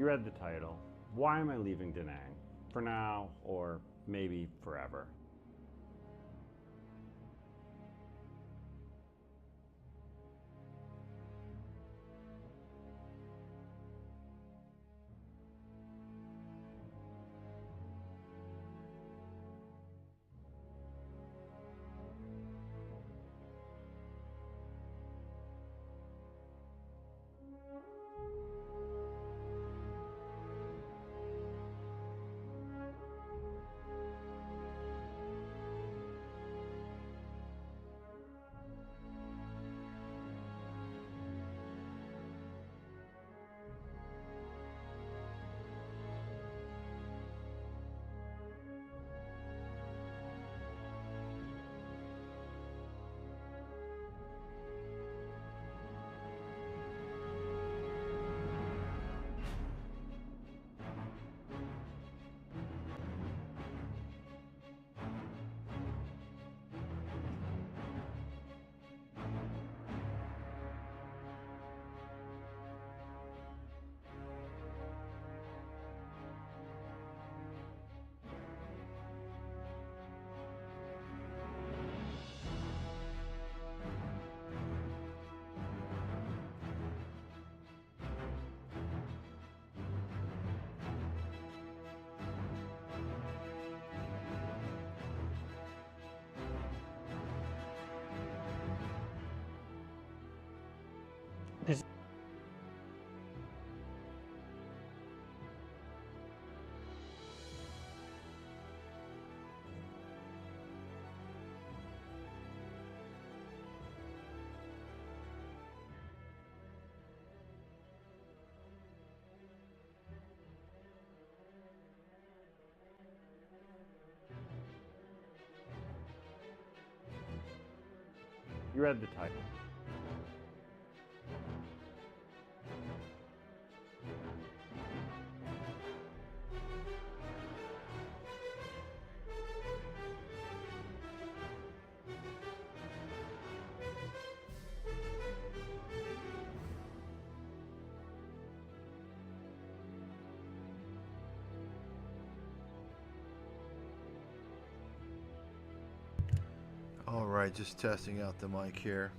You read the title. Why am I leaving Da Nang? For now, or maybe forever. You read the title. All right, just testing out the mic here.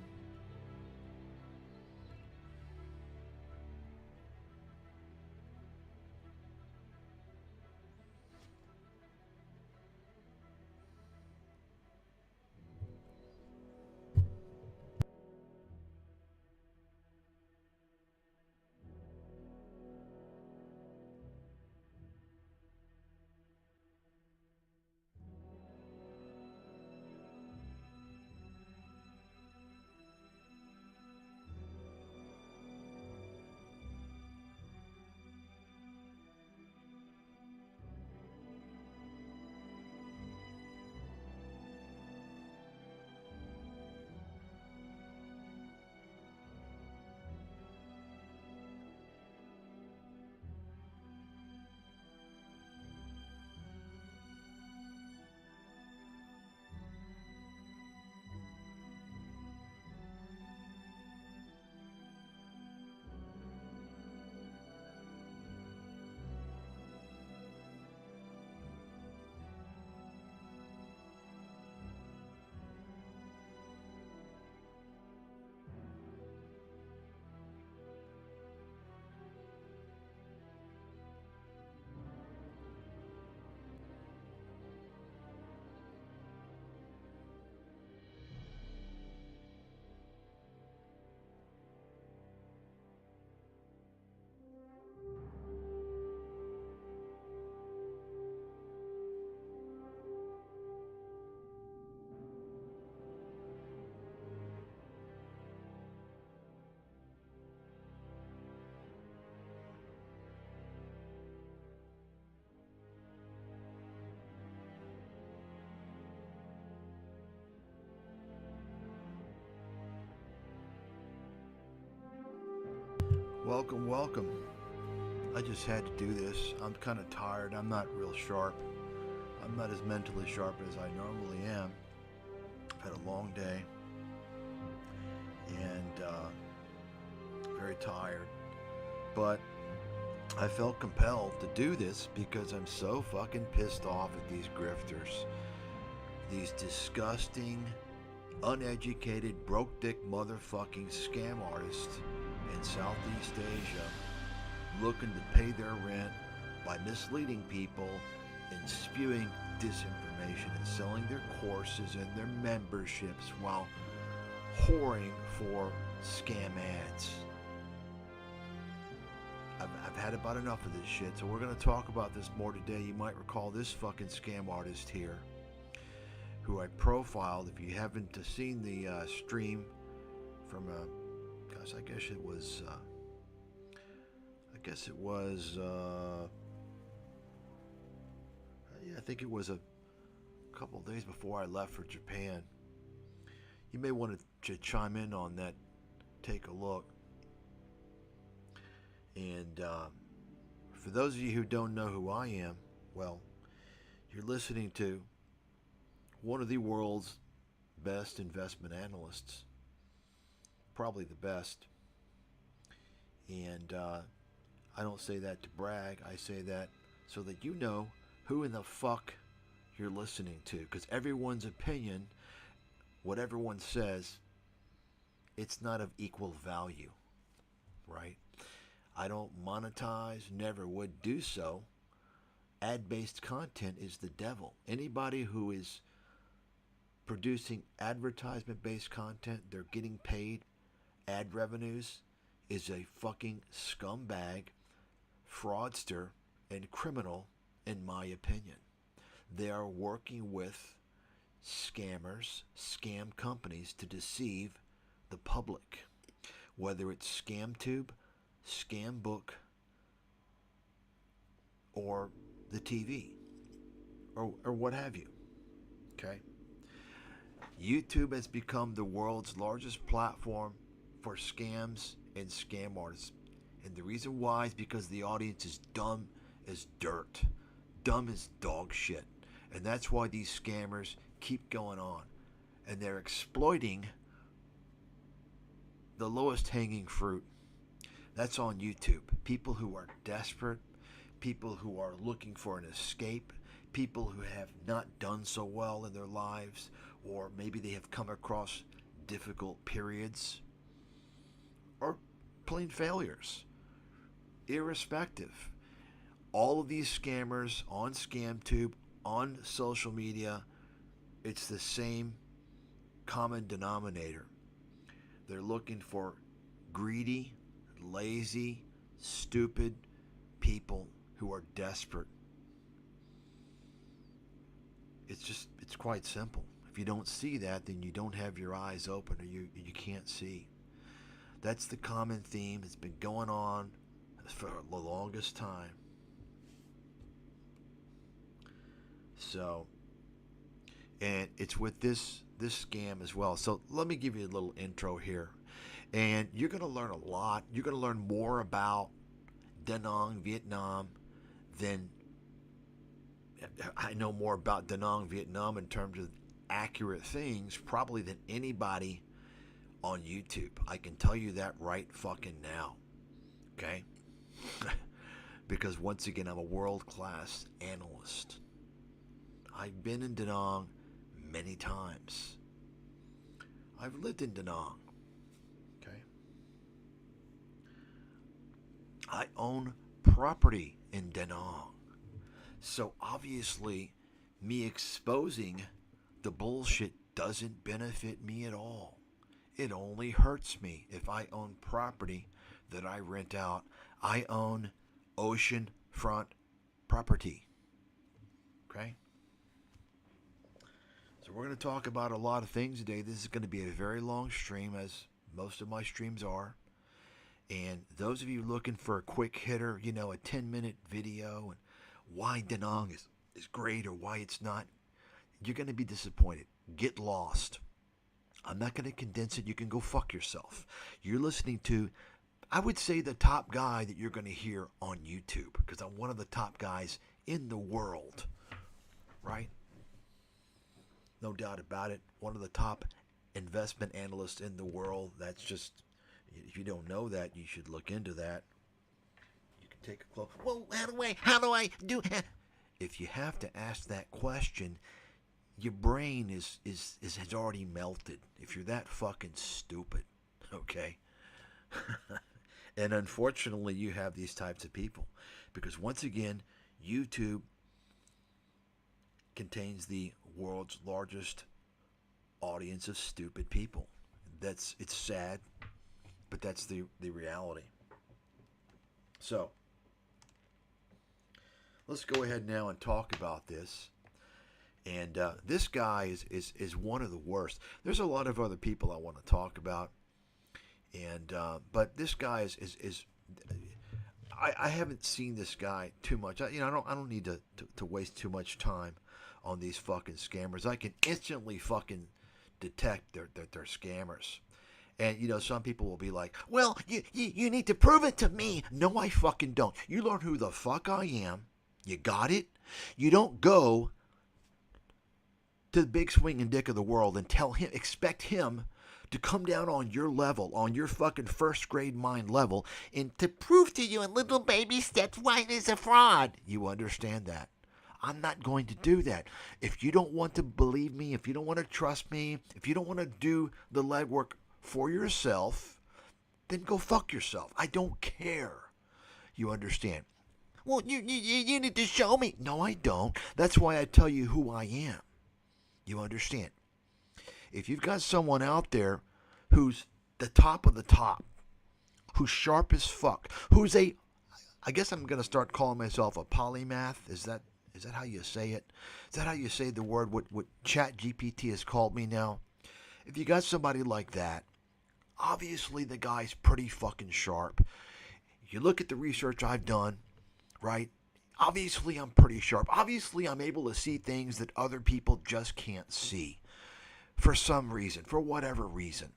Welcome, welcome. I just had to do this. I'm kind of tired. I'm not real sharp. I'm not as mentally sharp as I normally am. I've had a long day and very tired. But I felt compelled to do this because I'm so fucking pissed off at these grifters. These disgusting, uneducated, broke dick motherfucking scam artists in Southeast Asia looking to pay their rent by misleading people and spewing disinformation and selling their courses and their memberships while whoring for scam ads. I've had about enough of this shit, so we're going to talk about this more today. You might recall this fucking scam artist here, who I profiled. If you haven't seen the stream from, gosh, I guess it was I think it was a couple of days before I left for Japan. You may want to chime in on that, take a look. And for those of you who don't know who I am, well, you're listening to one of the world's best investment analysts, probably the best. And I don't say that to brag. I say that so that you know who in the fuck you're listening to. Because everyone's opinion, what everyone says, it's not of equal value, right? I don't monetize, never would do so. Ad-based content is the devil. Anybody who is producing advertisement-based content, they're getting paid ad revenues, is a fucking scumbag, fraudster, and criminal, in my opinion. They are working with scammers, scam companies to deceive the public, whether it's ScamTube, Scambook, or the TV, or what have you. Okay? YouTube has become the world's largest platform for scams and scam artists. And the reason why is because the audience is dumb as dirt. Dumb as dog shit. And that's why these scammers keep going on. And they're exploiting the lowest hanging fruit. That's on YouTube. People who are desperate, people who are looking for an escape, people who have not done so well in their lives, or maybe they have come across difficult periods, or plain failures. Irrespective. All of these scammers on ScamTube, on social media, it's the same common denominator. They're looking for greedy, lazy, stupid people who are desperate. It's quite simple. If you don't see that, then you don't have your eyes open, or you can't see. That's the common theme. It's been going on for the longest time. So, and it's with this scam as well. So let me give you a little intro here. And you're going to learn a lot. You're going to learn more about Da Nang, Vietnam than I know more about Da Nang, Vietnam in terms of accurate things probably than anybody on YouTube. I can tell you that right fucking now. Okay? Because once again, I'm a world-class analyst. I've been in Da Nang many times. I've lived in Da Nang. Okay? I own property in Da Nang. So obviously, me exposing the bullshit doesn't benefit me at all. It only hurts me if I own property that I rent out. I own oceanfront property. Okay? So we're going to talk about a lot of things today. This is going to be a very long stream, as most of my streams are. And those of you looking for a quick hitter, a 10-minute video and why Da Nang is great or why it's not, you're going to be disappointed. Get lost. I'm not going to condense it. You can go fuck yourself. You're listening to, I would say, the top guy that you're going to hear on YouTube, because I'm one of the top guys in the world, right? No doubt about it. One of the top investment analysts in the world. That's just, if you don't know that, you should look into that. You can take a close. Well, how do I do? If you have to ask that question, your brain has already melted. If you're that fucking stupid, okay. And unfortunately, you have these types of people, because once again, YouTube contains the world's largest audience of stupid people. It's sad, but that's the reality. So let's go ahead now and talk about this. And this guy is one of the worst. There's a lot of other people I want to talk about, and but this guy is I haven't seen this guy too much. I don't need to waste too much time on these fucking scammers. I can instantly fucking detect they're scammers. And, some people will be like, well, you need to prove it to me. No, I fucking don't. You learn who the fuck I am. You got it? You don't go to the big swinging dick of the world and expect him to come down on your level, on your fucking first grade mind level, and to prove to you in little baby steps why he's a fraud. You understand that? I'm not going to do that. If you don't want to believe me, if you don't want to trust me, if you don't want to do the legwork for yourself, then go fuck yourself. I don't care. You understand? Well, you need to show me. No, I don't. That's why I tell you who I am. You understand? If you've got someone out there who's the top of the top, who's sharp as fuck, I guess I'm going to start calling myself a polymath. Is that how you say it? Is that how you say the word, what ChatGPT has called me now? If you got somebody like that, obviously the guy's pretty fucking sharp. You look at the research I've done, right? Obviously I'm pretty sharp. Obviously I'm able to see things that other people just can't see. For some reason, for whatever reason,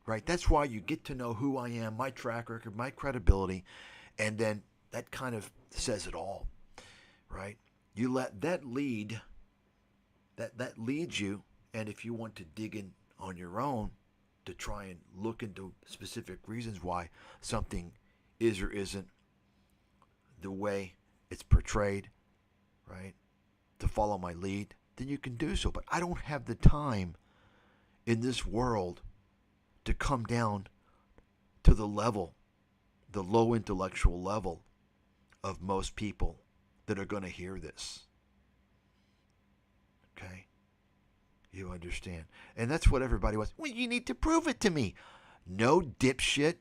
right? That's why you get to know who I am, my track record, my credibility, and then that kind of says it all, right? You let that lead, that leads you, and if you want to dig in on your own to try and look into specific reasons why something is or isn't the way it's portrayed, right? To follow my lead, then you can do so. But I don't have the time in this world to come down to the level, the low intellectual level of most people that are going to hear this. Okay? You understand? And that's what everybody wants. Well, you need to prove it to me. No, dipshit.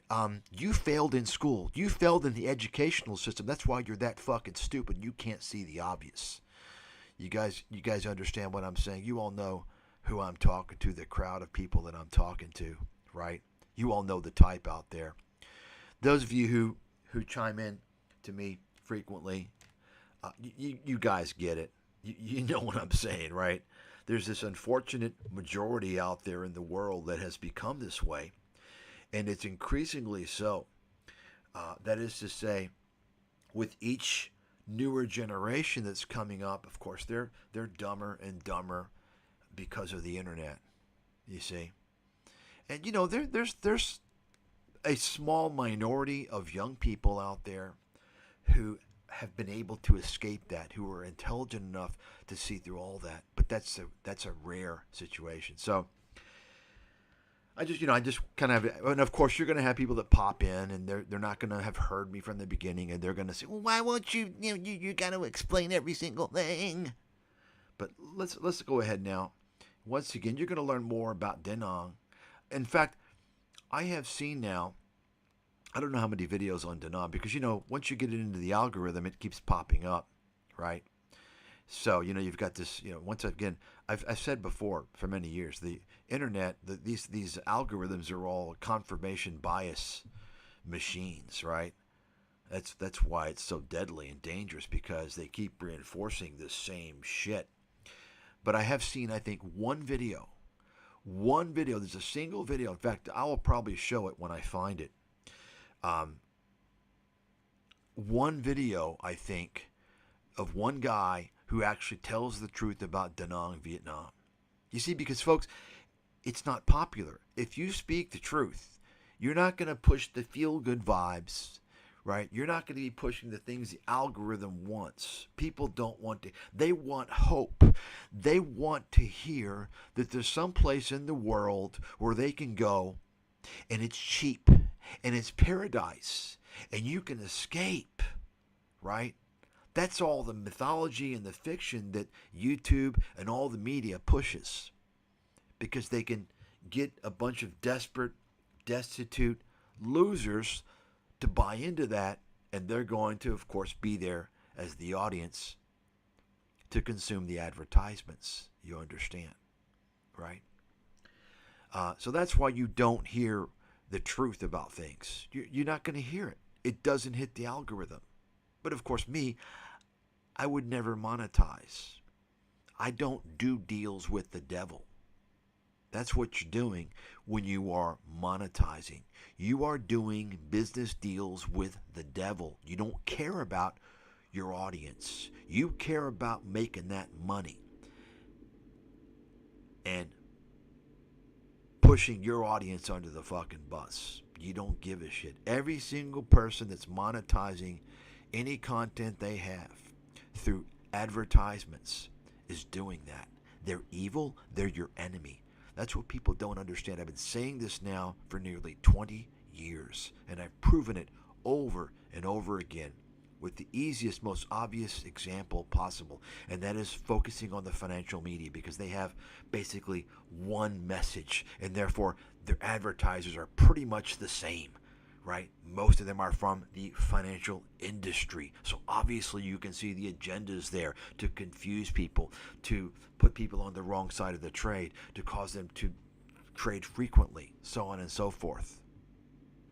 You failed in school. You failed in the educational system. That's why you're that fucking stupid. You can't see the obvious. You guys understand what I'm saying? You all know who I'm talking to, the crowd of people that I'm talking to, right? You all know the type out there. Those of you who chime in to me frequently, you guys get it. You know what I'm saying, right? There's this unfortunate majority out there in the world that has become this way, and it's increasingly so. That is to say, with each newer generation that's coming up, of course, they're dumber and dumber because of the internet, you see. And, there's a small minority of young people out there who have been able to escape that, who are intelligent enough to see through all that. But that's a rare situation. So I just kind of, and of course you're going to have people that pop in and they're not going to have heard me from the beginning, and they're going to say, well, why won't you got to explain every single thing. But let's go ahead now. Once again, you're going to learn more about Da Nang. In fact, I have seen now, I don't know how many videos on Da Nang, because, once you get it into the algorithm, it keeps popping up, right? So, you've got this, once again, I've said before for many years, the internet, these algorithms are all confirmation bias machines, right? That's why it's so deadly and dangerous, because they keep reinforcing the same shit. But I have seen, I think, one video, there's a single video. In fact, I will probably show it when I find it. One video, I think, of one guy who actually tells the truth about Da Nang, Vietnam. You see, because, folks, it's not popular. If you speak the truth, you're not going to push the feel-good vibes, right? You're not going to be pushing the things the algorithm wants. People don't want to. They want hope. They want to hear that there's some place in the world where they can go and it's cheap and it's paradise and you can escape, right? That's all the mythology and the fiction that YouTube and all the media pushes because they can get a bunch of desperate, destitute losers to buy into that, and they're going to, of course, be there as the audience to consume the advertisements. You understand, right? So that's why you don't hear the truth about things. You're not going to hear it. It doesn't hit the algorithm. But of course, me, I would never monetize. I don't do deals with the devil. That's what you're doing when you are monetizing. You are doing business deals with the devil. You don't care about your audience. You care about making that money and pushing your audience under the fucking bus. You don't give a shit. Every single person that's monetizing any content they have through advertisements is doing that. They're evil. They're your enemy. That's what people don't understand. I've been saying this now for nearly 20 years, and I've proven it over and over again with the easiest, most obvious example possible, and that is focusing on the financial media because they have basically one message, and therefore their advertisers are pretty much the same, right? Most of them are from the financial industry. So obviously you can see the agendas there to confuse people, to put people on the wrong side of the trade, to cause them to trade frequently, so on and so forth.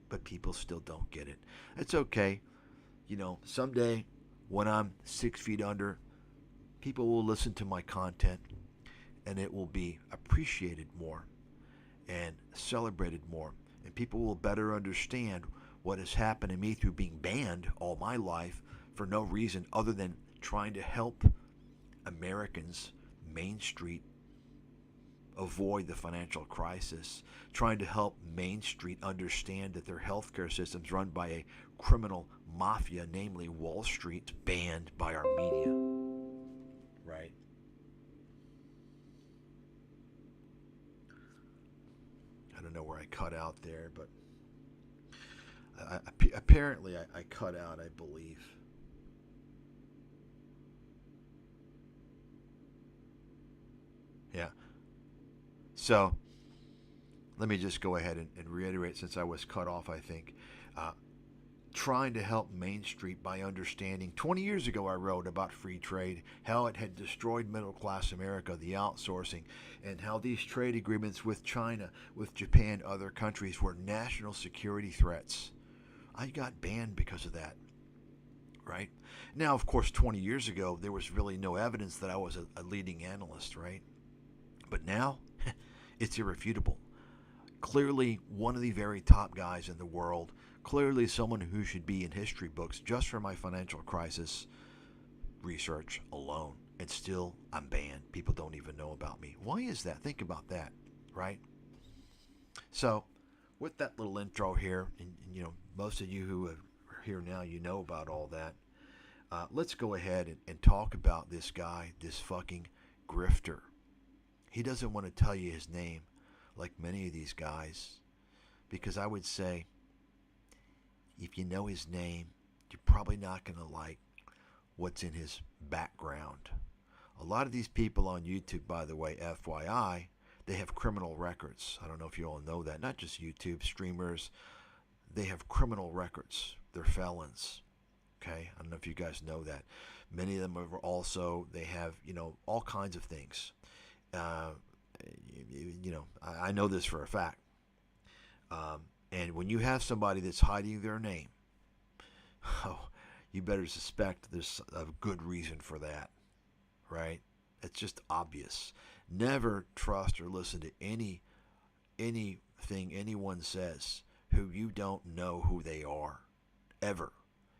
But people still don't get it. It's okay. You know, someday when I'm 6 feet under, people will listen to my content and it will be appreciated more and celebrated more. And people will better understand what has happened to me through being banned all my life for no reason other than trying to help Americans, Main Street, avoid the financial crisis, trying to help Main Street understand that their healthcare system's run by a criminal mafia, namely Wall Street, banned by our media. Right? I don't know where I cut out there, but apparently I cut out, I believe. Yeah. So, let me just go ahead and reiterate, since I was cut off, I think. Trying to help Main Street by understanding. 20 years ago I wrote about free trade, how it had destroyed middle class America, the outsourcing, and how these trade agreements with China, with Japan, other countries were national security threats. I got banned because of that, right? Now, of course, 20 years ago, there was really no evidence that I was a leading analyst, right? But now, it's irrefutable. Clearly, one of the very top guys in the world, clearly someone who should be in history books just for my financial crisis research alone. And still, I'm banned. People don't even know about me. Why is that? Think about that, right? So, with that little intro here, and you know, most of you who are here now, you know about all that. Let's go ahead and talk about this guy, this fucking grifter. He doesn't want to tell you his name like many of these guys, because I would say, if you know his name, you're probably not going to like what's in his background. A lot of these people on YouTube, by the way, FYI, they have criminal records. I don't know if you all know that. Not just YouTube streamers. They have criminal records. They're felons. Okay? I don't know if you guys know that. Many of them are also, they have, you know, all kinds of things. You know, I know this for a fact. And when you have somebody that's hiding their name, oh, you better suspect there's a good reason for that, right? It's just obvious. Never trust or listen to anything anyone says who you don't know who they are, ever.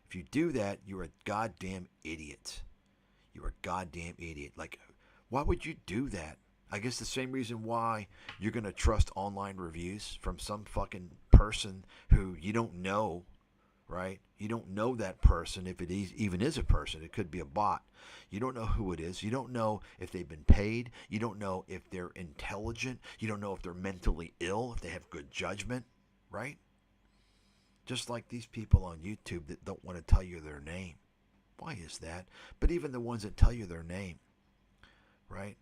If you do that, you're a goddamn idiot. You're a goddamn idiot. Like, why would you do that? I guess the same reason why you're going to trust online reviews from some fucking person who you don't know, right? You don't know that person if it even is a person. It could be a bot. You don't know who it is. You don't know if they've been paid. You don't know if they're intelligent. You don't know if they're mentally ill, if they have good judgment, right? Just like these people on YouTube that don't want to tell you their name. Why is that? But even the ones that tell you their name, right?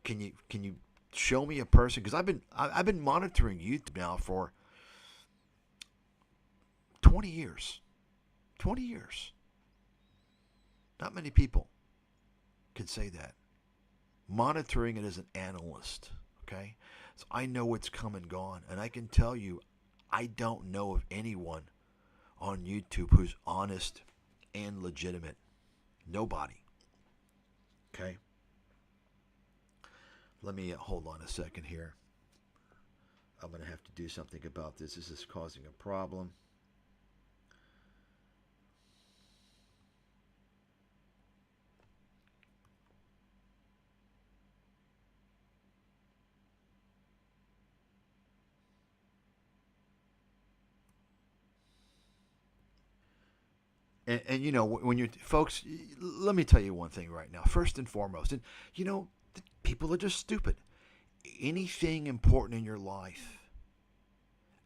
Can you show me a person? Because I've been monitoring YouTube now for 20 years. 20 years. Not many people can say that. Monitoring it as an analyst, okay? So I know what's come and gone, and I can tell you I don't know of anyone on YouTube who's honest and legitimate. Nobody. Okay? Let me hold on a second here. I'm going to have to do something about this. This is causing a problem. And you know, when you're, folks, let me tell you one thing right now. First and foremost, and you know, people are just stupid. Anything important in your life,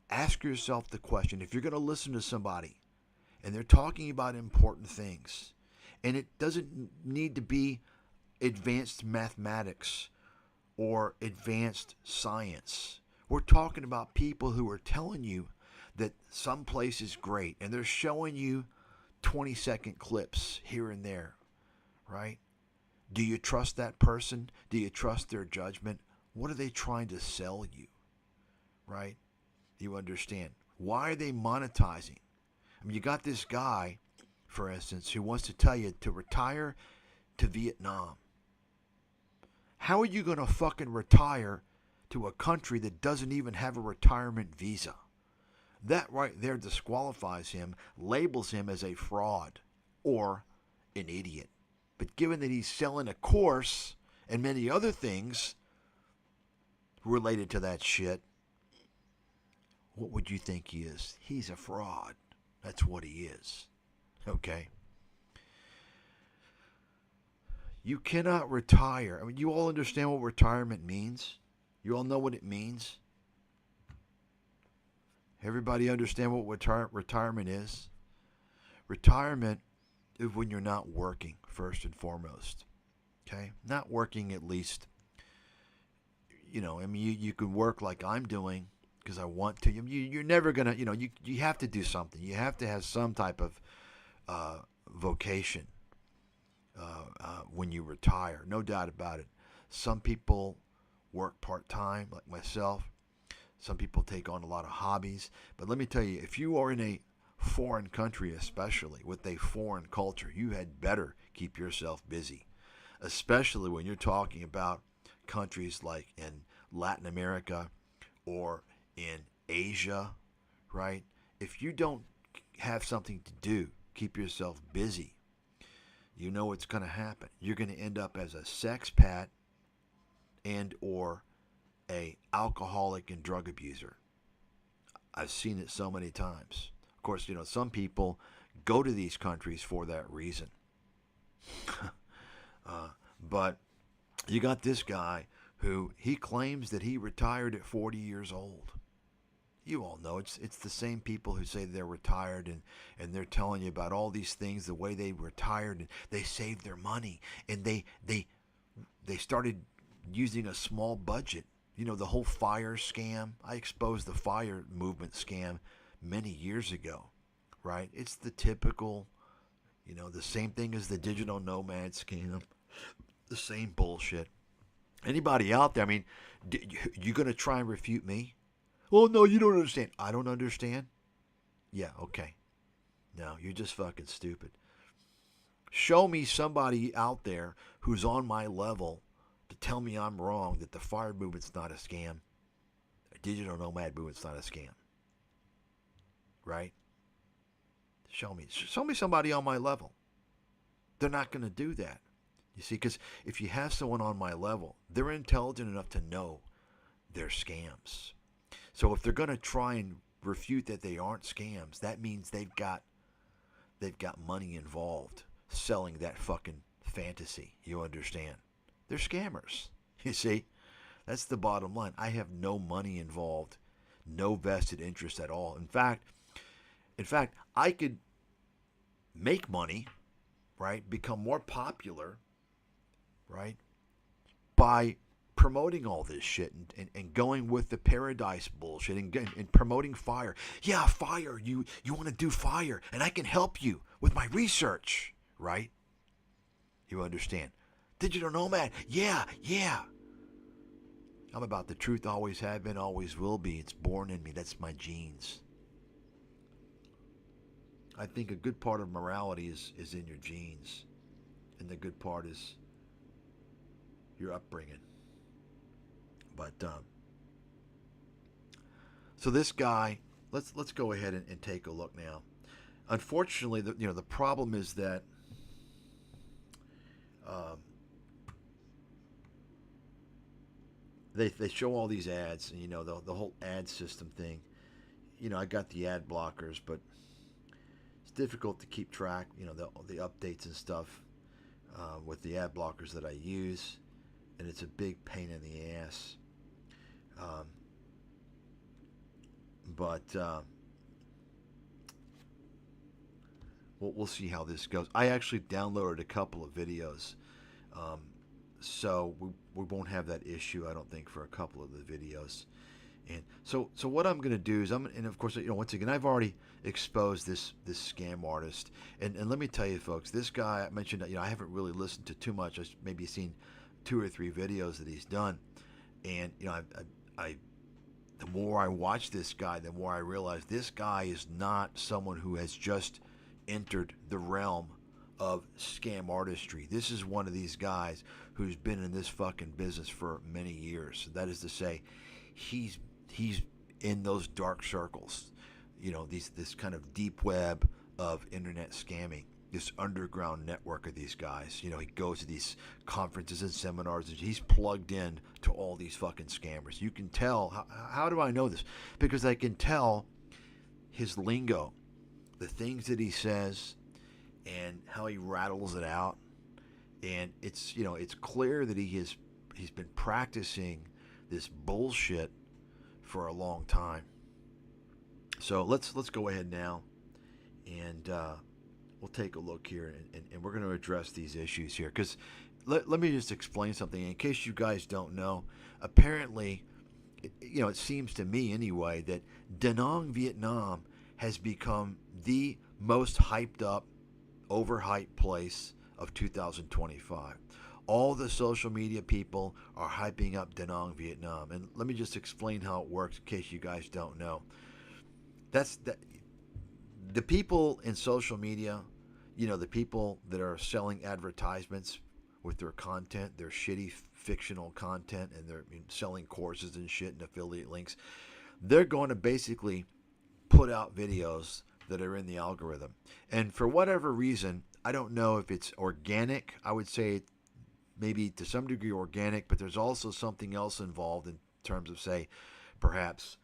ask yourself the question, if you're going to listen to somebody and they're talking about important things, and it doesn't need to be advanced mathematics or advanced science. We're talking about people who are telling you that some place is great, and they're showing you 20-second clips here and there, right? Do you trust that person? Do you trust their judgment? What are they trying to sell you, right? You understand. Why are they monetizing? I mean, you got this guy, for instance, who wants to tell you to retire to Vietnam. How are you going to fucking retire to a country that doesn't even have a retirement visa? That right there disqualifies him, labels him as a fraud or an idiot. But given that he's selling a course and many other things related to that shit, what would you think he is? He's a fraud. That's what he is. Okay? You cannot retire. I mean, you all understand what retirement means? You all know what it means? Everybody understand what retirement is? Retirement is when you're not working, first and foremost. Okay? Not working at least, you know, I mean, you can work like I'm doing because I want to. You're never going to, you know, you have to do something. You have to have some type of vocation when you retire. No doubt about it. Some people work part-time, like myself. Some people take on a lot of hobbies. But let me tell you, if you are in a foreign country, especially with a foreign culture, you had better keep yourself busy. Especially when you're talking about countries like in Latin America or in Asia, right? If you don't have something to do, keep yourself busy, you know what's going to happen. You're going to end up as a sexpat and or a alcoholic and drug abuser. I've seen it so many times. Of course, you know, some people go to these countries for that reason. But you got this guy who he claims that he retired at 40 years old. You all know it's the same people who say they're retired and they're telling you about all these things, the way they retired and they saved their money and they started using a small budget. You know, the whole FIRE scam. I exposed the FIRE movement scam many years ago, right? It's the typical, you know, the same thing as the digital nomad scam, the same bullshit. Anybody out there, I mean, you going to try and refute me? Oh, no, you don't understand. I don't understand? Yeah, okay. No, you're just fucking stupid. Show me somebody out there who's on my level to tell me I'm wrong, that the FIRE movement's not a scam. A digital nomad movement's not a scam. Right? Show me somebody on my level. They're not going to do that. You see, because if you have someone on my level, they're intelligent enough to know they're scams. So if they're going to try and refute that they aren't scams, that means they've got money involved selling that fucking fantasy. You understand? They're scammers. You see? That's the bottom line. I have no money involved, no vested interest at all. In fact, I could make money, right? Become more popular, right? By promoting all this shit and going with the paradise bullshit and promoting fire. Yeah, fire. You want to do fire, and I can help you with my research, right? You understand? Digital nomad. Yeah. I'm about the truth, always have been, always will be. It's born in me. That's my genes. I think a good part of morality is in your genes. And the good part is your upbringing. But so this guy, let's go ahead and take a look now. Unfortunately, the problem is that they show all these ads, and the whole ad system thing. I got the ad blockers, but it's difficult to keep track. The updates and stuff with the ad blockers that I use, and it's a big pain in the ass. But we'll see how this goes. I actually downloaded a couple of videos, so we won't have that issue, I don't think, for a couple of the videos. And so what I'm going to do is and of course, once again, I've already exposed this scam artist, and let me tell you, folks, this guy I mentioned, I haven't really listened to too much. I've maybe seen 2 or 3 videos that he's done, and I the more I watch this guy, the more I realize this guy is not someone who has just entered the realm of scam artistry. This is one of these guys who's been in this fucking business for many years. That is to say, he's in those dark circles, this kind of deep web of internet scamming, this underground network of these guys. He goes to these conferences and seminars, and he's plugged in to all these fucking scammers. You can tell. How do I know this? Because I can tell his lingo, the things that he says, and how he rattles it out. And it's clear that he's been practicing this bullshit for a long time. So let's go ahead now, and we'll take a look here, and we're going to address these issues here. Because let me just explain something in case you guys don't know. Apparently, it seems to me anyway that Da Nang, Vietnam has become the most hyped up, overhyped place of 2025. All the social media people are hyping up Da Nang, Vietnam. And let me just explain how it works in case you guys don't know. The people in social media, the people that are selling advertisements with their content, their shitty fictional content, and they're selling courses and shit and affiliate links, they're going to basically put out videos that are in the algorithm. And for whatever reason, I don't know if it's organic. I would say maybe to some degree organic, but there's also something else involved in terms of, say, perhaps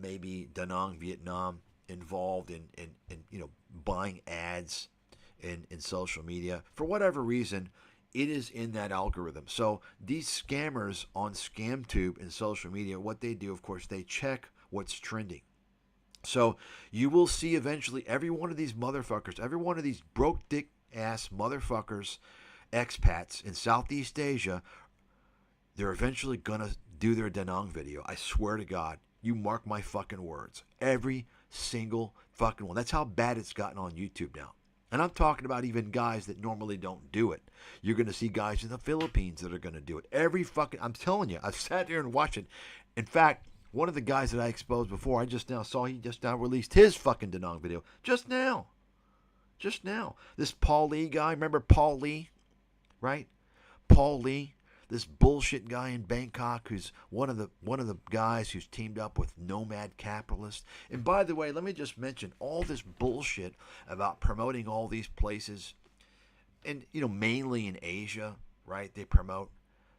maybe Da Nang, Vietnam involved in buying ads in social media. For whatever reason, it is in that algorithm. So these scammers on ScamTube and social media, what they do, of course, they check what's trending. So you will see eventually every one of these motherfuckers, every one of these broke dick ass motherfuckers, expats in Southeast Asia, they're eventually going to do their Da Nang video. I swear to God. You mark my fucking words. Every single fucking one. That's how bad it's gotten on YouTube now. And I'm talking about even guys that normally don't do it. You're going to see guys in the Philippines that are going to do it. I'm telling you, I've sat here and watched it. In fact, one of the guys that I exposed before, I just now saw, he just now released his fucking Da Nang video. Just now. This Paul Lee guy, remember Paul Lee? Right? Paul Lee, this bullshit guy in Bangkok who's one of the guys who's teamed up with Nomad Capitalists. And by the way, let me just mention all this bullshit about promoting all these places, and mainly in Asia, right? They promote.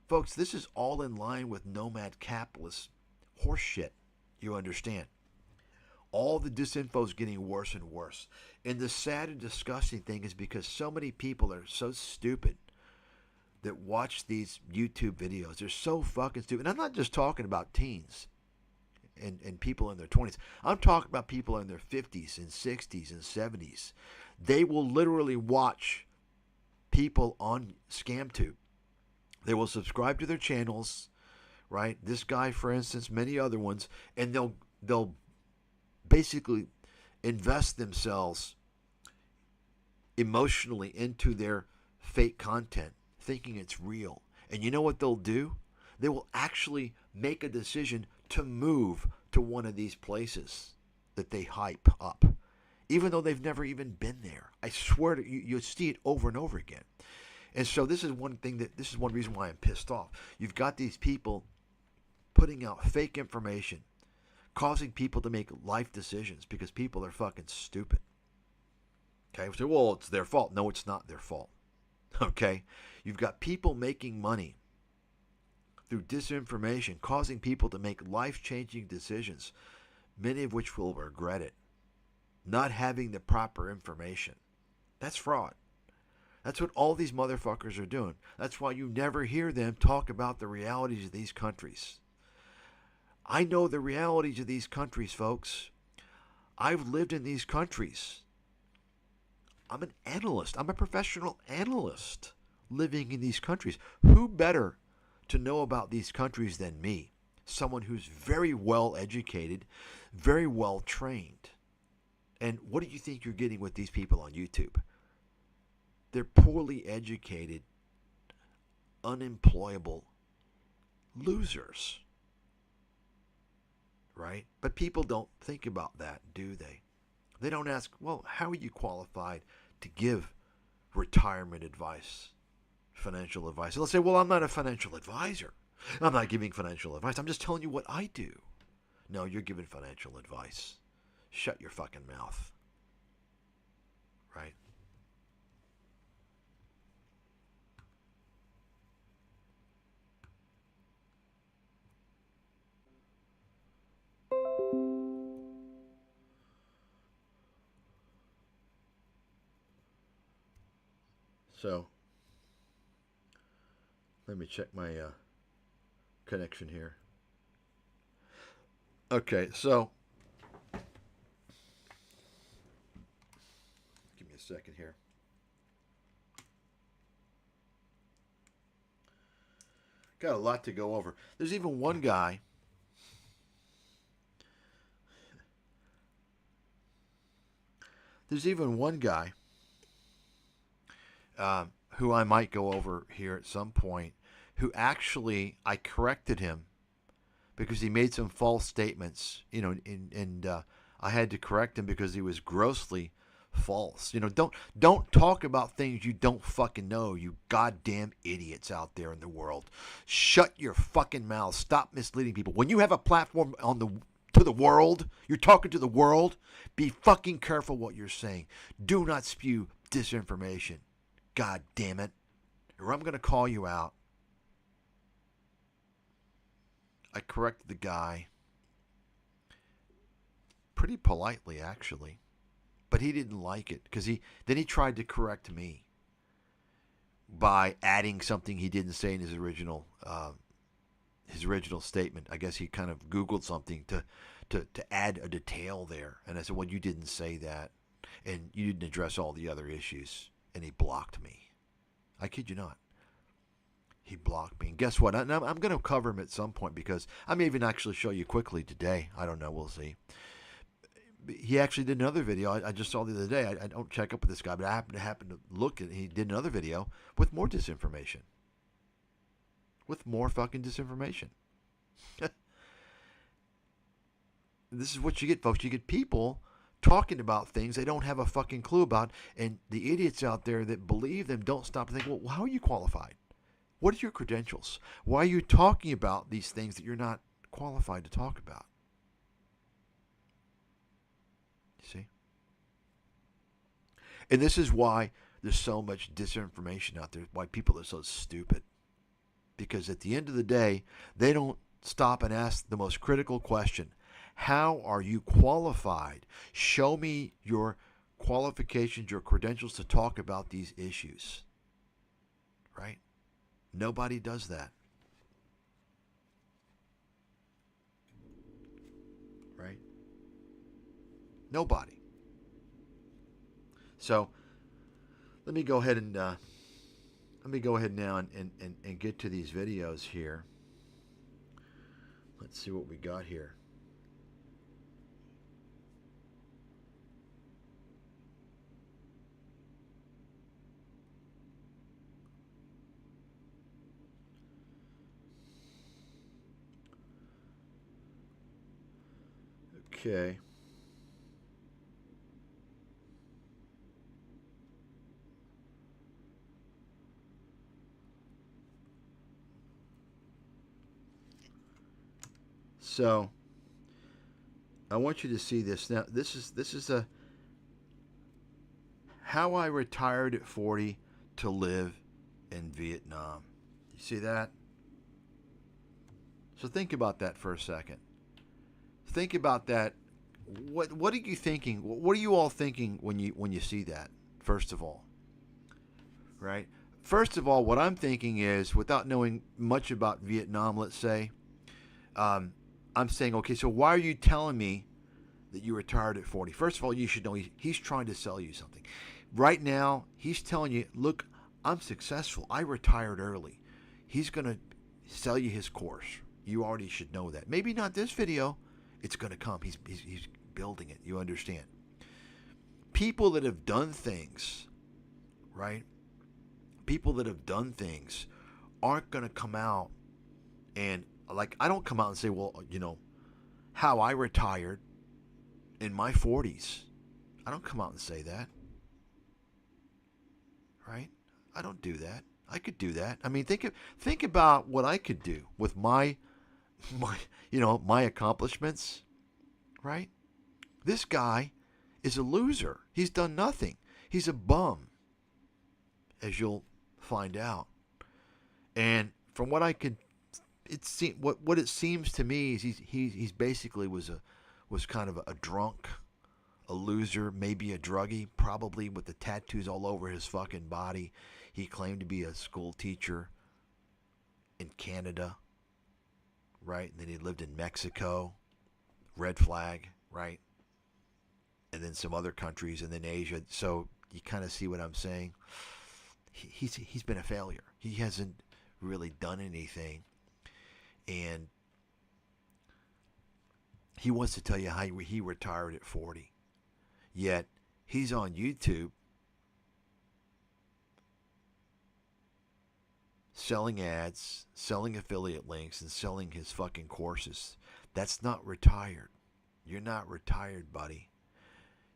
Folks, this is all in line with Nomad Capitalists horse shit. You understand? All the disinfo is getting worse and worse. And the sad and disgusting thing is because so many people are so stupid that watch these YouTube videos. They're so fucking stupid. And I'm not just talking about teens and people in their 20s. I'm talking about people in their 50s and 60s and 70s. They will literally watch people on ScamTube. They will subscribe to their channels, right? This guy, for instance, many other ones, and they'll basically invest themselves emotionally into their fake content, thinking it's real. And you know what they'll do? They will actually make a decision to move to one of these places that they hype up, even though they've never even been there. I swear to you, you'll see it over and over again. And so this is one reason why I'm pissed off. You've got these people putting out fake information, causing people to make life decisions because people are fucking stupid. Okay, we say, well, it's their fault. No, it's not their fault. Okay, you've got people making money through disinformation, causing people to make life-changing decisions, many of which will regret it. Not having the proper information. That's fraud. That's what all these motherfuckers are doing. That's why you never hear them talk about the realities of these countries. I know the realities of these countries, folks. I've lived in these countries. I'm an analyst. I'm a professional analyst living in these countries. Who better to know about these countries than me? Someone who's very well educated, very well trained. And what do you think you're getting with these people on YouTube? They're poorly educated, unemployable losers. Right? But people don't think about that, do they? They don't ask, well, how are you qualified to give retirement advice, financial advice? They'll say, well, I'm not a financial advisor. I'm not giving financial advice. I'm just telling you what I do. No, you're giving financial advice. Shut your fucking mouth. Right? So, let me check my connection here. Okay, so give me a second here. Got a lot to go over. There's even one guy. Who I might go over here at some point, who actually I corrected him because he made some false statements, and I had to correct him because he was grossly false. Don't talk about things you don't fucking know, you goddamn idiots out there in the world. Shut your fucking mouth. Stop misleading people. When you have a platform to the world, you're talking to the world, be fucking careful what you're saying. Do not spew disinformation. God damn it. Or I'm going to call you out. I corrected the guy pretty politely, actually. But he didn't like it because then he tried to correct me by adding something he didn't say in his original statement. I guess he kind of Googled something to add a detail there. And I said, well, you didn't say that. And you didn't address all the other issues. And he blocked me. I kid you not. He blocked me. And guess what? I'm going to cover him at some point because I may even actually show you quickly today. I don't know. We'll see. He actually did another video. I just saw the other day. I don't check up with this guy, but I happened to look at it. He did another video with more disinformation. With more fucking disinformation. This is what you get, folks. You get people talking about things they don't have a fucking clue about, and the idiots out there that believe them don't stop and think, well, how are you qualified? What are your credentials? Why are you talking about these things that you're not qualified to talk about? You see? And this is why there's so much disinformation out there, why people are so stupid. Because at the end of the day, they don't stop and ask the most critical question. How are you qualified? Show me your qualifications, your credentials to talk about these issues. Right? Nobody does that. Right? Nobody. So let me go ahead and now and get to these videos here. Let's see what we got here. Okay. So I want you to see this. Now this is a how I retired at 40 to live in Vietnam. You see that? So think about that for a second. Think about that. What are you thinking? What are you all thinking when you see that? First of all, right? First of all, what I'm thinking is, without knowing much about Vietnam, let's say, I'm saying, okay, so why are you telling me that you retired at 40? First of all, you should know he's trying to sell you something. Right now, he's telling you, look, I'm successful. I retired early. He's going to sell you his course. You already should know that. Maybe not this video. It's going to come. He's building it. You understand? People that have done things, right? People that have done things aren't going to come out and, like, I don't come out and say, well, how I retired in my 40s. I don't come out and say that. Right? I don't do that. I could do that. I mean, think about what I could do with my accomplishments, right? This guy is a loser. He's done nothing. He's a bum, as you'll find out. And from what I could, what it seems to me is he's basically was kind of a drunk, a loser, maybe a druggie, probably with the tattoos all over his fucking body. He claimed to be a school teacher in Canada, right? And then he lived in Mexico, red flag, right? And then some other countries, and then Asia. So you kind of see what I'm saying. He's been a failure. He hasn't really done anything, and he wants to tell you how he retired at 40. Yet he's on YouTube selling ads, selling affiliate links, and selling his fucking courses. That's not retired. You're not retired, buddy.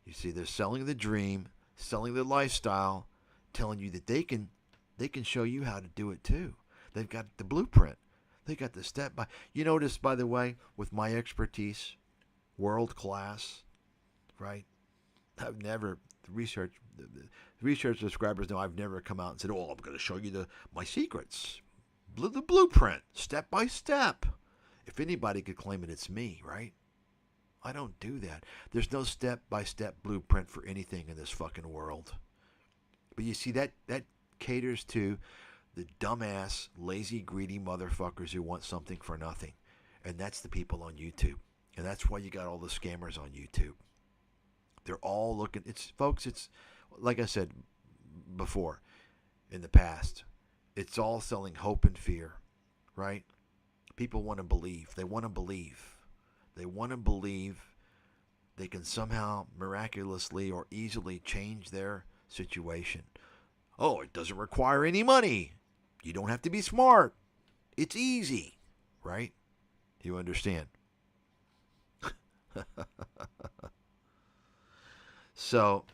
You see, they're selling the dream, selling the lifestyle, telling you that they can show you how to do it too. They've got the blueprint. They got the step by. You notice, by the way, with my expertise, world class, right? I've never the research subscribers know I've never come out and said, "Oh, I'm going to show you my secrets, the blueprint, step by step." If anybody could claim it, it's me, right? I don't do that. There's no step by step blueprint for anything in this fucking world. But you see, that caters to the dumbass, lazy, greedy motherfuckers who want something for nothing, and that's the people on YouTube, and that's why you got all the scammers on YouTube. They're all looking. It's like I said before, in the past, it's all selling hope and fear, right? People want to believe. They want to believe. They want to believe they can somehow miraculously or easily change their situation. Oh, it doesn't require any money. You don't have to be smart. It's easy, right? You understand? So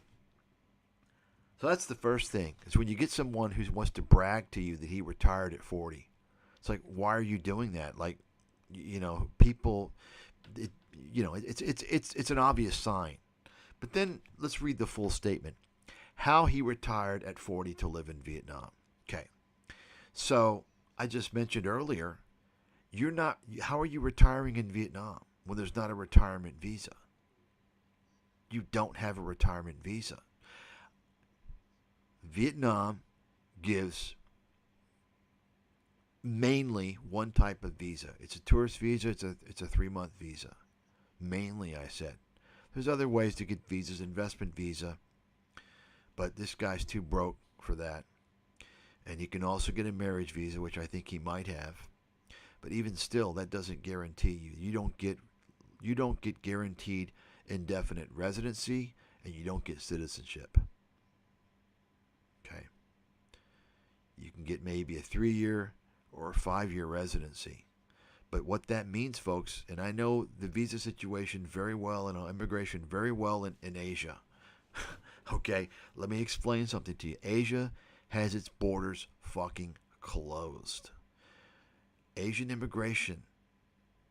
that's the first thing. Is when you get someone who wants to brag to you that he retired at 40. It's like, why are you doing that? Like, people, it's an obvious sign. But then let's read the full statement. How he retired at 40 to live in Vietnam. Okay. So I just mentioned earlier, how are you retiring in Vietnam? when there's not a retirement visa. You don't have a retirement visa. Vietnam gives mainly one type of visa. It's a tourist visa. It's a 3-month visa. Mainly, I said. There's other ways to get visas, investment visa, but this guy's too broke for that. And you can also get a marriage visa, which I think he might have. But even still, that doesn't guarantee you. You don't get guaranteed indefinite residency, and you don't get citizenship. Okay. You can get maybe a 3-year or a 5-year residency. But what that means, folks, and I know the visa situation very well and immigration very well in Asia. Okay, let me explain something to you. Asia has its borders fucking closed. Asian immigration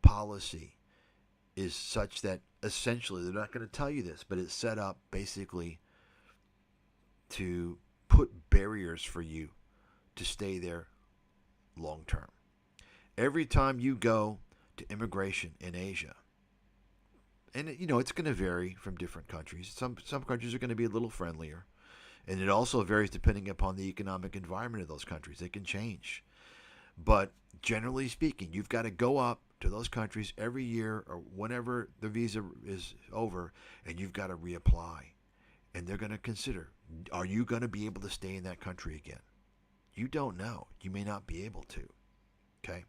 policy is such that essentially, they're not going to tell you this, but it's set up basically to put barriers for you to stay there long term. Every time you go to immigration in Asia, and it's going to vary from different countries. Some countries are going to be a little friendlier, and it also varies depending upon the economic environment of those countries. They can change. But generally speaking, you've got to go up to those countries every year or whenever the visa is over, and you've got to reapply. And they're going to consider, are you going to be able to stay in that country again? You don't know. You may not be able to. Okay?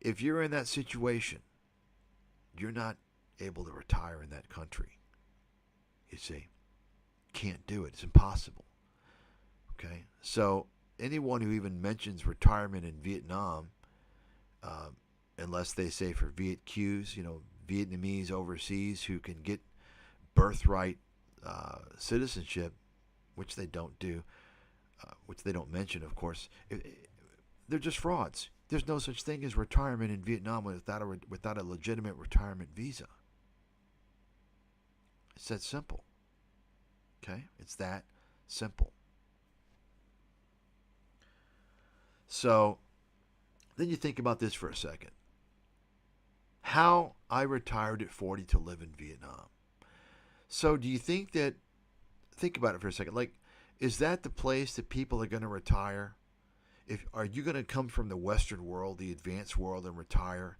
If you're in that situation, you're not able to retire in that country. You see? Can't do it. It's impossible. Okay? So anyone who even mentions retirement in Vietnam, unless they say for Viet Qs, Vietnamese overseas who can get birthright citizenship, which they don't do, which they don't mention, of course, they're just frauds. There's no such thing as retirement in Vietnam without a legitimate retirement visa. It's that simple. Okay? It's that simple. So, then you think about this for a second. How I retired at 40 to live in Vietnam. So, do you think about it for a second, like, is that the place that people are going to retire? Are you going to come from the Western world, the advanced world, and retire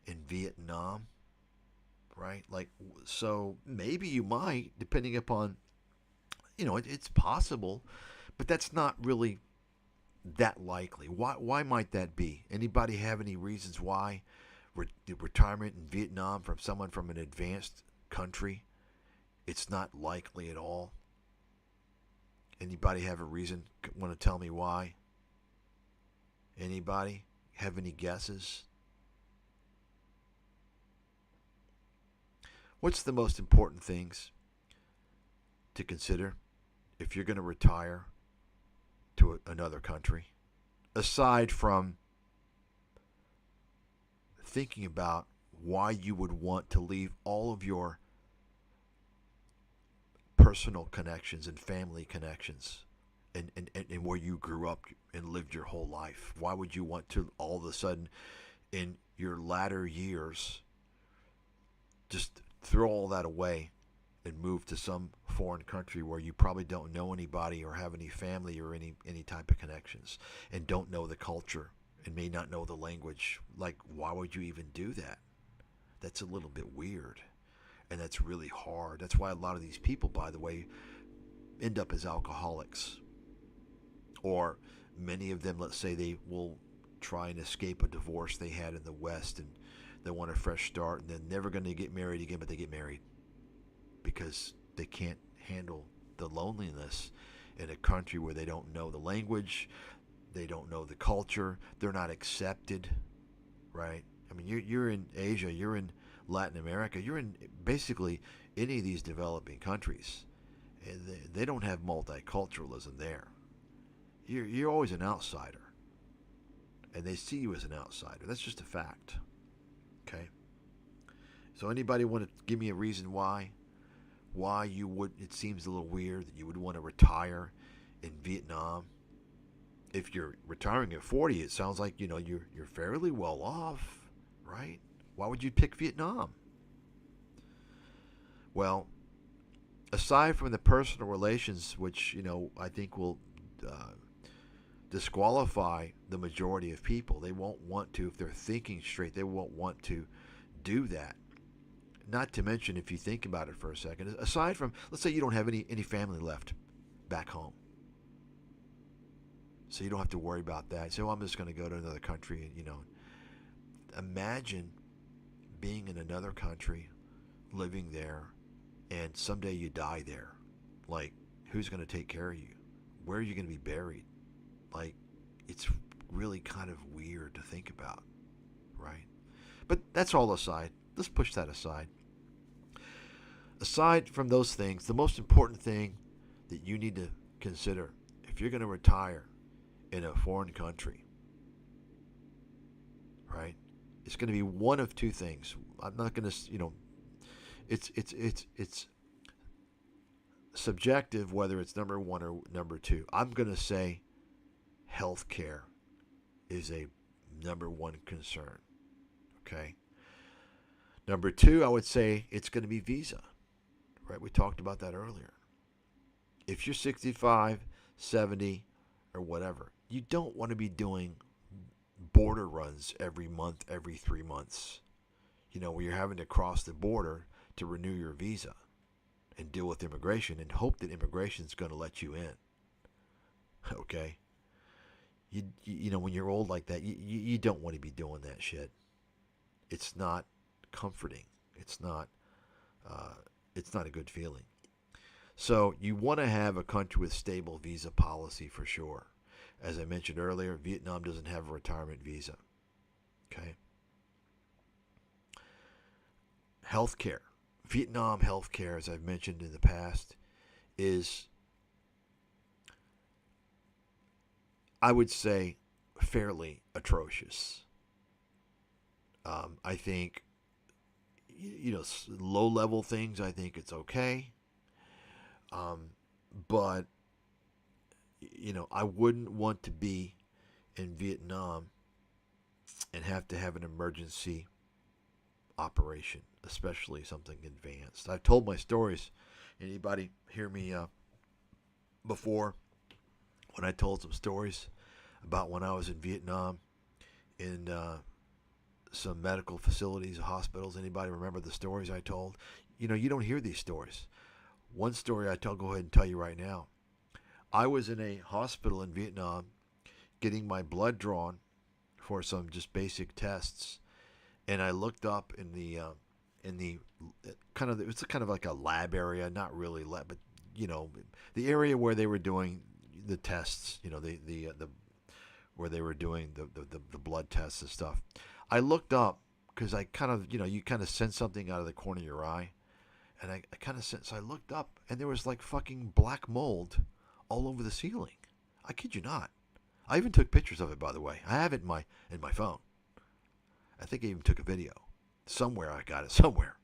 in Vietnam? Right? Like, so maybe you might, depending upon, it's possible, but that's not really that likely. Why might that be? Anybody have any reasons why retirement in Vietnam from someone from an advanced country, it's not likely at all? Anybody have a reason? Want to tell me why? Anybody have any guesses? What's the most important things to consider if you're going to retire to another country, aside from thinking about why you would want to leave all of your personal connections and family connections and where you grew up and lived your whole life? Why would you want to all of a sudden in your latter years just throw all that away and move to some foreign country where you probably don't know anybody or have any family or any type of connections and don't know the culture and may not know the language? Like, why would you even do that? That's a little bit weird, and that's really hard. That's why a lot of these people, by the way, end up as alcoholics, or many of them, let's say, they will try and escape a divorce they had in the West and they want a fresh start, and they're never going to get married again, but they get married because they can't handle the loneliness in a country where they don't know the language, they don't know the culture, they're not accepted, right? I mean, you're in Asia, you're in Latin America, you're in basically any of these developing countries, and they don't have multiculturalism there. You're always an outsider, and they see you as an outsider. That's just a fact. Okay? So anybody want to give me a reason why you would, it seems a little weird that you would want to retire in Vietnam? If you're retiring at 40, it sounds like, you're fairly well off, right? Why would you pick Vietnam? Well, aside from the personal relations, which, I think will disqualify the majority of people, they won't want to, if they're thinking straight, they won't want to do that. Not to mention, if you think about it for a second, aside from, let's say you don't have any family left back home. So you don't have to worry about that. So I'm just going to go to another country. Imagine being in another country, living there, and someday you die there. Like, who's going to take care of you? Where are you going to be buried? Like, it's really kind of weird to think about, right? But that's all aside. Let's push that aside. Aside from those things, the most important thing that you need to consider if you're going to retire in a foreign country, right? It's going to be one of two things. I'm not going to, it's subjective whether it's number one or number two. I'm going to say healthcare is a number one concern. Okay. Number two, I would say it's going to be visa. Right? We talked about that earlier. If you're 65, 70, or whatever, you don't want to be doing border runs every month, every 3 months. Where you're having to cross the border to renew your visa and deal with immigration and hope that immigration's going to let you in. Okay? When you're old like that, you don't want to be doing that shit. It's not comforting. It's not a good feeling. So you want to have a country with stable visa policy for sure. As I mentioned earlier, Vietnam doesn't have a retirement visa. Okay. Healthcare. Vietnam healthcare, as I've mentioned in the past, is, I would say, fairly atrocious. I think, low-level things, I think it's okay. But, I wouldn't want to be in Vietnam and have to have an emergency operation, especially something advanced. I've told my stories. Anybody hear me before when I told some stories about when I was in Vietnam in some medical facilities, hospitals? Anybody remember the stories I told? You don't hear these stories. One story I'll go ahead and tell you right now. I was in a hospital in Vietnam getting my blood drawn for some just basic tests, and I looked up in the it's kind of like a lab area, not really lab, but the area where they were doing the tests, the where they were doing the blood tests and stuff. I looked up because I kind of, you kind of sense something out of the corner of your eye. And I kind of sensed, so I looked up, and there was like fucking black mold all over the ceiling. I kid you not. I even took pictures of it, by the way. I have it in my phone. I think I even took a video. Somewhere I got it, somewhere.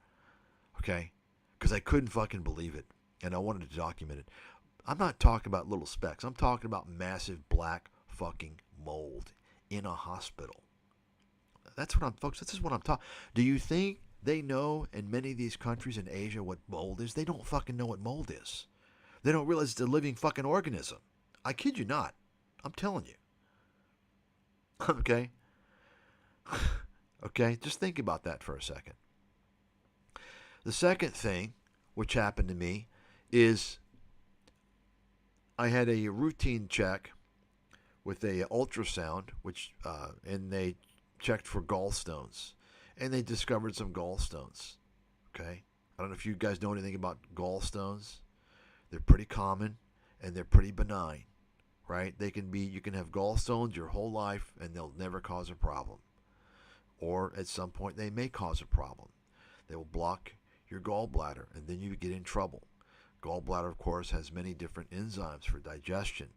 Okay? Because I couldn't fucking believe it, and I wanted to document it. I'm not talking about little specks. I'm talking about massive black fucking mold in a hospital. That's what folks, this is what I'm talking. Do you think they know in many of these countries in Asia what mold is? They don't fucking know what mold is. They don't realize it's a living fucking organism. I kid you not. I'm telling you. Okay? Okay? Just think about that for a second. The second thing, which happened to me, is I had a routine check with a ultrasound, and they checked for gallstones. And they discovered some gallstones. Okay? I don't know if you guys know anything about gallstones. They're pretty common, and they're pretty benign. Right? You can have gallstones your whole life, and they'll never cause a problem. Or at some point, they may cause a problem. They will block your gallbladder, and then you get in trouble. Gallbladder, of course, has many different enzymes for digestion.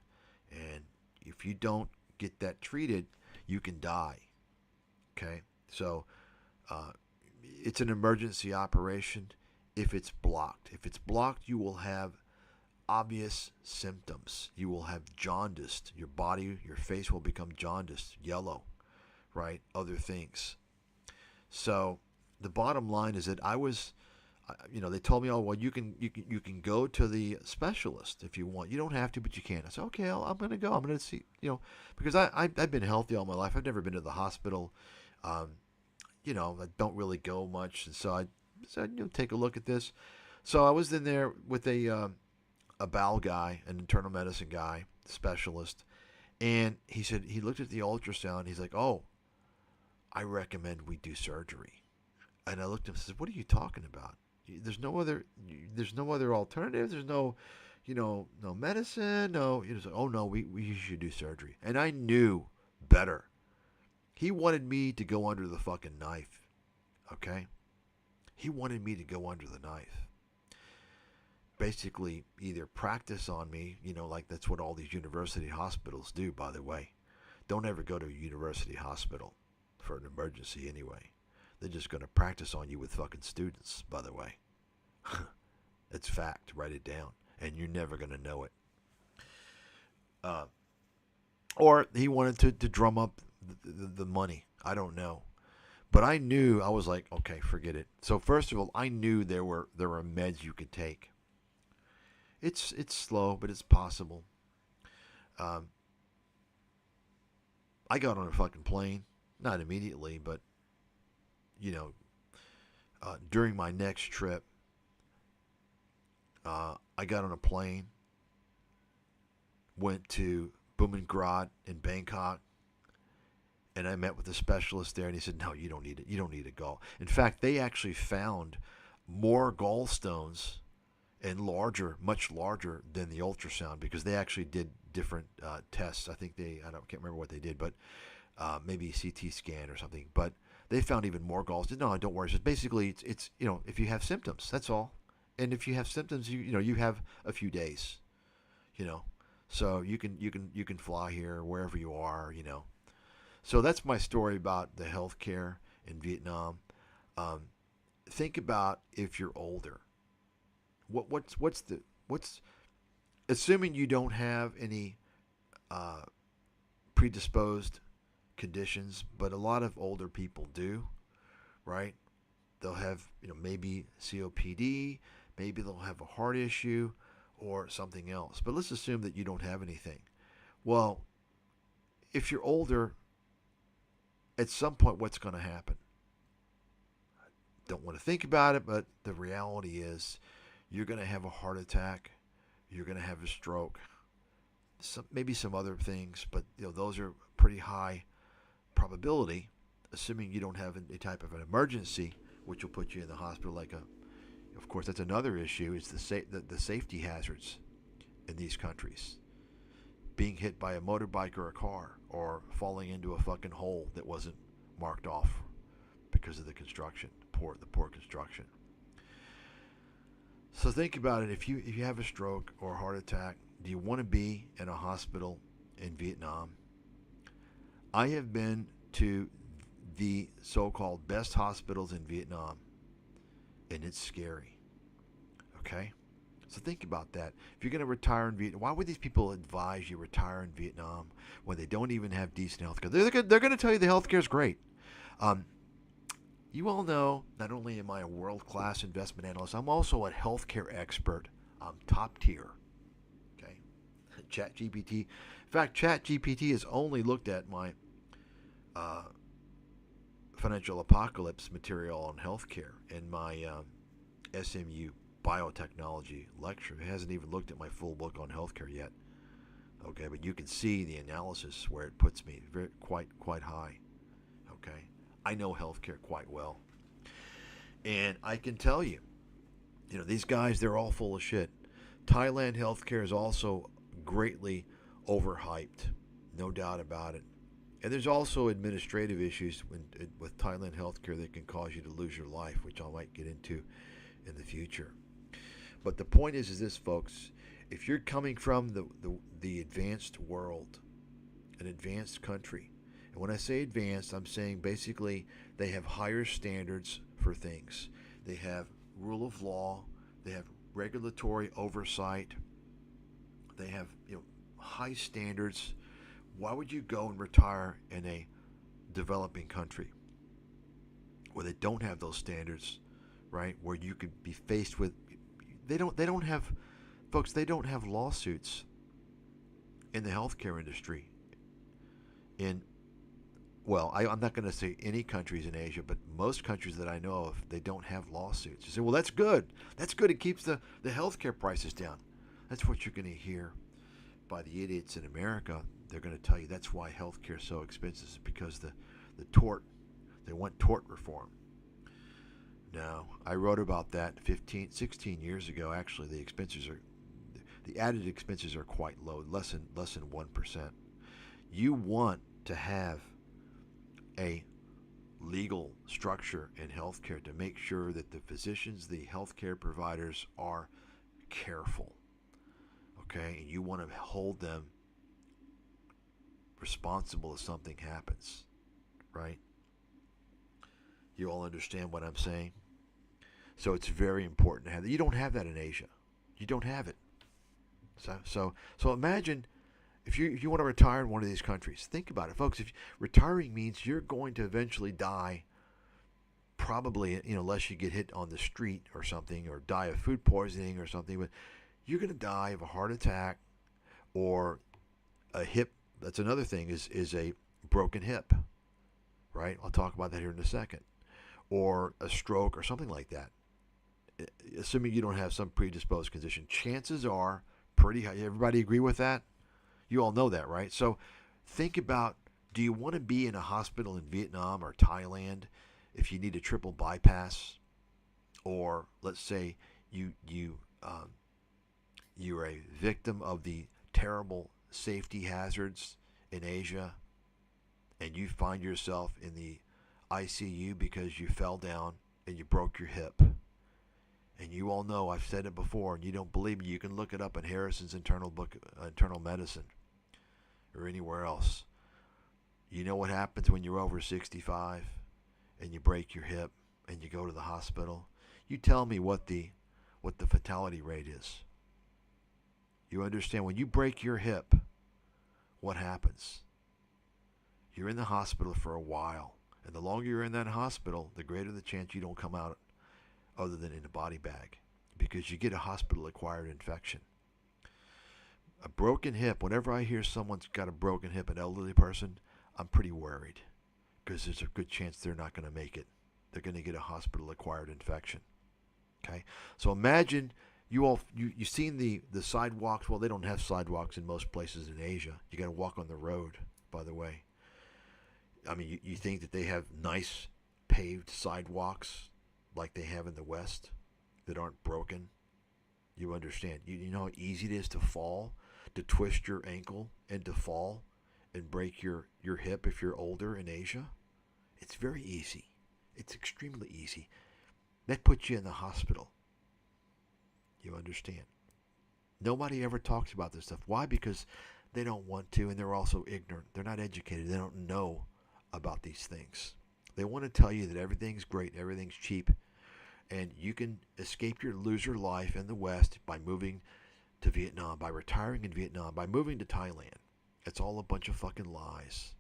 And if you don't get that treated, you can die. Okay? So, it's an emergency operation if it's blocked. If it's blocked, you will have obvious symptoms. You will have jaundice. Your body, your face will become jaundiced, yellow, right? Other things. So the bottom line is that they told me, oh, well, you can go to the specialist if you want. You don't have to, but you can. I said, okay, I'm going to go. I'm going to see, because I've been healthy all my life. I've never been to the hospital. Um, I don't really go much, and so I said, take a look at this. So I was in there with a bowel guy, an internal medicine guy, specialist, and he said he looked at the ultrasound. He's like, oh, I recommend we do surgery. And I looked at him and said, what are you talking about? There's no other alternative. There's no, no medicine. No, oh no, we should do surgery. And I knew better. He wanted me to go under the fucking knife. Okay? He wanted me to go under the knife. Basically, either practice on me, like that's what all these university hospitals do, by the way. Don't ever go to a university hospital for an emergency anyway. They're just going to practice on you with fucking students, by the way. It's fact. Write it down. And you're never going to know it. Or he wanted to drum up the money. I don't know. But I knew, I was like, okay, forget it. So first of all, I knew there were meds you could take. It's slow, but it's possible. I got on a fucking plane. Not immediately, but during my next trip, I got on a plane, went to Bumrungrad in Bangkok, and I met with a specialist there, and he said, no, you don't need it. You don't need a gall. In fact, they actually found more gallstones and much larger than the ultrasound, because they actually did different tests. I think can't remember what they did, but maybe a CT scan or something. But they found even more gallstones. No, don't worry. It's basically, it's if you have symptoms, that's all. And if you have symptoms, you have a few days, so you can fly here wherever you are, So that's my story about the healthcare in Vietnam. Think about if you're older. What's assuming you don't have any predisposed conditions, but a lot of older people do, right? They'll have, maybe COPD, maybe they'll have a heart issue or something else. But let's assume that you don't have anything. Well, if you're older, at some point, what's going to happen? I don't want to think about it, but the reality is you're going to have a heart attack. You're going to have a stroke. Maybe some other things, but those are pretty high probability, assuming you don't have a type of an emergency, which will put you in the hospital. Of course, that's another issue. Is the safety hazards in these countries. Being hit by a motorbike or a car, or falling into a fucking hole that wasn't marked off because of the construction, the poor construction. So think about it. If you have a stroke or a heart attack, do you want to be in a hospital in Vietnam? I have been to the so-called best hospitals in Vietnam, and it's scary. Okay? So think about that. If you're going to retire in Vietnam, why would these people advise you retire in Vietnam when they don't even have decent health care? They're going to tell you the health care is great. You all know, not only am I a world-class investment analyst, I'm also a healthcare expert. I'm top tier. Okay? ChatGPT. In fact, ChatGPT has only looked at my financial apocalypse material on healthcare and my SMU biotechnology lecture. It hasn't even looked at my full book on healthcare yet. Okay, but you can see the analysis where it puts me quite high. Okay, I know healthcare quite well, and I can tell you, these guys, they're all full of shit. Thailand healthcare is also greatly overhyped, no doubt about it. And there's also administrative issues with Thailand healthcare that can cause you to lose your life, which I might get into in the future. But the point is this, folks. If you're coming from the advanced world, an advanced country, and when I say advanced, I'm saying basically they have higher standards for things. They have rule of law. They have regulatory oversight. They have high standards. Why would you go and retire in a developing country where they don't have those standards right? Where you could be faced with, they don't have, folks, they don't have lawsuits in the healthcare industry. In, well, I'm not going to say any countries in Asia, but most countries that I know of, they don't have lawsuits. You say, well, that's good. That's good. It keeps the healthcare prices down. That's what you're going to hear by the idiots in America. They're going to tell you that's why healthcare is so expensive, is because the tort, they want tort reform. Now, I wrote about that 16 years ago. Actually, the added expenses are quite low, less than 1%. You want to have a legal structure in healthcare to make sure that the physicians, the healthcare providers are careful. Okay, and you want to hold them responsible if something happens, right? You all understand what I'm saying? So it's very important to have that. You don't have that in Asia. You don't have it. So imagine if you want to retire in one of these countries. Think about it, folks. If retiring means you're going to eventually die, probably, unless you get hit on the street or something, or die of food poisoning or something, but you're going to die of a heart attack or a hip. That's another thing, is a broken hip, right? I'll talk about that here in a second. Or a stroke or something like that. Assuming you don't have some predisposed condition. Chances are pretty high. Everybody agree with that? You all know that, right? So think about, do you want to be in a hospital in Vietnam or Thailand if you need a triple bypass? Or let's say you're a victim of the terrible safety hazards in Asia and you find yourself in the ICU because you fell down and you broke your hip. And you all know, I've said it before, and you don't believe me, you can look it up in Harrison's Internal Medicine or anywhere else. You know what happens when you're over 65 and you break your hip and you go to the hospital? You tell me what the fatality rate is. You understand, when you break your hip, what happens? You're in the hospital for a while. And the longer you're in that hospital, the greater the chance you don't come out other than in a body bag, because you get a hospital-acquired infection. A broken hip, whenever I hear someone's got a broken hip, an elderly person, I'm pretty worried, because there's a good chance they're not going to make it. They're going to get a hospital-acquired infection. Okay? So imagine you've seen the sidewalks. Well, they don't have sidewalks in most places in Asia. You got to walk on the road, by the way. I mean, you think that they have nice paved sidewalks like they have in the West that aren't broken? You understand. You know how easy it is to fall, to twist your ankle and to fall and break your hip if you're older in Asia? It's very easy. It's extremely easy. That puts you in the hospital. You understand. Nobody ever talks about this stuff. Why? Because they don't want to, and they're also ignorant. They're not educated. They don't know about these things. They want to tell you that everything's great, everything's cheap, and you can escape your loser life in the West by moving to Vietnam, by retiring in Vietnam, by moving to Thailand. It's all a bunch of fucking lies.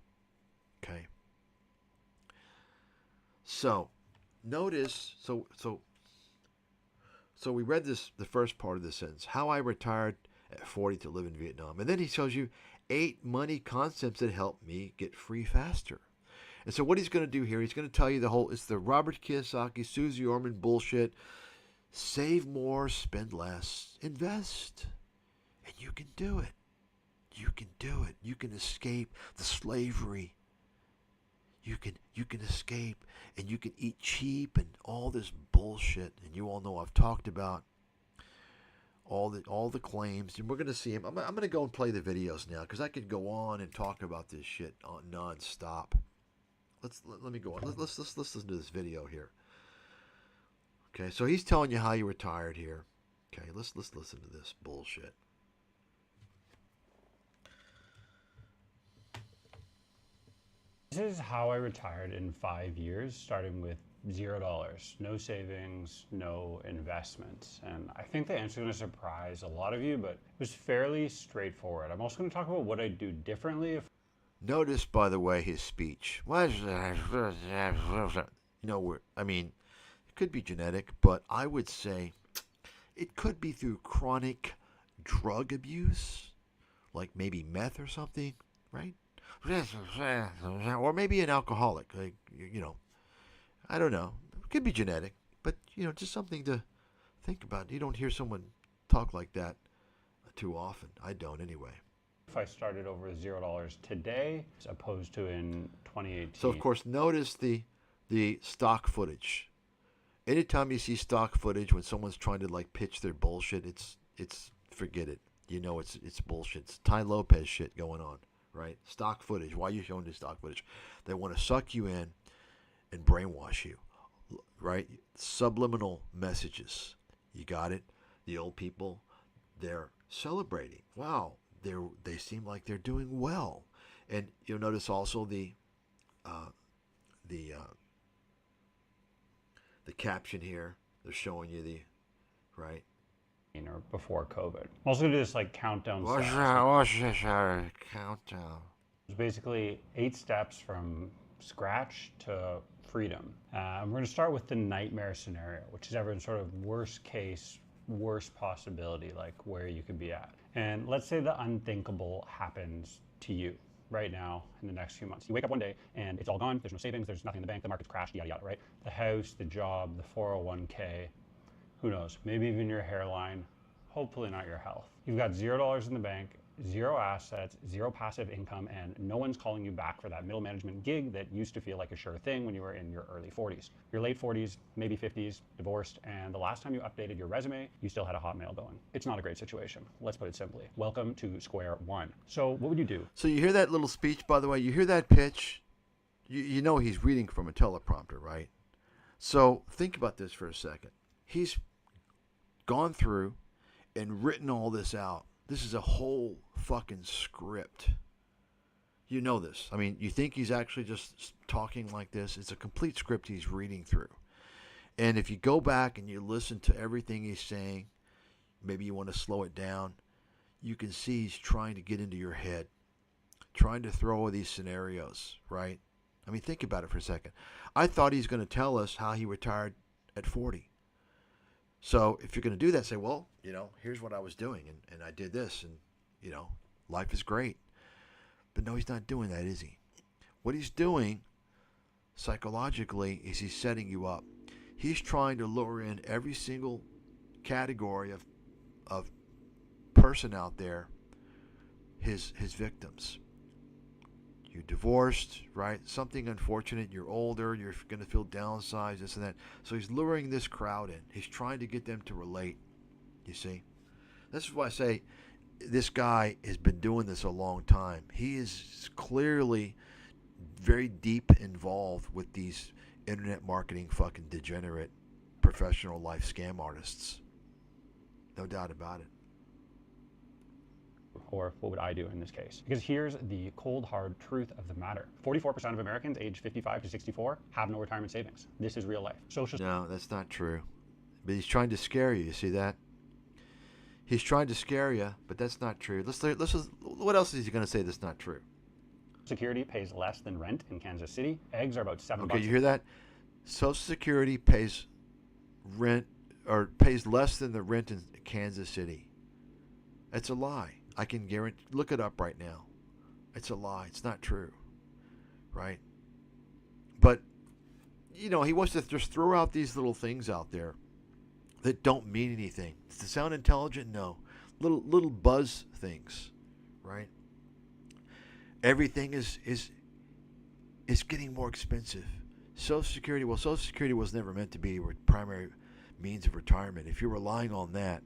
Okay? So, notice, so we read the first part of this sentence. How I retired at 40 to live in Vietnam. And then he tells you 8 money concepts that help me get free faster. And so what he's going to do here, he's going to tell you it's the Robert Kiyosaki, Susie Orman bullshit. Save more, spend less, invest. And you can do it. You can do it. You can escape the slavery. You can escape, and you can eat cheap and all this bullshit. And you all know I've talked about all the claims, and we're going to see him. I'm going to go and play the videos now, because I could go on and talk about this shit non-stop. Let me go on. Let's listen to this video here. Okay, so he's telling you how you retired here. Okay, let's listen to this bullshit. This is how I retired in 5 years, starting with $0, no savings, no investments. And I think the answer is going to surprise a lot of you, but it was fairly straightforward. I'm also going to talk about what I'd do differently if... Notice, by the way, his speech. Because could be genetic, but I would say it could be through chronic drug abuse, like maybe meth or something, right? Or maybe an alcoholic, like, I don't know. It could be genetic, but just something to think about. You don't hear someone talk like that too often. I don't anyway. If I started over $0 today, as opposed to in 2018. So of course, notice the stock footage. Anytime you see stock footage when someone's trying to like pitch their bullshit, it's forget it. It's bullshit. It's Ty Lopez shit going on, right? Stock footage. Why are you showing this stock footage? They want to suck you in and brainwash you, right? Subliminal messages. You got it? The old people, they're celebrating. Wow, they seem like they're doing well. And you'll notice also the caption here. They're showing you right? Or before COVID. I'm also going to do this like countdown What's this countdown? It's basically 8 steps from scratch to freedom. We're going to start with the nightmare scenario, which is everyone's sort of worst case, worst possibility, like where you could be at. And let's say the unthinkable happens to you right now in the next few months. You wake up one day and it's all gone. There's no savings. There's nothing in the bank. The market's crashed, yada, yada, right? The house, the job, the 401k, who knows? Maybe even your hairline, hopefully not your health. You've got $0 in the bank, 0 assets, 0 passive income, and no one's calling you back for that middle management gig that used to feel like a sure thing when you were in your early 40s. Your late 40s, maybe 50s, divorced, and the last time you updated your resume, you still had a Hotmail going. It's not a great situation. Let's put it simply. Welcome to square one. So what would you do? So you hear that little speech, by the way? You hear that pitch? You know he's reading from a teleprompter, right? So think about this for a second. He's gone through and written all this out. This is a whole fucking script. You know this. I mean, you think he's actually just talking like this? It's a complete script he's reading through. And if you go back and you listen to everything he's saying, maybe you want to slow it down, you can see he's trying to get into your head, trying to throw all these scenarios, right? I mean, think about it for a second. I thought he's going to tell us how he retired at 40. So if you're going to do that, say, well, here's what I was doing, and I did this, and, life is great. But no, he's not doing that, is he? What he's doing psychologically is he's setting you up. He's trying to lure in every single category of person out there, his victims. You're divorced, right? Something unfortunate. You're older. You're going to feel downsized, this and that. So he's luring this crowd in. He's trying to get them to relate, you see? This is why I say this guy has been doing this a long time. He is clearly very deep involved with these internet marketing fucking degenerate professional life scam artists. No doubt about it. Or what would I do in this case? Because here's the cold, hard truth of the matter. 44% of Americans aged 55 to 64 have no retirement savings. This is real life. No, that's not true. But he's trying to scare you. You see that? He's trying to scare you, but that's not true. What else is he going to say that's not true? Security pays less than rent in Kansas City. Eggs are about $7. Okay, you hear that? Social Security pays rent or pays less than the rent in Kansas City. That's a lie. I can guarantee. Look it up right now. It's a lie. It's not true, right? But he wants to just throw out these little things out there that don't mean anything. Does it sound intelligent? No. Little buzz things, right? Everything is getting more expensive. Social Security was never meant to be your primary means of retirement. If you're relying on that,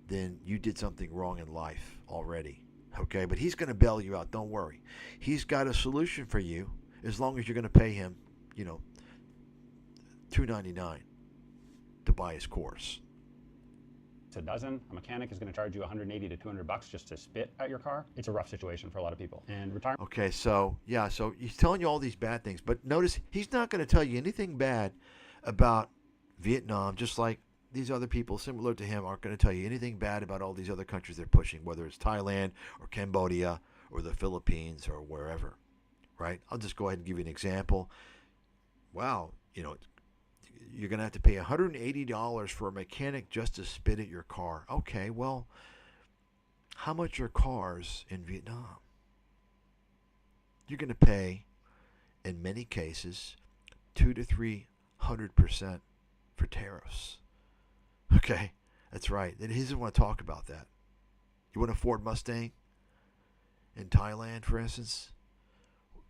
then you did something wrong in life already. Okay, but he's going to bail you out. Don't worry. He's got a solution for you as long as you're going to pay him, $2.99 to buy his course. It's a dozen. A mechanic is going to charge you $180 to $200 just to spit at your car. It's a rough situation for a lot of people. And retirement. Okay, so he's telling you all these bad things, but notice he's not going to tell you anything bad about Vietnam, just like these other people similar to him aren't going to tell you anything bad about all these other countries they're pushing, whether it's Thailand or Cambodia or the Philippines or wherever, right? I'll just go ahead and give you an example. Wow, you're going to have to pay $180 for a mechanic just to spit at your car. Okay, well, how much are cars in Vietnam? You're going to pay, in many cases, 200 to 300% for tariffs. Okay, that's right. He doesn't want to talk about that. You want a Ford Mustang in Thailand, for instance?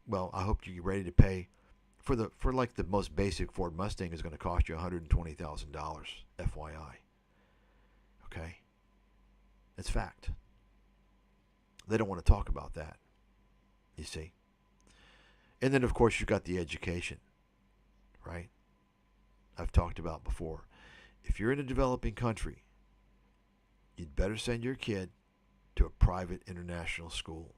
Well, I hope you're ready to pay for like the most basic Ford Mustang is going to cost you $120,000, FYI. Okay, it's fact. They don't want to talk about that. You see. And then, of course, you've got the education, right? I've talked about before. If you're in a developing country, you'd better send your kid to a private international school.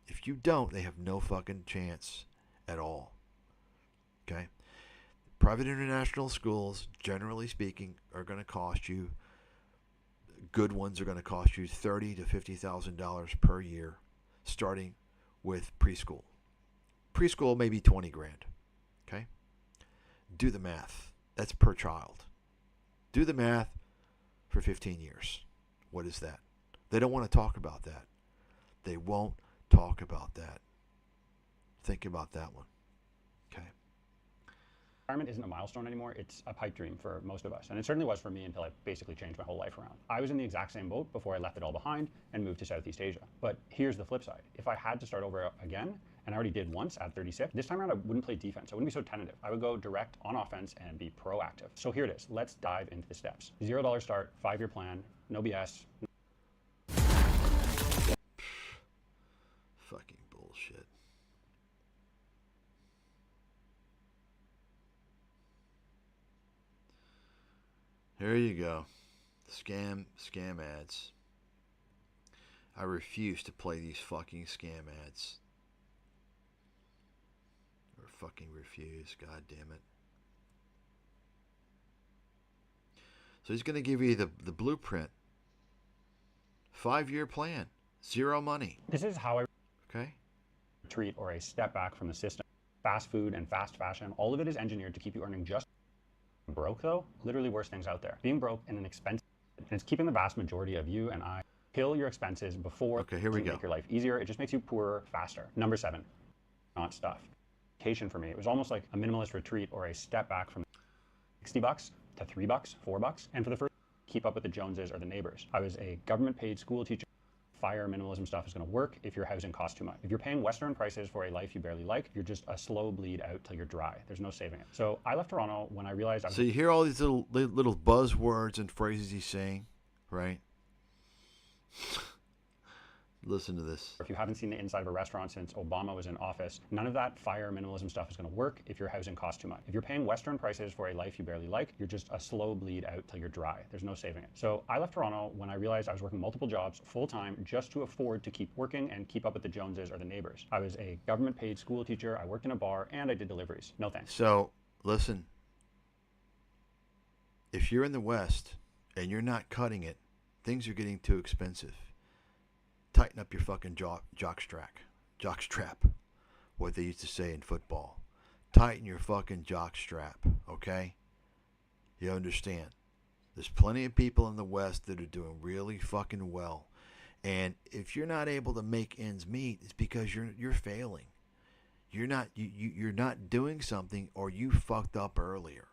If you don't, they have no fucking chance at all. Okay? Private international schools, generally speaking, are going to cost you, good ones are going to cost you $30,000 to $50,000 per year, starting with preschool. Preschool maybe 20 grand. Okay? Do the math. That's per child. Do the math for 15 years. What is that? They don't want to talk about that. They won't talk about that. Think about that one. Okay. Retirement isn't a milestone anymore. It's a pipe dream for most of us. And it certainly was for me until I basically changed my whole life around. I was in the exact same boat before I left it all behind and moved to Southeast Asia. But here's the flip side. If I had to start over again, and I already did once at 36, this time around I wouldn't play defense. I wouldn't be so tentative. I would go direct on offense and be proactive. So here it is. Let's dive into the steps. $0 start, 5-year plan, no BS. Fucking bullshit. There you go. Scam ads. I refuse to play these fucking scam ads. Or fucking refuse, god damn it. So he's going to give you the blueprint. 5-year plan. Zero money. This is how I retreat or a step back from the system. Fast food and fast fashion, all of it is engineered to keep you earning just broke though. Literally worst things out there. Being broke and an expense, and it's keeping the vast majority of you and I kill your expenses before here we go. Make your life easier. It just makes you poorer faster. Number 7, not stuff. Vacation for me, it was almost like a minimalist retreat or a step back from $60 to $3, $4, and for the first, keep up with the Joneses or the neighbors. I was a government paid school teacher. Fire minimalism stuff is going to work if your housing costs too much. If you're paying Western prices for a life you barely like, you're just a slow bleed out till you're dry. There's no saving it. So I left Toronto when I realized I was... So you hear all these little buzzwords and phrases he's saying, right? Listen to this. If you haven't seen the inside of a restaurant since Obama was in office, none of that fire minimalism stuff is going to work if your housing costs too much. If you're paying Western prices for a life you barely like, you're just a slow bleed out till you're dry. There's no saving it. So I left Toronto when I realized I was working multiple jobs full-time just to afford to keep working and keep up with the Joneses or the neighbors. I was a government paid school teacher, I worked in a bar, and I did deliveries. No thanks. So, listen. If you're in the West and you're not cutting it, things are getting too expensive. Tighten up your fucking jockstrap, what they used to say in football. Tighten your fucking jockstrap, okay? You understand? There's plenty of people in the West that are doing really fucking well. And if you're not able to make ends meet, it's because you're failing. You're not doing something, or you fucked up earlier.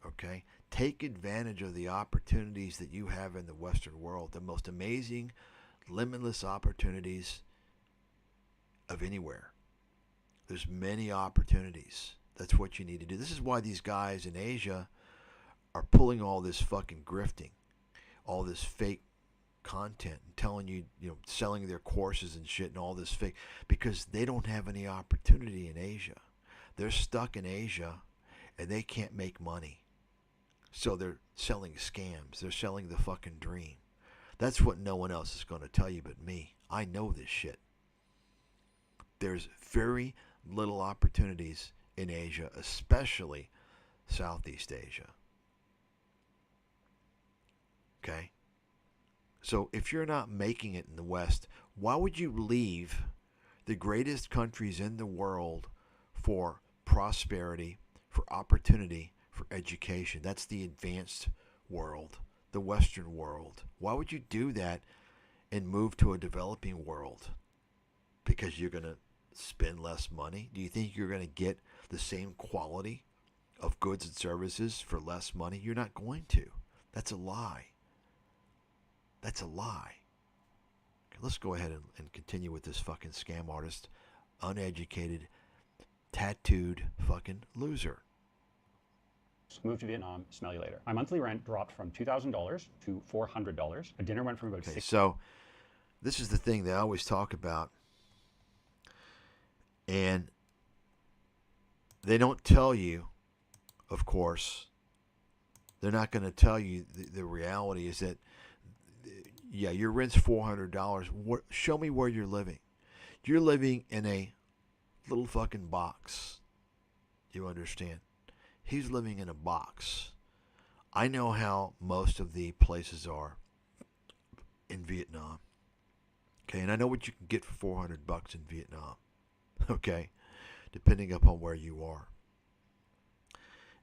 Okay? Take advantage of the opportunities that you have in the Western world, the most amazing, limitless opportunities of anywhere. There's many opportunities. That's what you need to do. This is why these guys in Asia are pulling all this fucking grifting, all this fake content, and telling you, selling their courses and shit and all this fake, because they don't have any opportunity in Asia. They're stuck in Asia and they can't make money. So they're selling scams. They're selling the fucking dream. That's what no one else is going to tell you but me. I know this shit. There's very little opportunities in Asia, especially Southeast Asia. Okay? So if you're not making it in the West, why would you leave the greatest countries in the world for prosperity, for opportunity for education. That's the advanced world, the Western world. Why would you do that and move to a developing world? Because you're going to spend less money? Do you think you're going to get the same quality of goods and services for less money? You're not going to. That's a lie. That's a lie. Okay, let's go ahead and continue with this fucking scam artist, uneducated, tattooed fucking loser. Moved to Vietnam, smell you later. My monthly rent dropped from $2,000 to $400. A dinner went from about So this is the thing they always talk about. And they don't tell you, of course, they're not going to tell you the reality is that, yeah, your rent's $400. Show me where you're living. You're living in a little fucking box. You understand? He's living in a box. I know how most of the places are in Vietnam. Okay, and I know what you can get for $400 in Vietnam. Okay, depending upon where you are.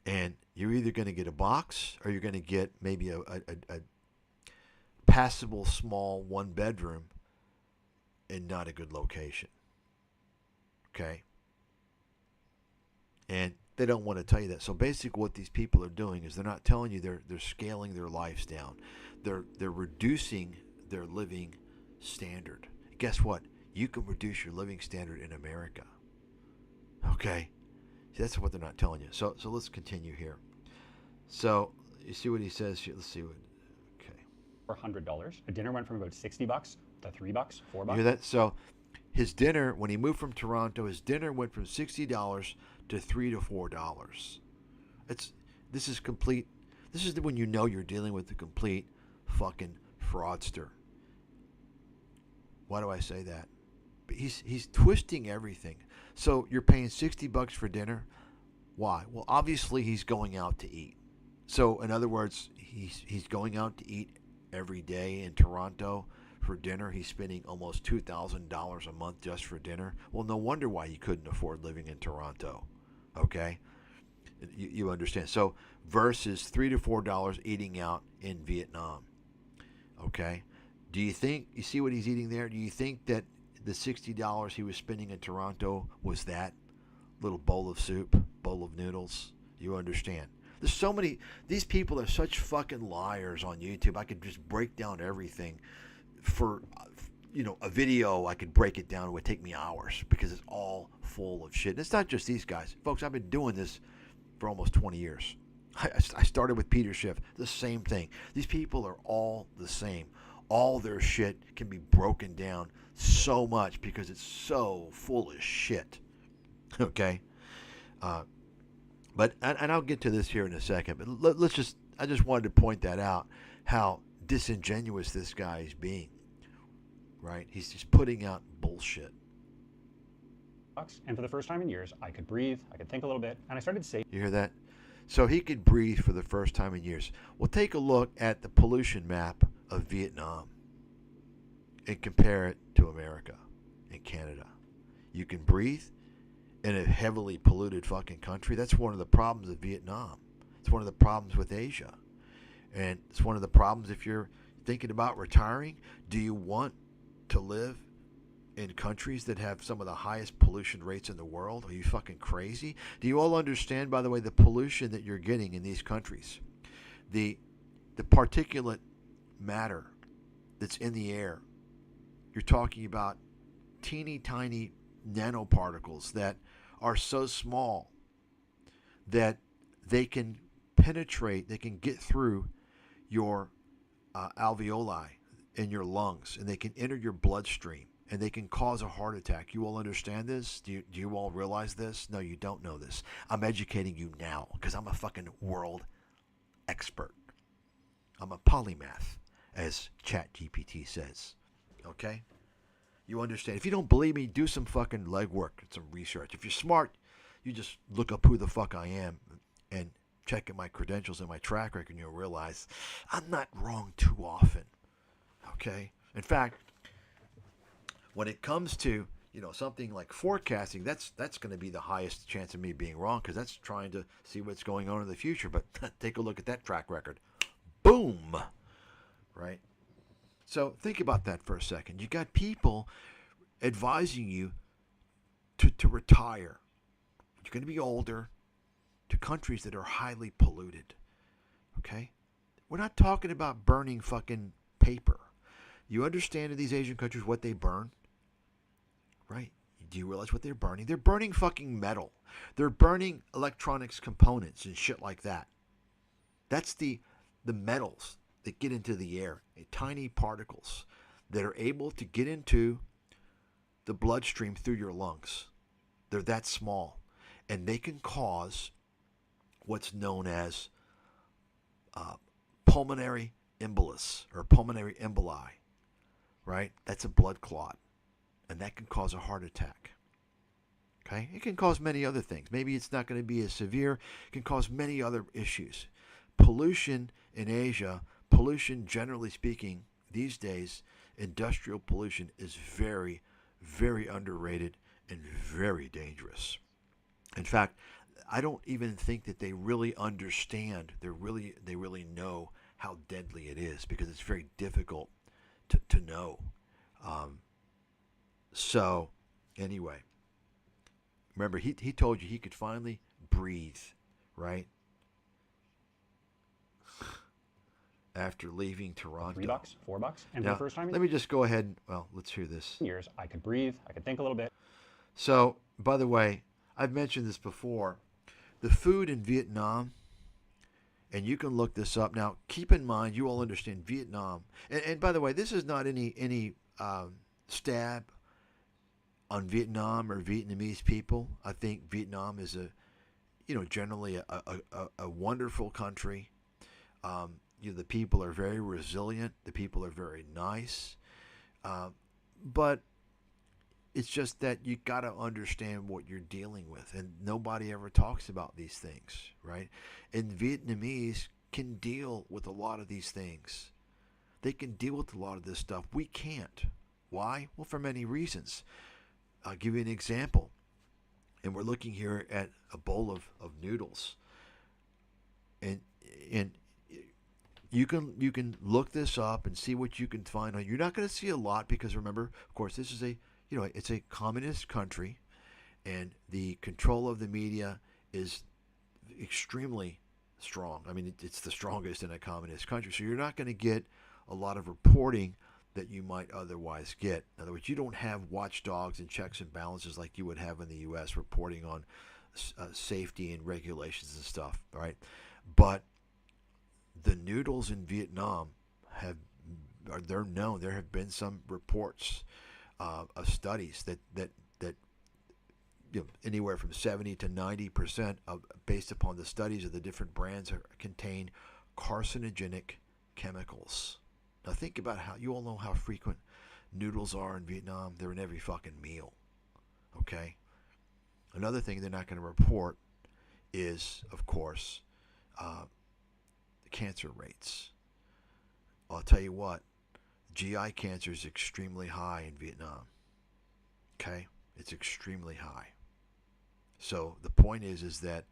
And you're either going to get a box or you're going to get maybe a passable small one bedroom in not a good location. Okay? And they don't want to tell you that. So basically what these people are doing is they're not telling you they're scaling their lives down. They're reducing their living standard. Guess what? You can reduce your living standard in America. Okay? See, that's what they're not telling you. So let's continue here. So you see what he says here. Let's see what. Okay. $400. A dinner went from about $60 to $3, $4. You hear that? So his dinner, when he moved from Toronto, his dinner went from $60 to $3 to $4. This is complete. This is when you know you're dealing with a complete fucking fraudster. Why do I say that? He's twisting everything. So you're paying $60 for dinner. Why? Well, obviously he's going out to eat. So in other words, he's going out to eat every day in Toronto for dinner. He's spending almost $2,000 a month just for dinner. Well, no wonder why he couldn't afford living in Toronto. Okay? You understand. So versus $3 to $4 eating out in Vietnam. Okay? Do you think, you see what he's eating there? Do you think that the $60 he was spending in Toronto was that little bowl of soup, bowl of noodles? You understand. There's so many, these people are such fucking liars on YouTube. I could just break down everything for, a video. I could break it down. It would take me hours because it's all full of shit. And it's not just these guys. Folks, I've been doing this for almost 20 years. I started with Peter Schiff. The same thing. These people are all the same. All their shit can be broken down so much because it's so full of shit. Okay? But I'll get to this here in a second. But I just wanted to point that out, how disingenuous this guy is being. Right? He's just putting out bullshit. And for the first time in years, I could breathe, I could think a little bit, and I started saving. You hear that? So he could breathe for the first time in years. Well, take a look at the pollution map of Vietnam and compare it to America and Canada. You can breathe in a heavily polluted fucking country. That's one of the problems of Vietnam. It's one of the problems with Asia. And it's one of the problems if you're thinking about retiring. Do you want to live in countries that have some of the highest pollution rates in the world? Are you fucking crazy? Do you all understand, by the way, the pollution that you're getting in these countries? The particulate matter that's in the air. You're talking about teeny tiny nanoparticles that are so small that they can penetrate, they can get through your alveoli in your lungs, and they can enter your bloodstream, and they can cause a heart attack. You all understand this? Do you all realize this? No, you don't know this. I'm educating you now because I'm a fucking world expert. I'm a polymath, as ChatGPT says. Okay? You understand? If you don't believe me, do some fucking legwork and some research. If you're smart, you just look up who the fuck I am and check at my credentials and my track record, and you'll realize I'm not wrong too often. Okay? In fact, when it comes to something like forecasting, that's going to be the highest chance of me being wrong because that's trying to see what's going on in the future. But take a look at that track record. Boom! Right? So think about that for a second. You got people advising you to retire. You're going to be older to countries that are highly polluted. Okay? We're not talking about burning fucking paper. You understand in these Asian countries what they burn? Right? Do you realize what they're burning? They're burning fucking metal. They're burning electronics components and shit like that. That's the metals that get into the air, tiny particles that are able to get into the bloodstream through your lungs. They're that small. And they can cause what's known as pulmonary embolus or pulmonary emboli, right? That's a blood clot, and that can cause a heart attack. Okay? It can cause many other things. Maybe it's not going to be as severe. It can cause many other issues. Pollution in Asia, pollution generally speaking, these days, industrial pollution is very, very underrated and very dangerous. In fact, I don't even think that they really understand. They really know how deadly it is because it's very difficult to know. So, anyway, remember he told you he could finally breathe, right? After leaving Toronto. $3, $4, and Now, for the first time let me just go ahead. Well, let's hear this. in years, I could breathe, I could think a little bit. So, by the way, I've mentioned this before. The food in Vietnam, and you can look this up. Now, keep in mind, you all understand Vietnam. And by the way, this is not any stab on Vietnam or Vietnamese people. I think Vietnam is generally a wonderful country. The people are very resilient. The people are very nice. But it's just that you got to understand what you're dealing with, and nobody ever talks about these things, right? And Vietnamese can deal with a lot of these things. They can deal with a lot of this stuff. We can't. Why? Well, for many reasons. I'll give you an example. And we're looking here at a bowl of noodles. And you can look this up and see what you can find. You're not going to see a lot because remember, of course, this is it's a communist country, and the control of the media is extremely strong. I mean, it's the strongest in a communist country. So you're not going to get a lot of reporting that you might otherwise get. In other words, you don't have watchdogs and checks and balances like you would have in the U.S. reporting on safety and regulations and stuff, right? But the noodles in Vietnam they're known. There have been some reports of studies that anywhere from 70 to 90% based upon the studies of the different brands contain carcinogenic chemicals. Now think about how you all know how frequent noodles are in Vietnam. They're in every fucking meal. Okay. Another thing they're not going to report is, of course, the cancer rates. I'll tell you what. GI cancer is extremely high in Vietnam. Okay? It's extremely high. So the point is that,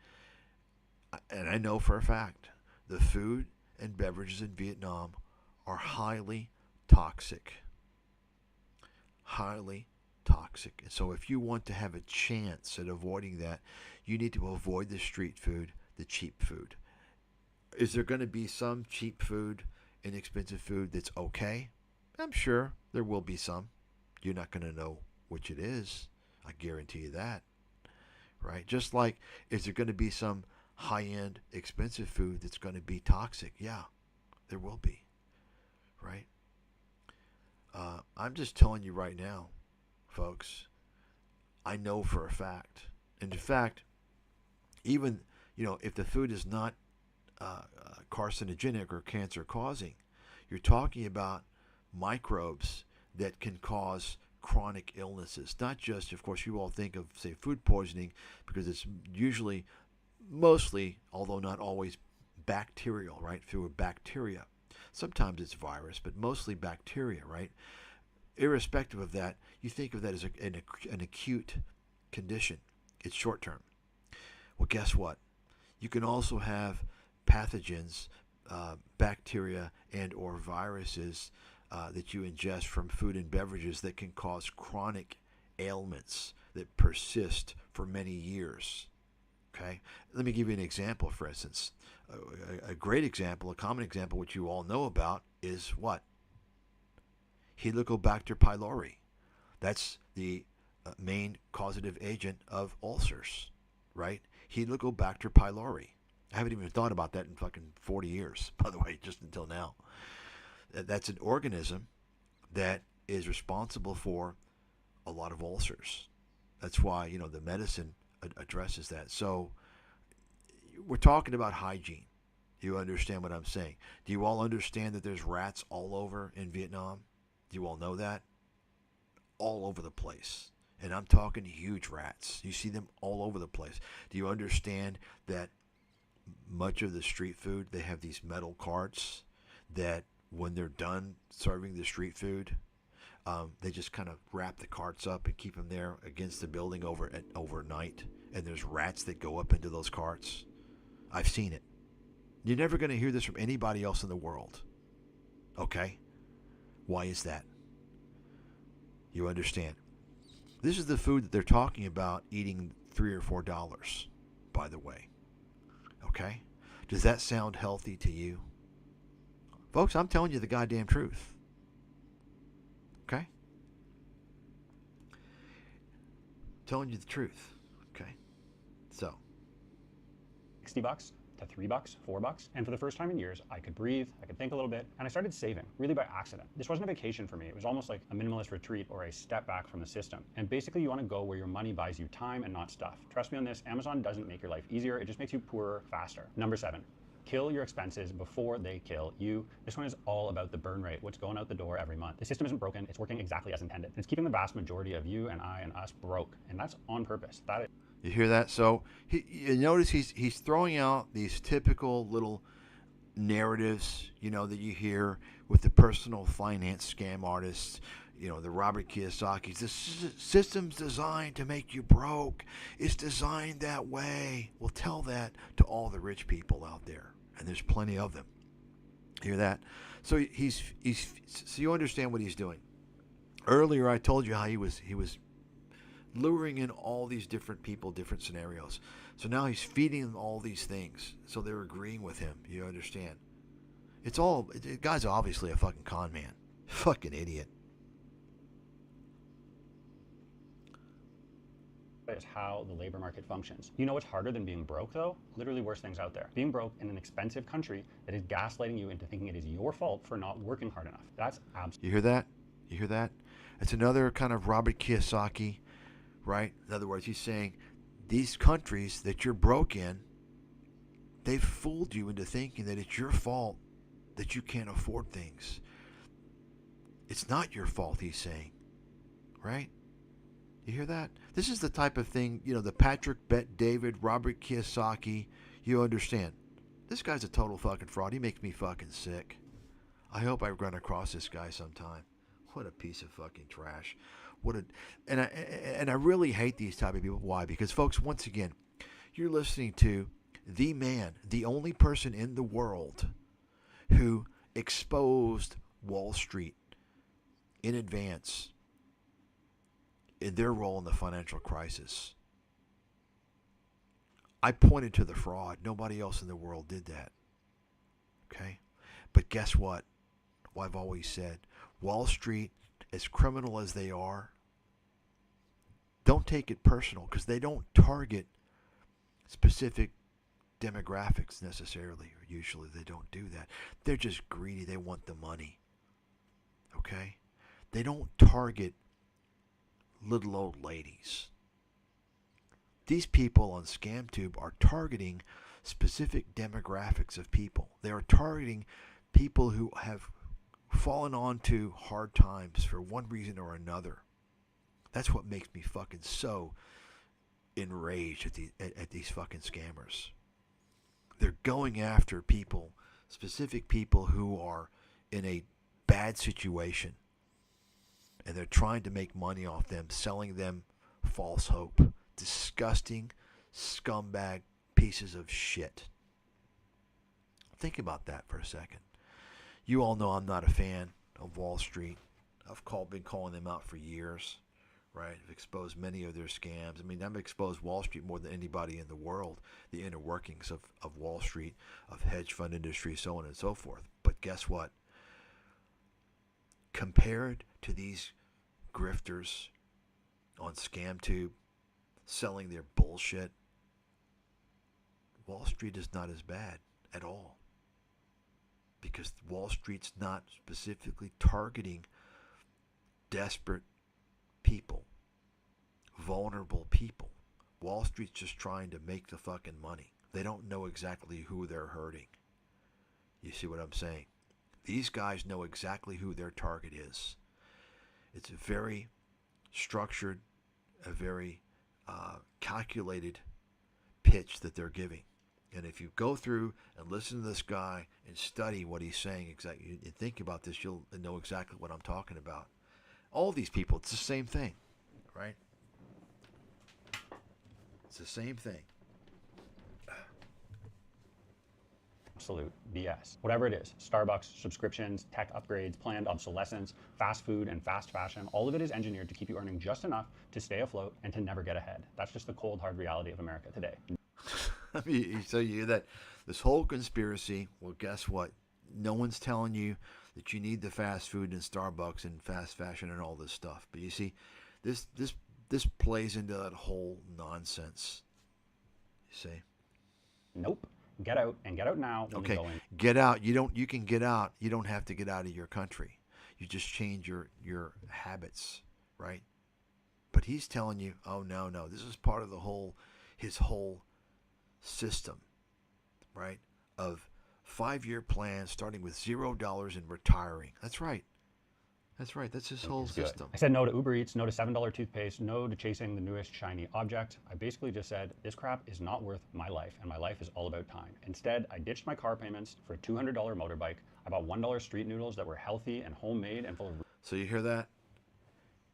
and I know for a fact, the food and beverages in Vietnam are highly toxic. Highly toxic. And so if you want to have a chance at avoiding that, you need to avoid the street food, the cheap food. Is there going to be some cheap food, inexpensive food that's okay? I'm sure there will be some. You're not going to know which it is. I guarantee you that. Right? Just like, is there going to be some high-end, expensive food that's going to be toxic? Yeah, there will be. Right? I'm just telling you right now, folks, I know for a fact. And in fact, even, if the food is not carcinogenic or cancer-causing, you're talking about microbes that can cause chronic illnesses. Not just, of course, you all think of, say, food poisoning because it's usually, mostly, although not always, bacterial, right? Through a bacteria. Sometimes it's virus, but mostly bacteria, right? irrespective of that, you think of that as an acute condition. It's short term. Well, guess what? You can also have pathogens, bacteria and or viruses that you ingest from food and beverages that can cause chronic ailments that persist for many years. Okay? Let me give you an example, for instance. A great example, a common example, which you all know about, is what? Helicobacter pylori. That's the main causative agent of ulcers, right? Helicobacter pylori. I haven't even thought about that in fucking 40 years, by the way, just until now. That's an organism that is responsible for a lot of ulcers. That's why, the medicine addresses that. So we're talking about hygiene. Do you understand what I'm saying? Do you all understand that there's rats all over in Vietnam? Do you all know that? All over the place. And I'm talking huge rats. You see them all over the place. Do you understand that much of the street food, they have these metal carts that when they're done serving the street food, they just kind of wrap the carts up and keep them there against the building overnight. And there's rats that go up into those carts. I've seen it. You're never going to hear this from anybody else in the world. Okay? Why is that? You understand? This is the food that they're talking about eating $3 or $4, by the way. Okay? Does that sound healthy to you? Folks, I'm telling you the goddamn truth. Okay? Telling you the truth. Okay? So. $60 to $3, $4. And for the first time in years, I could breathe, I could think a little bit, and I started saving, really by accident. This wasn't a vacation for me. It was almost like a minimalist retreat or a step back from the system. And basically, you want to go where your money buys you time and not stuff. Trust me on this, Amazon doesn't make your life easier. It just makes you poorer faster. Number 7. Kill your expenses before they kill you. This one is all about the burn rate, what's going out the door every month. The system isn't broken, it's working exactly as intended. It's keeping the vast majority of you and I and us broke, and that's on purpose. That is. You hear that? So you notice he's throwing out these typical little narratives, that you hear with the personal finance scam artists, the Robert Kiyosaki's. The system's designed to make you broke. It's designed that way. Well, tell that to all the rich people out there, and there's plenty of them. Hear that? So so you understand what he's doing. Earlier, I told you how he was luring in all these different people, different scenarios. So now he's feeding them all these things. So they're agreeing with him. You understand? The guy's obviously a fucking con man. Fucking idiot. Is how the labor market functions. You know what's harder than being broke, though? Literally worse things out there. Being broke in an expensive country that is gaslighting you into thinking it is your fault for not working hard enough. That's absolutely. You hear that? You hear that? It's another kind of Robert Kiyosaki, right? In other words, he's saying these countries that you're broke in, they've fooled you into thinking that it's your fault that you can't afford things. It's not your fault, he's saying, right? You hear that? This is the type of thing, the Patrick Bet-David, Robert Kiyosaki, you understand. This guy's a total fucking fraud. He makes me fucking sick. I hope I run across this guy sometime. What a piece of fucking trash. And I really hate these type of people. Why? Because, folks, once again, you're listening to the man, the only person in the world who exposed Wall Street in advance in their role in the financial crisis. I pointed to the fraud. Nobody else in the world did that. Okay? But guess what? Well, I've always said, Wall Street, as criminal as they are, don't take it personal, because they don't target specific demographics necessarily, or usually they don't do that. They're just greedy. They want the money. Okay? They don't target little old ladies. These people on ScamTube are targeting specific demographics of people. They are targeting people who have fallen onto hard times for one reason or another. That's what makes me fucking so enraged at these fucking scammers. They're going after people, specific people who are in a bad situation. and they're trying to make money off them, selling them false hope. Disgusting, scumbag pieces of shit. Think about that for a second. You all know I'm not a fan of Wall Street. I've been calling them out for years, right? I've exposed many of their scams. I mean, I've exposed Wall Street more than anybody in the world, the inner workings of Wall Street, of hedge fund industry, so on and so forth. But guess what? Compared to these grifters on ScamTube selling their bullshit, Wall Street is not as bad at all. Because Wall Street's not specifically targeting desperate people, vulnerable people. Wall Street's just trying to make the fucking money. They don't know exactly who they're hurting. You see what I'm saying? These guys know exactly who their target is. It's a very structured, a very calculated pitch that they're giving. And if you go through and listen to this guy and study what he's saying exactly, and think about this, you'll know exactly what I'm talking about. All these people, it's the same thing, right? It's the same thing. Absolute BS. Whatever it is, Starbucks, subscriptions, tech upgrades, planned obsolescence, fast food, and fast fashion, all of it is engineered to keep you earning just enough to stay afloat and to never get ahead. That's just the cold, hard reality of America today. So you hear that this whole conspiracy, well, guess what? No one's telling you that you need the fast food and Starbucks and fast fashion and all this stuff. But you see, this plays into that whole nonsense. You see? Nope. Get out, and get out now. Okay, get out. You can get out. You don't have to get out of your country. You just change your habits, right? But he's telling you, oh no, this is part of his whole system, right? Of 5-year plan starting with $0 and retiring. That's right. That's his whole system. I said no to Uber Eats, no to $7 toothpaste, no to chasing the newest shiny object. I basically just said, this crap is not worth my life, and my life is all about time. Instead, I ditched my car payments for a $200 motorbike. I bought $1 street noodles that were healthy and homemade and full of... So you hear that?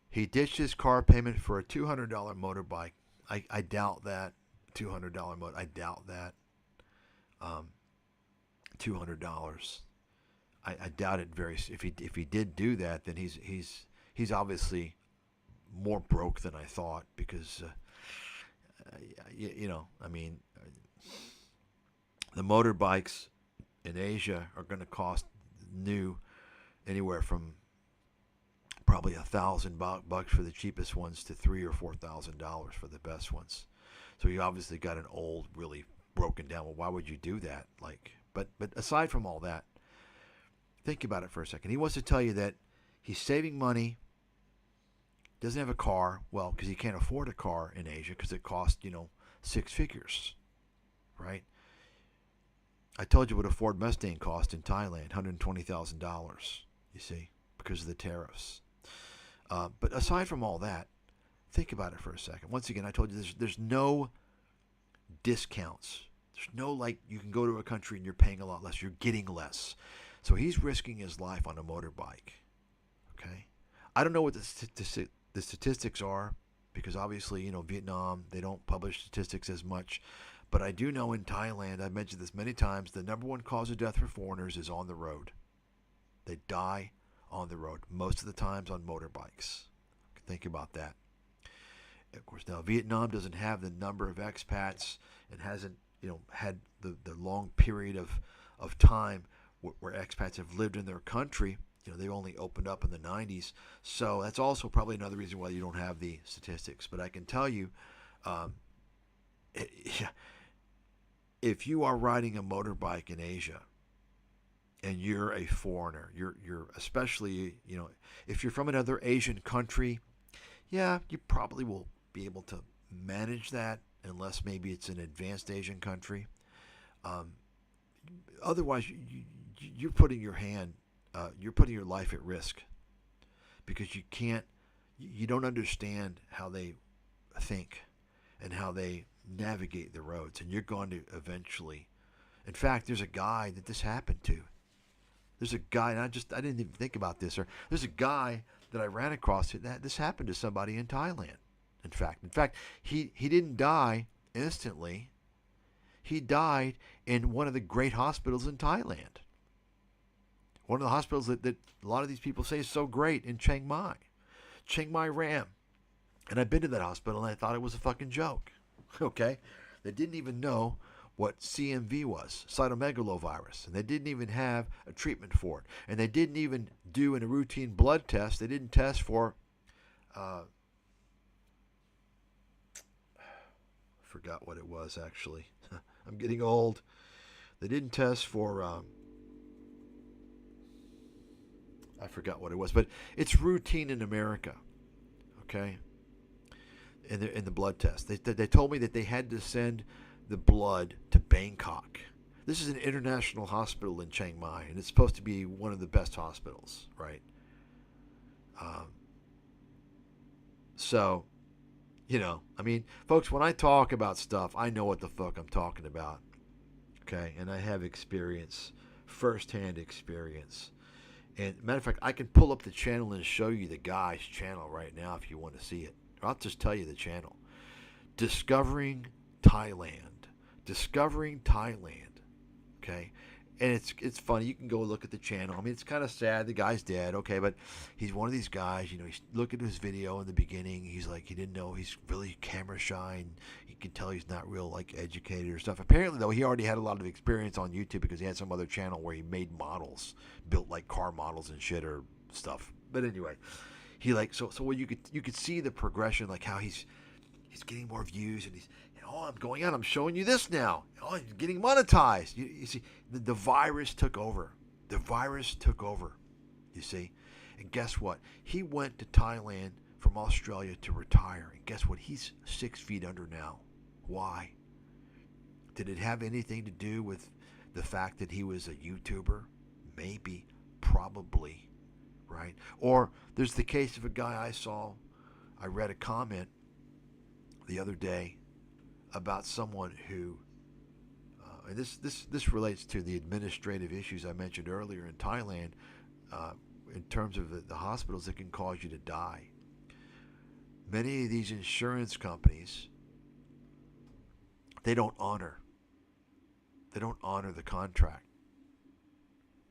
He ditched his car payment for a $200 motorbike. I doubt that. $200 motor. I doubt that. $200. I doubt it very. If he did do that, then he's obviously more broke than I thought, because I mean, the motorbikes in Asia are going to cost new anywhere from probably $1,000 for the cheapest ones to $3,000 or $4,000 for the best ones. So you obviously got an old, really broken down. Well, why would you do that? But aside from all that, think about it for a second. He wants to tell you that he's saving money, doesn't have a car, well, because he can't afford a car in Asia because it costs, 6 figures, right? I told you what a Ford Mustang cost in Thailand, $120,000, you see, because of the tariffs. But aside from all that, think about it for a second. Once again, I told you there's no discounts. There's no, you can go to a country and you're paying a lot less. You're getting less. So he's risking his life on a motorbike, okay? I don't know what the statistics are, because obviously, Vietnam, they don't publish statistics as much. But I do know in Thailand, I've mentioned this many times, the number one cause of death for foreigners is on the road. They die on the road, most of the times on motorbikes. Think about that. Of course, now Vietnam doesn't have the number of expats and hasn't, had the long period of time where expats have lived in their country. They've only opened up in the 90s. So that's also probably another reason why you don't have the statistics. But I can tell you, if you are riding a motorbike in Asia and you're a foreigner, you're especially, if you're from another Asian country, yeah, you probably will be able to manage that, unless maybe it's an advanced Asian country. Otherwise, you're putting your life at risk, because you don't understand how they think and how they navigate the roads, and you're going to eventually. In fact, there's a guy that this happened to. There's a guy, and I didn't even think about this. Or there's a guy that I ran across. This happened to somebody in Thailand. In fact, he didn't die instantly. He died in one of the great hospitals in Thailand. One of the hospitals that a lot of these people say is so great in Chiang Mai Ram. And I've been to that hospital and I thought it was a fucking joke. Okay? They didn't even know what CMV was, cytomegalovirus. And they didn't even have a treatment for it. And they didn't even do in a routine blood test. They didn't test for forgot what it was actually. I'm getting old. They didn't test for I forgot what it was, but it's routine in America. Okay? In the blood test. They told me that they had to send the blood to Bangkok. This is an international hospital in Chiang Mai, and it's supposed to be one of the best hospitals, right? So, I mean, folks, when I talk about stuff, I know what the fuck I'm talking about, okay? And I have experience, firsthand experience. And matter of fact, I can pull up the channel and show you the guy's channel right now if you want to see it. Or I'll just tell you the channel. Discovering Thailand. Okay? And it's funny. You can go look at the channel. I mean, it's kind of sad. The guy's dead, okay? But he's one of these guys, he's look at his video in the beginning. He's like, he didn't know he's really camera shy. And you can tell he's not real, educated or stuff. Apparently, though, he already had a lot of experience on YouTube because he had some other channel where he made models, built, car models and shit or stuff. But anyway, he, so what you could see the progression, how he's getting more views and he's, I'm going out. I'm showing you this now. Oh, you're getting monetized. You see, the virus took over. The virus took over, you see. And guess what? He went to Thailand from Australia to retire. And guess what? He's 6 feet under now. Why? Did it have anything to do with the fact that he was a YouTuber? Maybe. Probably. Right? Or there's the case of a guy I read a comment the other day about someone who, and this relates to the administrative issues I mentioned earlier in Thailand, in terms of the hospitals that can cause you to die. Many of these insurance companies, they don't honor the contract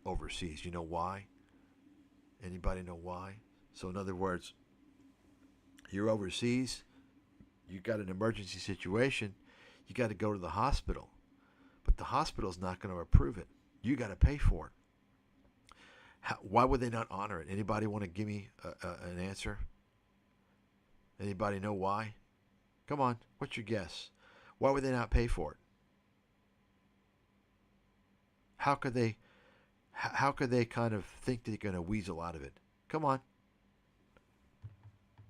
overseas. You know why? Anybody know why? So in other words, you're overseas, you got an emergency situation, you got to go to the hospital. But the hospital's not going to approve it. You got to pay for it. Why would they not honor it? Anybody want to give me an answer? Anybody know why? Come on, what's your guess? Why would they not pay for it? How could they kind of think they're going to weasel out of it? Come on.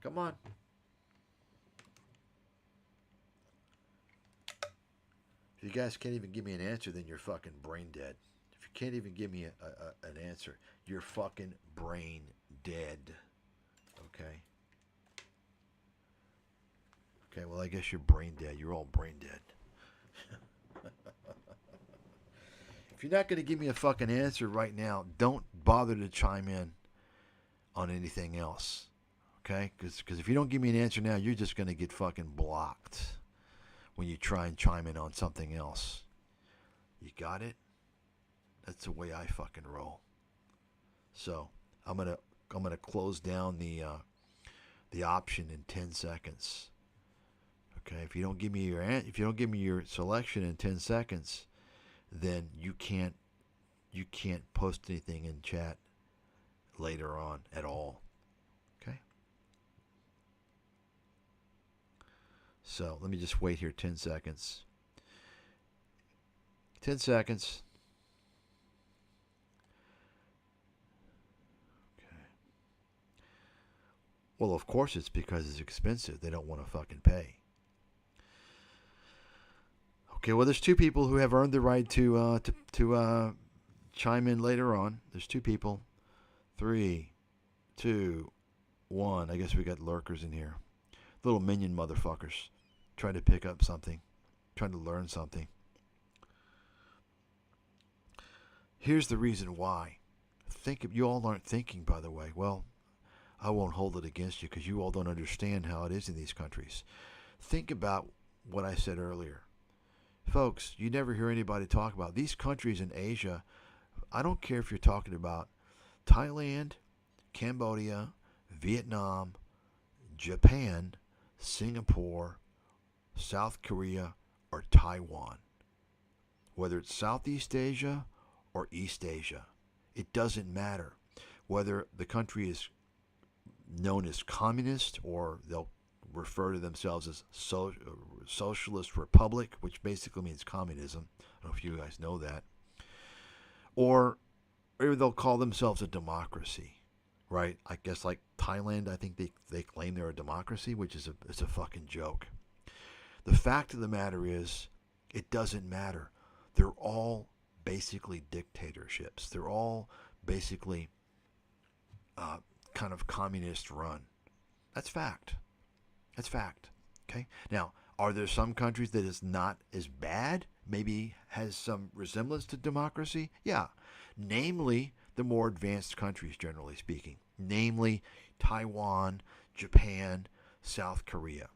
Come on. If you guys can't even give me an answer, then you're fucking brain dead. If you can't even give me an answer, you're fucking brain dead. Okay? Okay, well, I guess you're brain dead. You're all brain dead. If you're not going to give me a fucking answer right now, don't bother to chime in on anything else. Okay? Because if you don't give me an answer now, you're just going to get fucking blocked when you try and chime in on something else. You got it? That's the way I fucking roll. So I'm gonna close down the option in 10 seconds. Okay, if you don't give me your selection in 10 seconds, then you can't post anything in chat later on at all. Okay? So let me just wait here 10 seconds. 10 seconds. Okay. Well, of course it's because it's expensive. They don't want to fucking pay. Okay, well, there's two people who have earned the right to chime in later on. There's two people. 3, 2, 1. I guess we got lurkers in here. Little minion motherfuckers. Trying to pick up something. Trying to learn something. Here's the reason why. You all aren't thinking, by the way. Well, I won't hold it against you because you all don't understand how it is in these countries. Think about what I said earlier. Folks, you never hear anybody talk about these countries in Asia. I don't care if you're talking about Thailand, Cambodia, Vietnam, Japan, Singapore, South Korea, or Taiwan. Whether it's Southeast Asia or East Asia, it doesn't matter. Whether the country is known as communist or they'll refer to themselves as socialist republic, which basically means communism. I don't know if you guys know that. Or they'll call themselves a democracy, right? I guess like Thailand, I think they claim they're a democracy, which is it's a fucking joke. The fact of the matter is, it doesn't matter. They're all basically dictatorships. They're all basically kind of communist run. That's fact. That's fact. Okay? Now, are there some countries that is not as bad? Maybe has some resemblance to democracy? Yeah. Namely, the more advanced countries, generally speaking. Namely, Taiwan, Japan, South Korea.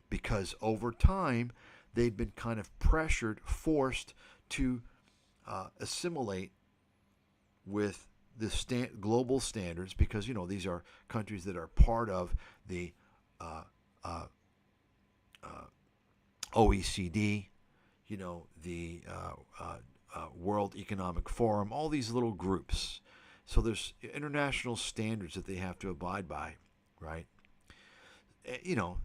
Because over time, they've been kind of pressured, forced to assimilate with the global standards because, these are countries that are part of the OECD, the World Economic Forum, all these little groups. So there's international standards that they have to abide by, right?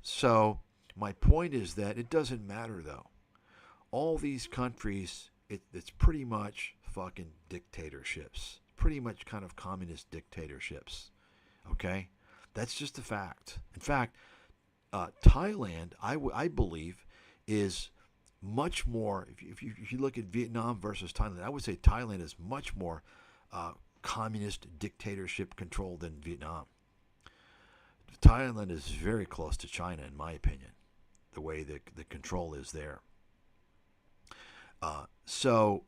So my point is that it doesn't matter, though. All these countries, it's pretty much fucking dictatorships. Pretty much kind of communist dictatorships. Okay? That's just a fact. In fact, Thailand, I believe, is much more, if you look at Vietnam versus Thailand, I would say Thailand is much more communist dictatorship controlled than Vietnam. Thailand is very close to China, in my opinion, the way the control is there. So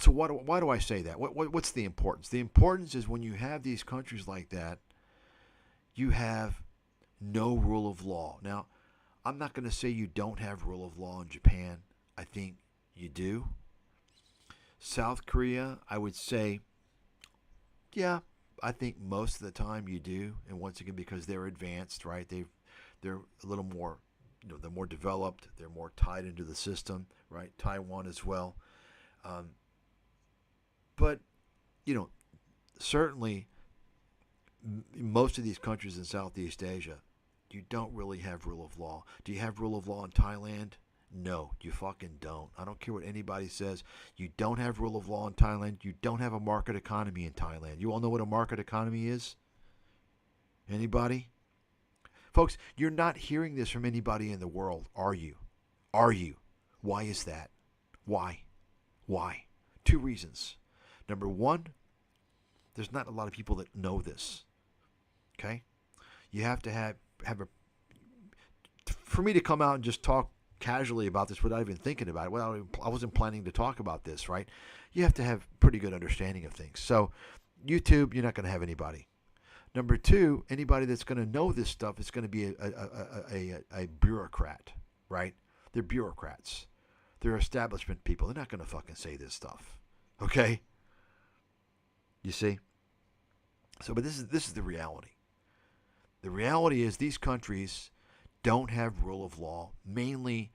why do I say that? What's the importance? The importance is when you have these countries like that, you have no rule of law. Now, I'm not going to say you don't have rule of law in Japan. I think you do. South Korea, I would say, yeah, I think most of the time you do. And once again, because they're advanced, right? They're a little more, they're more developed. They're more tied into the system, right? Taiwan as well. But, certainly most of these countries in Southeast Asia, you don't really have rule of law. Do you have rule of law in Thailand? No, you fucking don't. I don't care what anybody says. You don't have rule of law in Thailand. You don't have a market economy in Thailand. You all know what a market economy is? Anybody? Folks, you're not hearing this from anybody in the world, are you? Are you? Why is that? Why? Why? Two reasons. Number one, there's not a lot of people that know this. Okay? You have to have a... For me to come out and just talk casually about this without even thinking about it, I wasn't planning to talk about this, right? You have to have pretty good understanding of things. So, YouTube, you're not going to have anybody. Number two, anybody that's going to know this stuff is going to be a bureaucrat, right? They're bureaucrats. They're establishment people. They're not going to fucking say this stuff. Okay? You see? So, but this is the reality. The reality is these countries don't have rule of law, mainly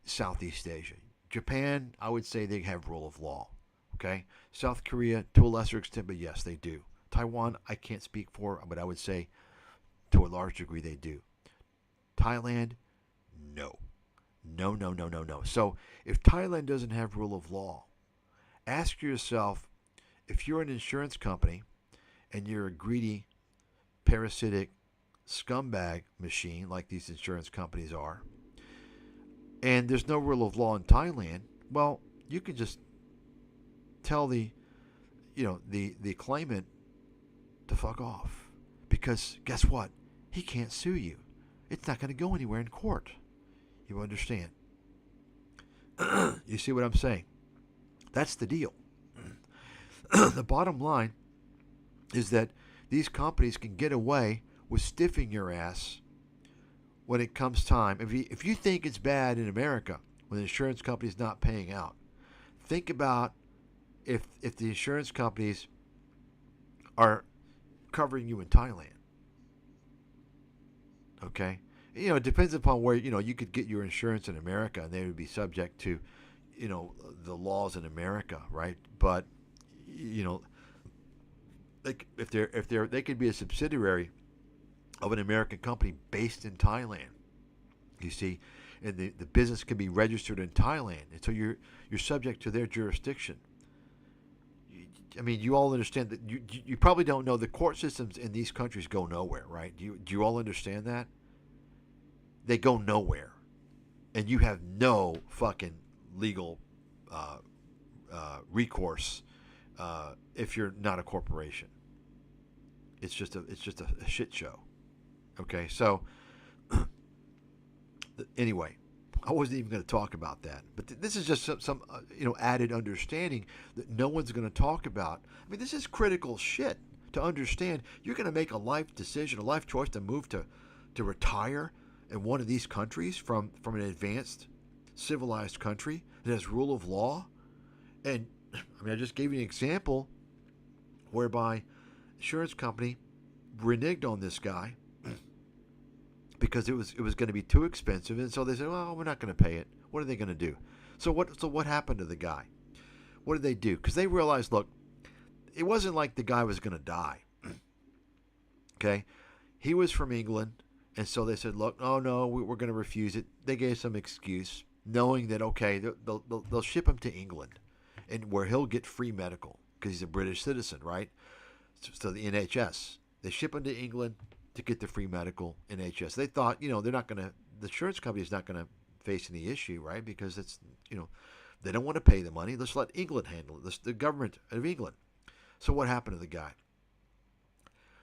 Southeast Asia. Japan, I would say they have rule of law. Okay? South Korea, to a lesser extent, but yes, they do. Taiwan, I can't speak for, but I would say to a large degree they do. Thailand, no. No, no, no, no, no. So if Thailand doesn't have rule of law, ask yourself, if you're an insurance company and you're a greedy, parasitic scumbag machine like these insurance companies are, and there's no rule of law in Thailand, well, you can just tell the claimant to fuck off. Because guess what? He can't sue you. It's not going to go anywhere in court. You understand? You see what I'm saying? That's the deal. The bottom line is that these companies can get away with stiffing your ass when it comes time. If you think it's bad in America when the insurance company's not paying out, think about if the insurance companies are covering you in Thailand. Okay? It depends upon where, you could get your insurance in America and they would be subject to, the laws in America, right? But, if they could be a subsidiary of an American company based in Thailand, you see, and the business can be registered in Thailand, and so you're subject to their jurisdiction. You all understand that you probably don't know the court systems in these countries go nowhere, right? Do you all understand that? They go nowhere, and you have no fucking legal recourse if you're not a corporation. It's just a shit show. Okay, so anyway, I wasn't even going to talk about that, but this is just some added understanding that no one's going to talk about. This is critical shit to understand. You're going to make a life decision, a life choice to move to retire in one of these countries from an advanced, civilized country that has rule of law. And I just gave you an example whereby insurance company reneged on this guy because it was going to be too expensive, and so they said, "Well, we're not going to pay it." What are they going to do? So what happened to the guy? What did they do? Because they realized, look, it wasn't like the guy was going to die. Okay, he was from England, and so they said, "Look, oh no, we're going to refuse it." They gave some excuse, knowing that okay, they'll ship him to England, and where he'll get free medical because he's a British citizen, right? So the NHS, they ship him to England to get the free medical NHS. They thought, they're not going to, the insurance company is not going to face any issue, right? Because it's, they don't want to pay the money. Let's let England handle it. The government of England. So what happened to the guy?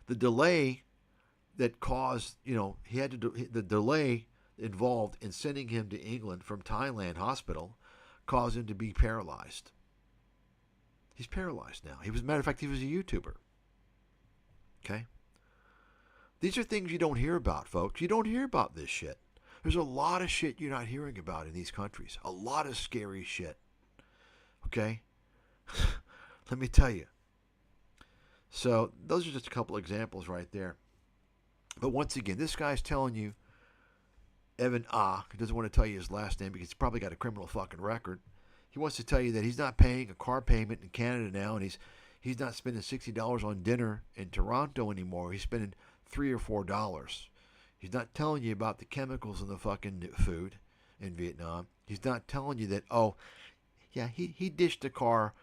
The delay that caused, he had to do, the delay involved in sending him to England from Thailand hospital caused him to be paralyzed. He's paralyzed now. Matter of fact, he was a YouTuber. Okay? These are things you don't hear about, folks. You don't hear about this shit. There's a lot of shit you're not hearing about in these countries. A lot of scary shit. Okay? Let me tell you. So, those are just a couple examples right there. But once again, this guy's telling you, Evan he doesn't want to tell you his last name because he's probably got a criminal fucking record. He wants to tell you that he's not paying a car payment in Canada now, and he's not spending $60 on dinner in Toronto anymore. He's spending $3 or $4. He's not telling you about the chemicals in the fucking food in Vietnam. He's not telling you that, oh, yeah, he dished a car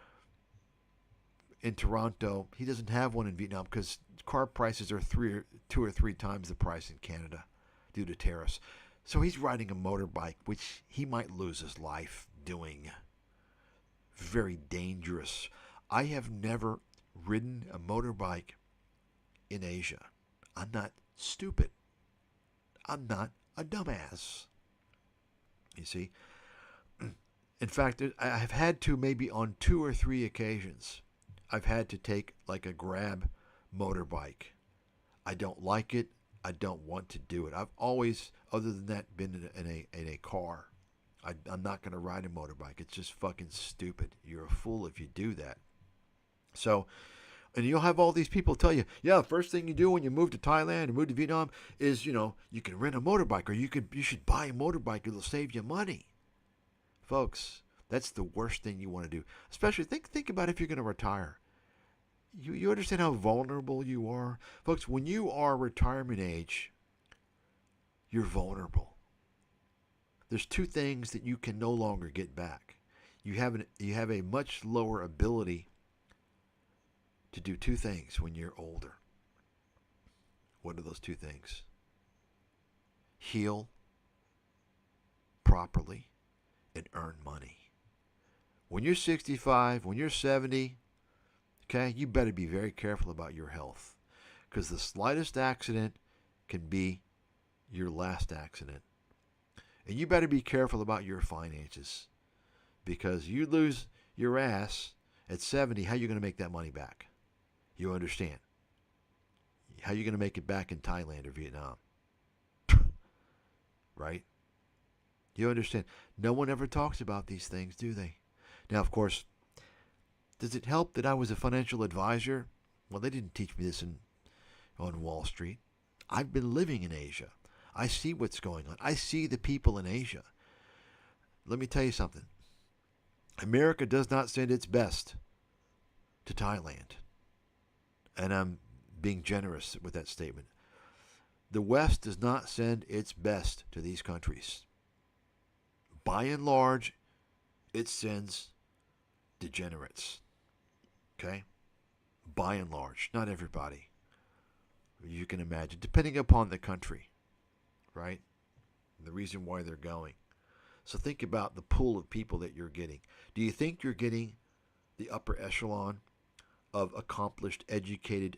in Toronto. He doesn't have one in Vietnam because car prices are 2 or 3 times the price in Canada due to tariffs. So he's riding a motorbike, which he might lose his life doing. Very dangerous. I have never ridden a motorbike in Asia. I'm not stupid. I'm not a dumbass. You see? In fact, I have had to, maybe on 2 or 3 occasions, I've had to take like a Grab motorbike. I don't like it. I don't want to do it. I've always, other than that, been in a car. I'm not going to ride a motorbike. It's just fucking stupid. You're a fool if you do that. So, and you'll have all these people tell you, yeah, first thing you do when you move to Thailand and move to Vietnam is, you can rent a motorbike, or you should buy a motorbike. It'll save you money. Folks, that's the worst thing you want to do. Especially think about if you're going to retire. You understand how vulnerable you are? Folks, when you are retirement age, you're vulnerable. There's 2 things that you can no longer get back. You have a much lower ability to do 2 things when you're older. What are those 2 things? Heal properly and earn money. When you're 65, when you're 70, okay, you better be very careful about your health, because the slightest accident can be your last accident. And you better be careful about your finances, because you lose your ass at 70, how are you going to make that money back? You understand? How are you going to make it back in Thailand or Vietnam? Right? You understand? No one ever talks about these things, do they? Now, of course, does it help that I was a financial advisor? Well, they didn't teach me this on Wall Street. I've been living in Asia. I see what's going on. I see the people in Asia. Let me tell you something. America does not send its best to Thailand. And I'm being generous with that statement. The West does not send its best to these countries. By and large, it sends degenerates. Okay? By and large. Not everybody. You can imagine. Depending upon the country. Right? The reason why they're going. So think about the pool of people that you're getting. Do you think you're getting the upper echelon of accomplished, educated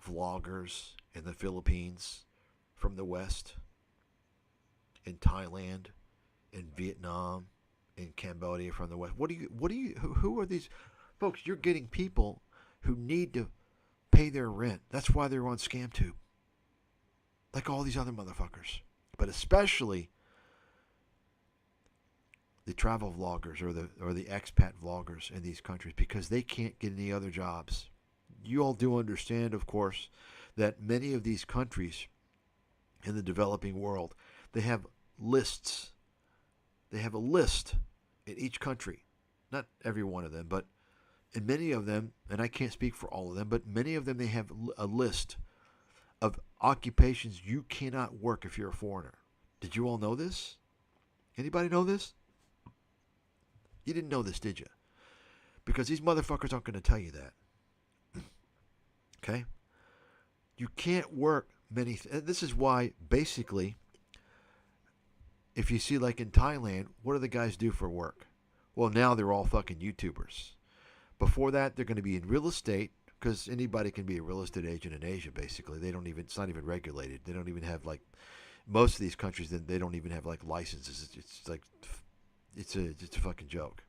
vloggers in the Philippines from the West, in Thailand, in Vietnam, in Cambodia from the West? Who are these folks? You're getting people who need to pay their rent. That's why they're on ScamTube. Like all these other motherfuckers. But especially the travel vloggers or the expat vloggers in these countries, because they can't get any other jobs. You all do understand, of course, that many of these countries in the developing world, they have lists. They have a list in each country. Not every one of them, but in many of them, and I can't speak for all of them, but many of them, they have a list of occupations you cannot work if you're a foreigner. Did you all know this? Anybody know this? You didn't know this, did you? Because these motherfuckers aren't going to tell you that. Okay? You can't work many... This is why, basically, if you see, like in Thailand, what do the guys do for work? Well, now they're all fucking YouTubers. Before that, they're going to be in real estate, because anybody can be a real estate agent in Asia, basically. They don't even... It's not even regulated. They don't even have, like... Most of these countries, they don't even have, like, licenses. It's like... It's a fucking joke.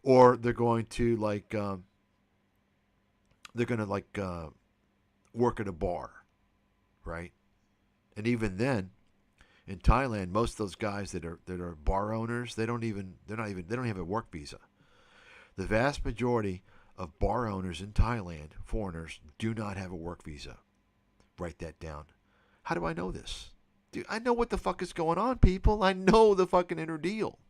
Or they're going to work at a bar, right? And even then, in Thailand, most of those guys that are bar owners, they don't have a work visa. The vast majority of bar owners in Thailand, foreigners, do not have a work visa. Write that down. How do I know this? Dude, I know what the fuck is going on, people. I know the fucking inner deal.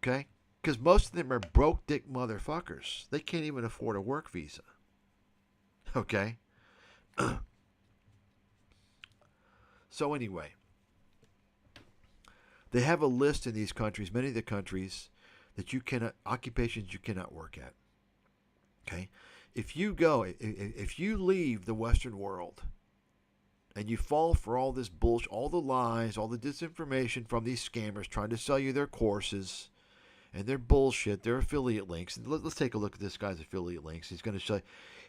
Okay? Because most of them are broke dick motherfuckers. They can't even afford a work visa. Okay? So anyway, they have a list in these countries, many of the countries, that you cannot, occupations you cannot work at. Okay? If you leave the Western world and you fall for all this bullshit, all the lies, all the disinformation from these scammers trying to sell you their courses and their bullshit, their affiliate links. And let's take a look at this guy's affiliate links. He's going to show.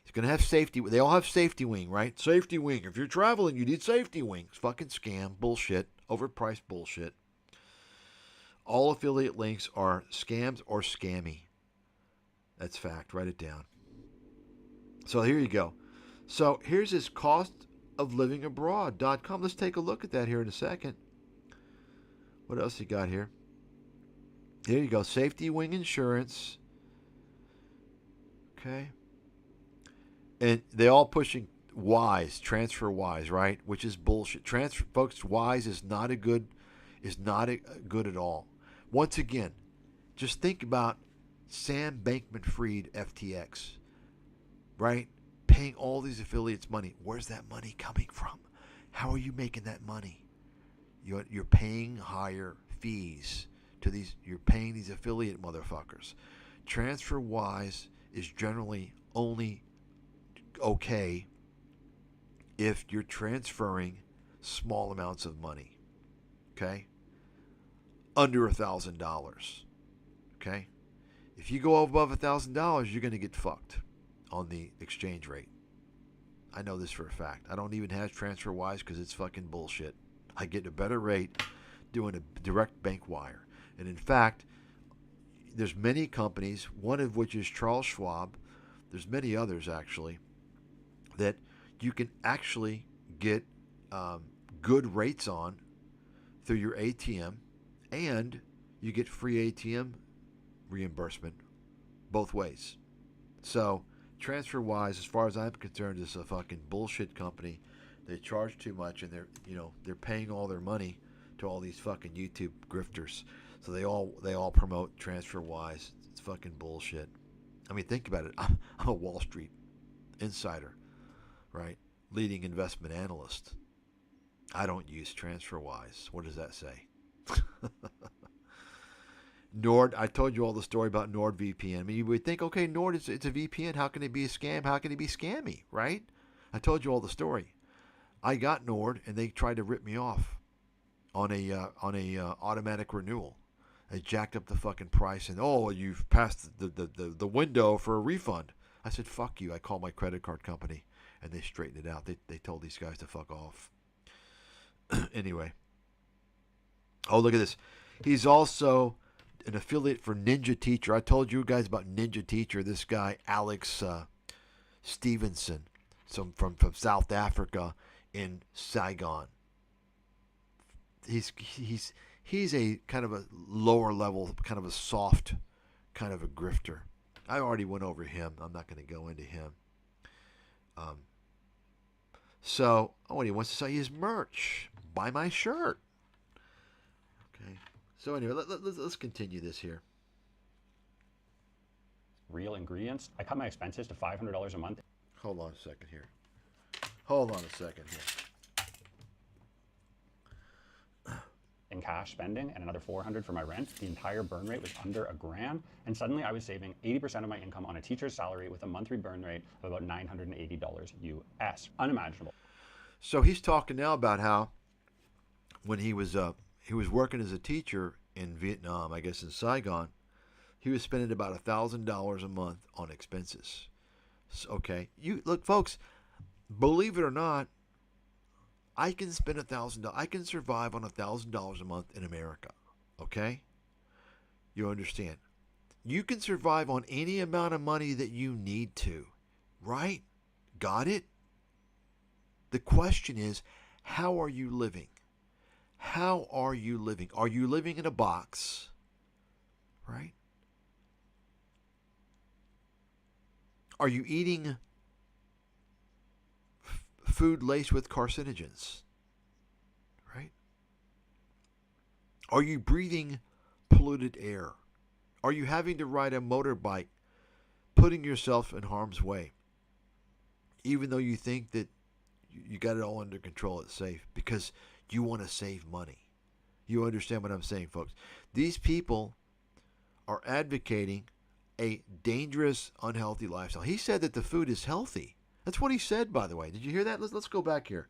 He's going to have safety. They all have safety wing, right? Safety wing. If you're traveling, you need safety wings. Fucking scam, bullshit, overpriced bullshit. All affiliate links are scams or scammy. That's fact. Write it down. So here you go. So here's his costoflivingabroad.com. Let's take a look at that here in a second. What else he got here? Here you go. Safety wing insurance. Okay. And they all pushing Wise, transfer Wise, right? Which is bullshit. Transfer, folks, Wise is not good at all. Once again, just think about Sam Bankman-Fried FTX, right? Paying all these affiliates money. Where's that money coming from? How are you making that money? You're paying higher fees to these. You're paying these affiliate motherfuckers. TransferWise is generally only okay if you're transferring small amounts of money. Okay? Under $1,000. Okay? If you go above $1,000, you're going to get fucked on the exchange rate. I know this for a fact. I don't even have TransferWise because it's fucking bullshit. I get a better rate doing a direct bank wire. And in fact, there's many companies, one of which is Charles Schwab. There's many others actually, that you can actually get good rates on through your ATM, and you get free ATM reimbursement both ways. So TransferWise, as far as I'm concerned, is a fucking bullshit company. They charge too much, and they're paying all their money to all these fucking YouTube grifters. So they all promote TransferWise. It's fucking bullshit. I mean, think about it. I'm a Wall Street insider, right? Leading investment analyst. I don't use TransferWise. What does that say? Nord, I told you all the story about NordVPN. I mean, you would think, okay, Nord, it's a VPN. How can it be a scam? How can it be scammy, right? I told you all the story. I got Nord, and they tried to rip me off on a automatic renewal. They jacked up the fucking price, and you've passed the window for a refund. I said, fuck you. I called my credit card company, and they straightened it out. They told these guys to fuck off. Anyway. Oh, look at this. He's also an affiliate for Ninja Teacher. I told you guys about Ninja Teacher. This guy, Alex Stevenson, from South Africa in Saigon. He's a kind of a lower level, kind of a soft, kind of a grifter. I already went over him. I'm not going to go into him. So, he wants to sell you his merch. Buy my shirt. Okay. So anyway, let's continue this here. Real ingredients. I cut my expenses to $500 a month. Hold on a second here. In cash spending and another $400 for my rent. The entire burn rate was under $1,000, and suddenly I was saving 80% of my income on a teacher's salary with a monthly burn rate of about $980 US. Unimaginable. So he's talking now about how when he was working as a teacher in Vietnam, I guess in Saigon, he was spending about $1,000 a month on expenses. So, okay, you look, folks. Believe it or not, I can spend $1,000. I can survive on $1,000 a month in America. Okay, you understand? You can survive on any amount of money that you need to, right? Got it? The question is, how are you living? How are you living? Are you living in a box? Right? Are you eating food laced with carcinogens? Right? Are you breathing polluted air? Are you having to ride a motorbike, putting yourself in harm's way, even though you think that you got it all under control, it's safe, because you want to save money? You understand what I'm saying, folks? These people are advocating a dangerous, unhealthy lifestyle. He said that the food is healthy. That's what he said, by the way. Did you hear that? Let's go back here.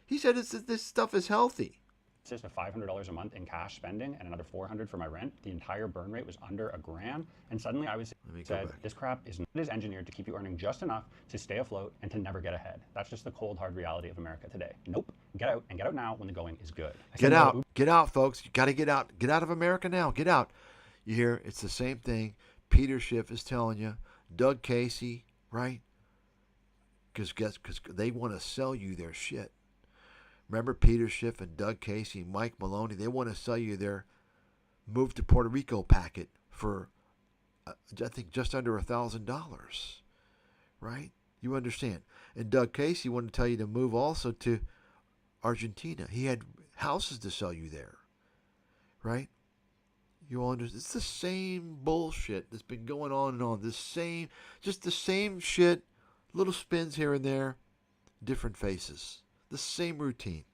He said this stuff is healthy. It's just $500 a month in cash spending and another $400 for my rent. The entire burn rate was under $1,000, and suddenly I was said, this crap is engineered to keep you earning just enough to stay afloat and to never get ahead. That's just the cold, hard reality of America today. Nope. Get out, and get out now when the going is good. Get out, folks. You got to get out. Get out of America now. Get out. You hear? It's the same thing Peter Schiff is telling you. Doug Casey, right? Because they want to sell you their shit. Remember Peter Schiff and Doug Casey, Mike Maloney? They want to sell you their move to Puerto Rico packet for, I think, just under $1,000, right? You understand? And Doug Casey wanted to tell you to move also to Argentina. He had houses to sell you there, right? You all understand? It's the same bullshit that's been going on and on. Just the same shit, little spins here and there, different faces. The same routine.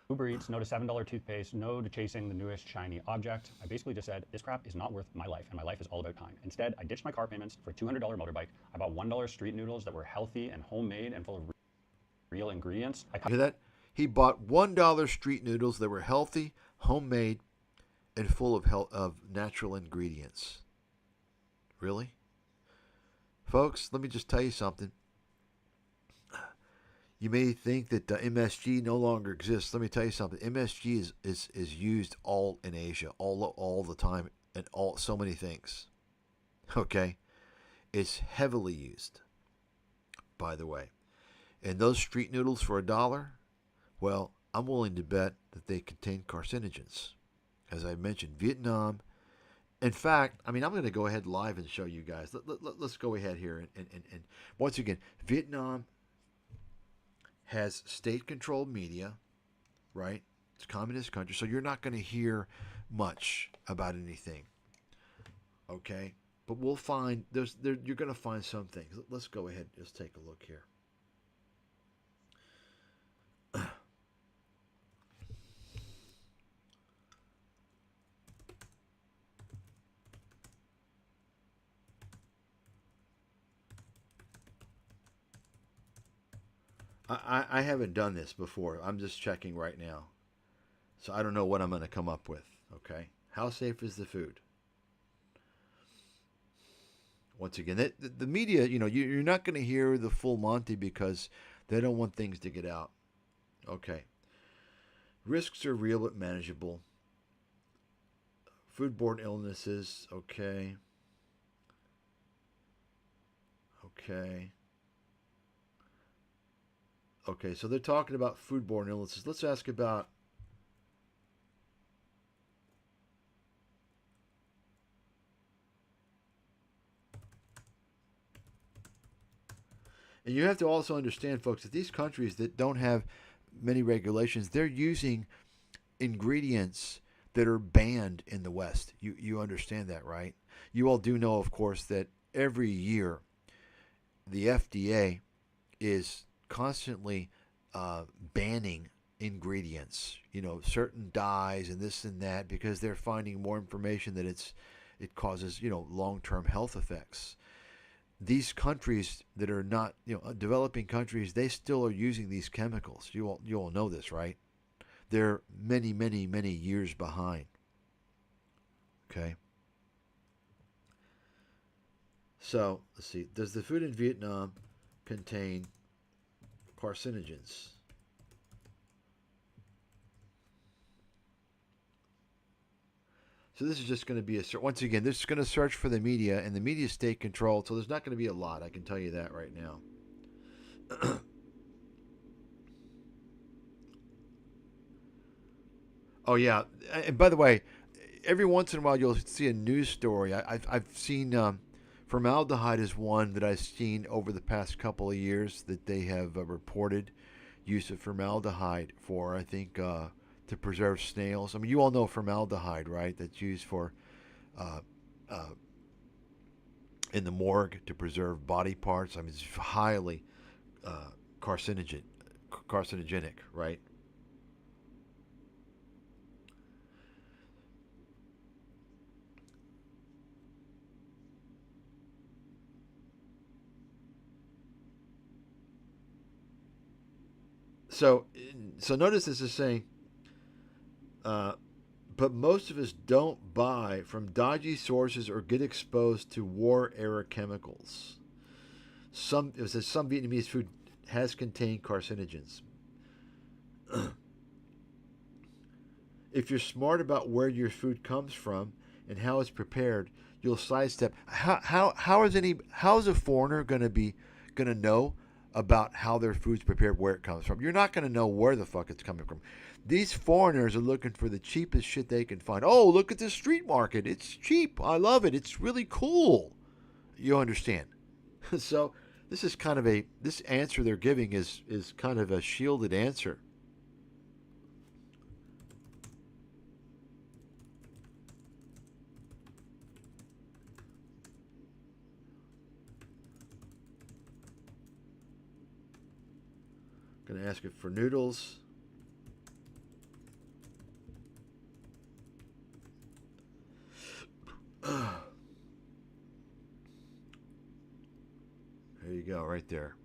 Uber Eats, no to $7 toothpaste, no to chasing the newest shiny object. I basically just said, this crap is not worth my life, and my life is all about time. Instead, I ditched my car payments for a $200 motorbike. I bought $1 street noodles that were healthy and homemade and full of real ingredients. Hear that? He bought $1 street noodles that were healthy, homemade, and full of natural ingredients. Really? Folks, let me just tell you something. You may think that MSG no longer exists. Let me tell you something. MSG is used all in Asia, all the time, and so many things. Okay? It's heavily used. by the way. And those street noodles for $1, well, I'm willing to bet that they contain carcinogens. As I mentioned, Vietnam. In fact, I mean, I'm going to go ahead live and show you guys. Let's go ahead here. And once again, Vietnam has state-controlled media, right? It's a communist country, so you're not going to hear much about anything, okay? But we'll find, you're going to find some things. Let's go ahead. Let's take a look here. I haven't done this before. I'm just checking right now. So I don't know what I'm going to come up with, okay? How safe is the food? Once again, the media, you're not going to hear the full Monty because they don't want things to get out. Okay. Risks are real but manageable. Foodborne illnesses, okay. Okay. Okay, so they're talking about foodborne illnesses. Let's ask about and you have to also understand, folks, that these countries that don't have many regulations, they're using ingredients that are banned in the West. You understand that, right? You all do know, of course, that every year the FDA is constantly banning ingredients, certain dyes and this and that, because they're finding more information that it causes, long-term health effects. These countries that are not, developing countries, they still are using these chemicals. You all know this, right? They're many, many, many years behind. Okay. So let's see. Does the food in Vietnam contain carcinogens? So this is just going to be once again, this is going to search for the media, and the media is state controlled, so there's not going to be a lot. I can tell you that right now. Oh yeah, and by the way, every once in a while you'll see a news story. I've seen formaldehyde is one that I've seen over the past couple of years that they have reported use of formaldehyde for, I think, to preserve snails. I mean, you all know formaldehyde, right? That's used for uh, uh, in the morgue to preserve body parts. I mean, it's highly uh, carcinogenic, right? So, so notice this is saying, uh, but most of us don't buy from dodgy sources or get exposed to war era chemicals. It says some Vietnamese food has contained carcinogens. If you're smart about where your food comes from and how it's prepared, you'll sidestep. How is a foreigner gonna know about how their food's prepared, where it comes from? You're not gonna know where the fuck it's coming from. These foreigners are looking for the cheapest shit they can find. Oh, look at this street market. It's cheap. I love it. It's really cool. You understand? So this is kind of this answer they're giving is kind of a shielded answer. Going to ask it for noodles. There you go, right there.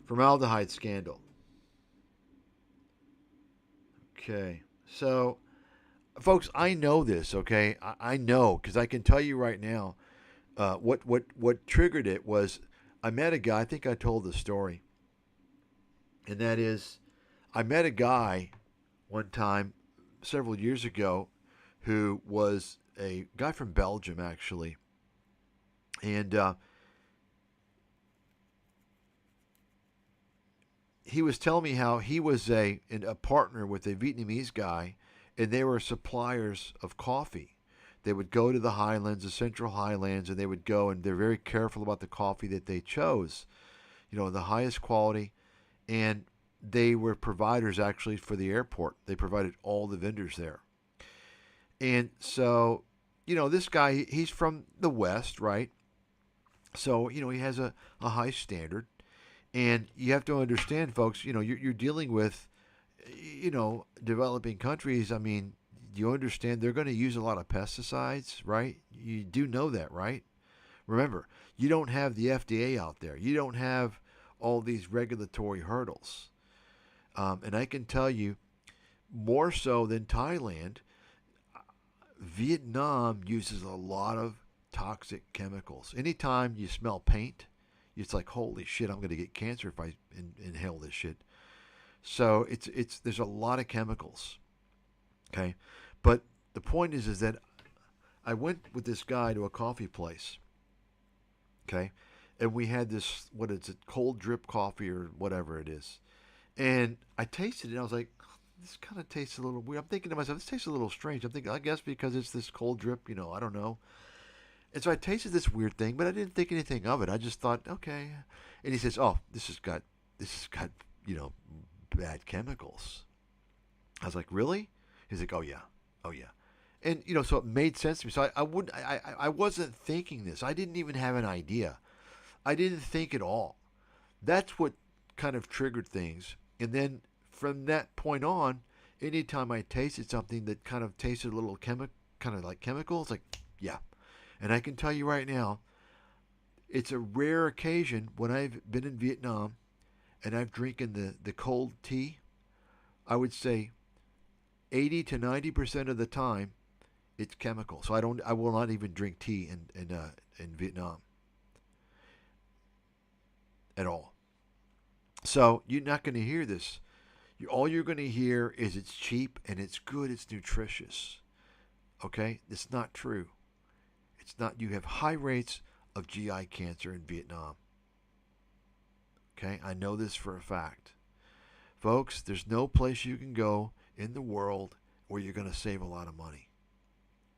Formaldehyde scandal. Okay, so folks, I know this. Okay, I know because I can tell you right now. What triggered it was I met a guy. I think I told the story, and that is, I met a guy one time several years ago who was a guy from Belgium actually, and he was telling me how he was a partner with a Vietnamese guy, and they were suppliers of coffee. They would go to the highlands, the central highlands, and they would go, and they're very careful about the coffee that they chose, the highest quality. And they were providers actually for the airport. They provided all the vendors there. And so, this guy, he's from the West, right? So, he has a high standard. And you have to understand, folks, you're dealing with, developing countries. I mean, you understand they're going to use a lot of pesticides, right? You do know that, right? Remember, you don't have the FDA out there. You don't have all these regulatory hurdles. And I can tell you, more so than Thailand, Vietnam uses a lot of toxic chemicals. Anytime you smell paint, it's like, holy shit, I'm going to get cancer if I inhale this shit. So there's a lot of chemicals. Okay, but the point is that I went with this guy to a coffee place. Okay, and we had this, what is it, cold drip coffee or whatever it is, and I tasted it. And I was like, this kind of tastes a little weird. I'm thinking to myself, this tastes a little strange. I'm thinking, I guess because it's this cold drip, I don't know. And so I tasted this weird thing, but I didn't think anything of it. I just thought, okay. And he says, "Oh, this has got, bad chemicals." I was like, "Really?" He's like, "Oh yeah, oh yeah." And so it made sense to me. So I wasn't thinking this. I didn't even have an idea. I didn't think at all. That's what kind of triggered things. And then from that point on, anytime I tasted something that kind of tasted a little kind of like chemicals, like, yeah. And I can tell you right now, it's a rare occasion when I've been in Vietnam and I've drinking the cold tea. I would say 80 to 90% of the time, it's chemical. So I will not even drink tea in Vietnam at all. So you're not going to hear this. All you're going to hear is it's cheap and it's good, it's nutritious. Okay? It's not true. It's not. You have high rates of GI cancer in Vietnam. Okay? I know this for a fact. Folks, there's no place you can go in the world where you're going to save a lot of money.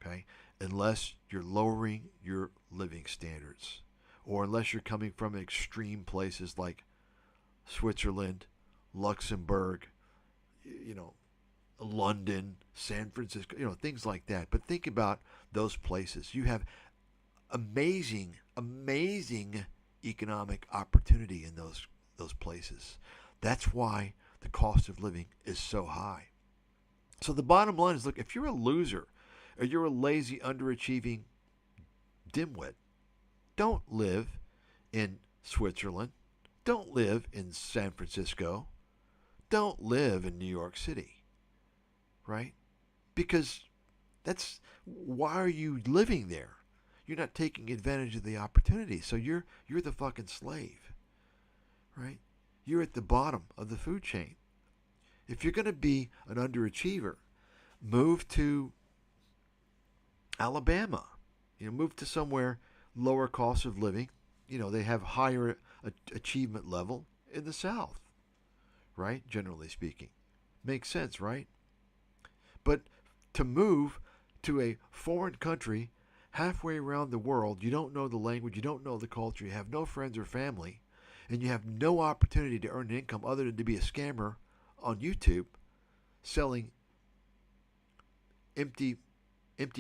Okay? Unless you're lowering your living standards. Or unless you're coming from extreme places like Switzerland, Luxembourg, London, San Francisco, things like that. But think about those places. You have amazing, amazing economic opportunity in those places. That's why the cost of living is so high. So the bottom line is, look, if you're a loser or you're a lazy, underachieving dimwit, don't live in Switzerland. Don't live in San Francisco. Don't live in New York City. Right? Because why are you living there? You're not taking advantage of the opportunity. So you're the fucking slave. Right? You're at the bottom of the food chain. If you're going to be an underachiever, move to Alabama. Move to somewhere lower cost of living. They have higher achievement level in the South. Right? Generally speaking. Makes sense, right? But to move to a foreign country halfway around the world, you don't know the language, you don't know the culture, you have no friends or family, and you have no opportunity to earn an income other than to be a scammer on YouTube selling empty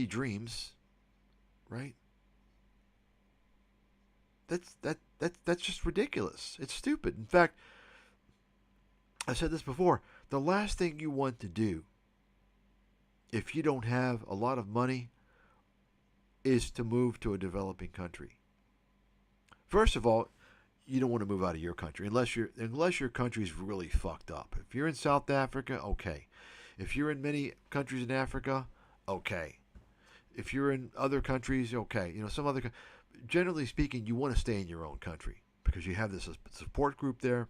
dreams, right? That's just ridiculous. It's stupid. In fact, I said this before, the last thing you want to do if you don't have a lot of money is to move to a developing country. First of all, you don't want to move out of your country unless your country's really fucked up. If you're in South Africa, okay. If you're in many countries in Africa, okay. If you're in other countries, okay. Some other generally speaking, you want to stay in your own country because you have this support group there,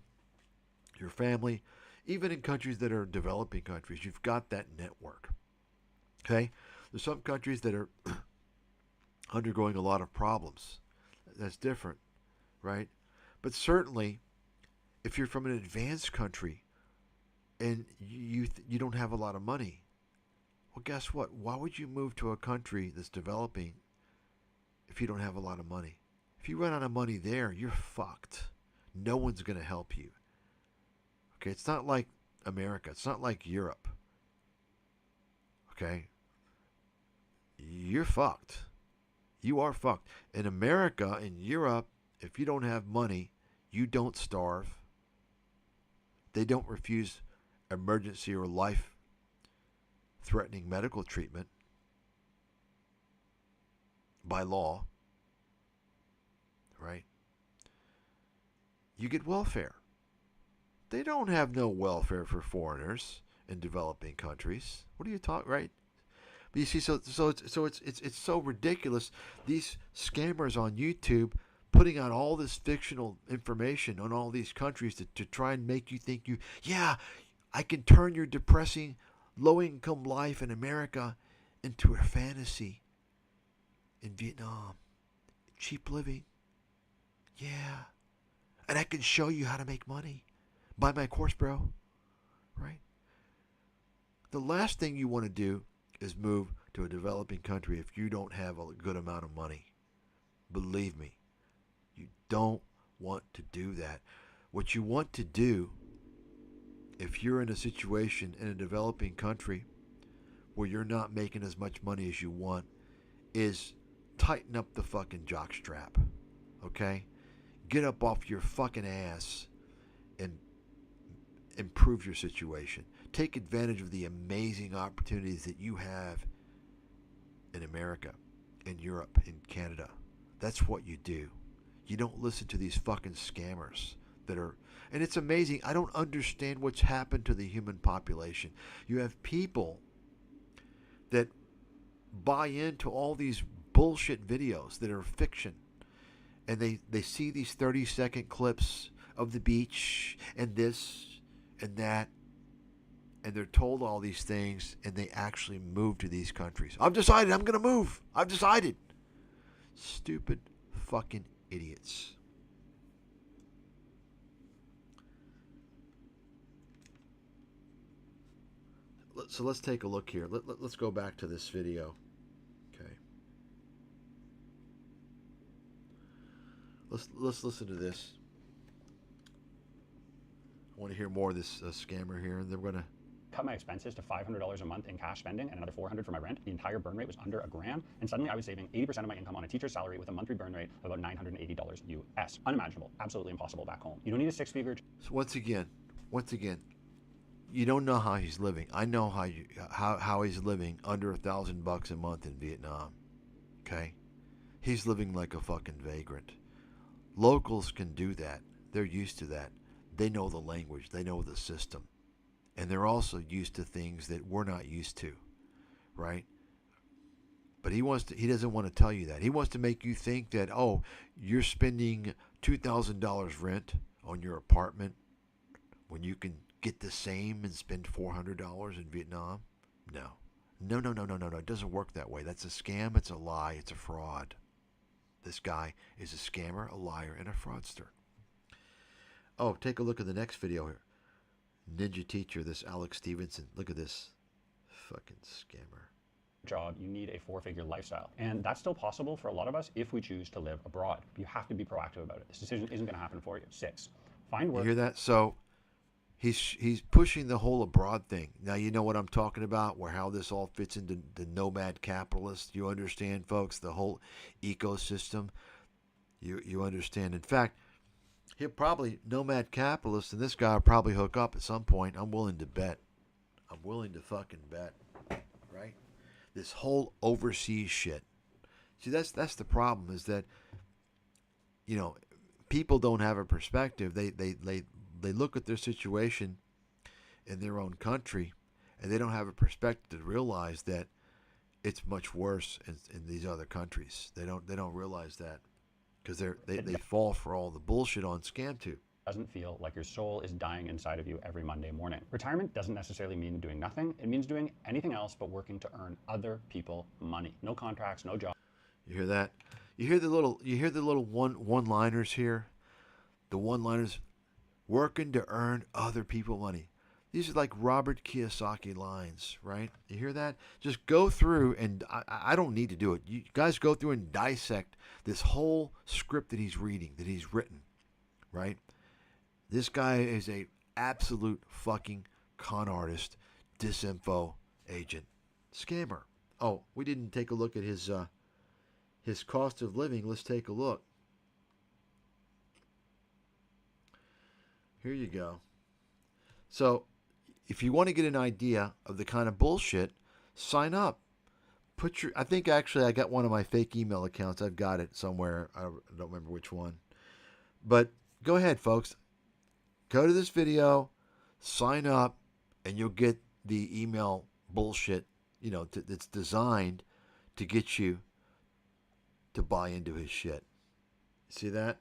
your family. Even in countries that are developing countries, you've got that network. Okay? There's some countries that are undergoing a lot of problems. That's different, right? But certainly, if you're from an advanced country and you don't have a lot of money, well, guess what? Why would you move to a country that's developing if you don't have a lot of money? If you run out of money there, you're fucked. No one's going to help you. Okay, it's not like America. It's not like Europe. Okay? You're fucked. You are fucked. In America, in Europe, if you don't have money, you don't starve. They don't refuse emergency or life-threatening medical treatment by law. Right? You get welfare. They don't have no welfare for foreigners in developing countries. What are you talking, right? But you see, so it's so ridiculous. These scammers on YouTube putting out all this fictional information on all these countries to try and make you think I can turn your depressing low-income life in America into a fantasy. In Vietnam, cheap living. Yeah. And I can show you how to make money. Buy my course, bro. Right? The last thing you want to do is move to a developing country if you don't have a good amount of money. Believe me, you don't want to do that. What you want to do, if you're in a situation in a developing country where you're not making as much money as you want, is tighten up the fucking jockstrap. Okay? Get up off your fucking ass and improve your situation. Take advantage of the amazing opportunities that you have in America, in Europe, in Canada. That's what you do. You don't listen to these fucking scammers that are... And it's amazing. I don't understand what's happened to the human population. You have people that buy into all these bullshit videos that are fiction. And they see these 30-second clips of the beach and this and that, and they're told all these things, and they actually move to these countries. I've decided I'm going to move. I've decided. Stupid fucking idiots. So let's take a look here. Let's go back to this video. Okay. Let's listen to this. I want to hear more of this scammer here, and they're going to cut my expenses to $500 a month in cash spending and another $400 for my rent. The entire burn rate was under $1,000, and suddenly I was saving 80% of my income on a teacher's salary with a monthly burn rate of about $980 US. Unimaginable, absolutely impossible back home. You don't need a six-figure. So once again, you don't know how he's living. I know how he's living under $1,000 a month in Vietnam. Okay, he's living like a fucking vagrant. Locals can do that. They're used to that. They know the language. They know the system. And they're also used to things that we're not used to, right? But he doesn't want to tell you that. He wants to make you think that, oh, you're spending $2,000 rent on your apartment when you can get the same and spend $400 in Vietnam. No. It doesn't work that way. That's a scam. It's a lie. It's a fraud. This guy is a scammer, a liar, and a fraudster. Oh, take a look at the next video here. Ninja teacher, this Alex Stevenson. Look at this fucking scammer. Job, you need a four-figure lifestyle. And that's still possible for a lot of us if we choose to live abroad. You have to be proactive about it. This decision isn't going to happen for you. 6, find work. You hear that? So he's pushing the whole abroad thing. Now you know what I'm talking about, where how this all fits into the nomad capitalist. You understand, folks, the whole ecosystem. You understand. In fact, he'll probably, nomad capitalist, and this guy will probably hook up at some point. I'm willing to bet. I'm willing to fucking bet. Right? This whole overseas shit. See, that's the problem, is that, you know, people don't have a perspective. They look at their situation in their own country, and they don't have a perspective to realize that it's much worse in these other countries. They don't realize that, because they fall for all the bullshit on ScamTube. Doesn't feel like your soul is dying inside of you every Monday morning. Retirement doesn't necessarily mean doing nothing. It means doing anything else but working to earn other people money. No contracts, no job. You hear that? You hear the little one-liners here? The one-liners. working to earn other people money. These are like Robert Kiyosaki lines, right? You hear that? Just go through, and I don't need to do it. You guys go through and dissect this whole script that he's reading, that he's written, right? This guy is a absolute fucking con artist, disinfo agent, scammer. Oh, we didn't take a look at his cost of living. Let's take a look. Here you go. So, if you want to get an idea of the kind of bullshit, sign up. I think actually I got one of my fake email accounts. I've got it somewhere. I don't remember which one. But go ahead, folks. Go to this video, sign up, and you'll get the email bullshit, that's designed to get you to buy into his shit. See that?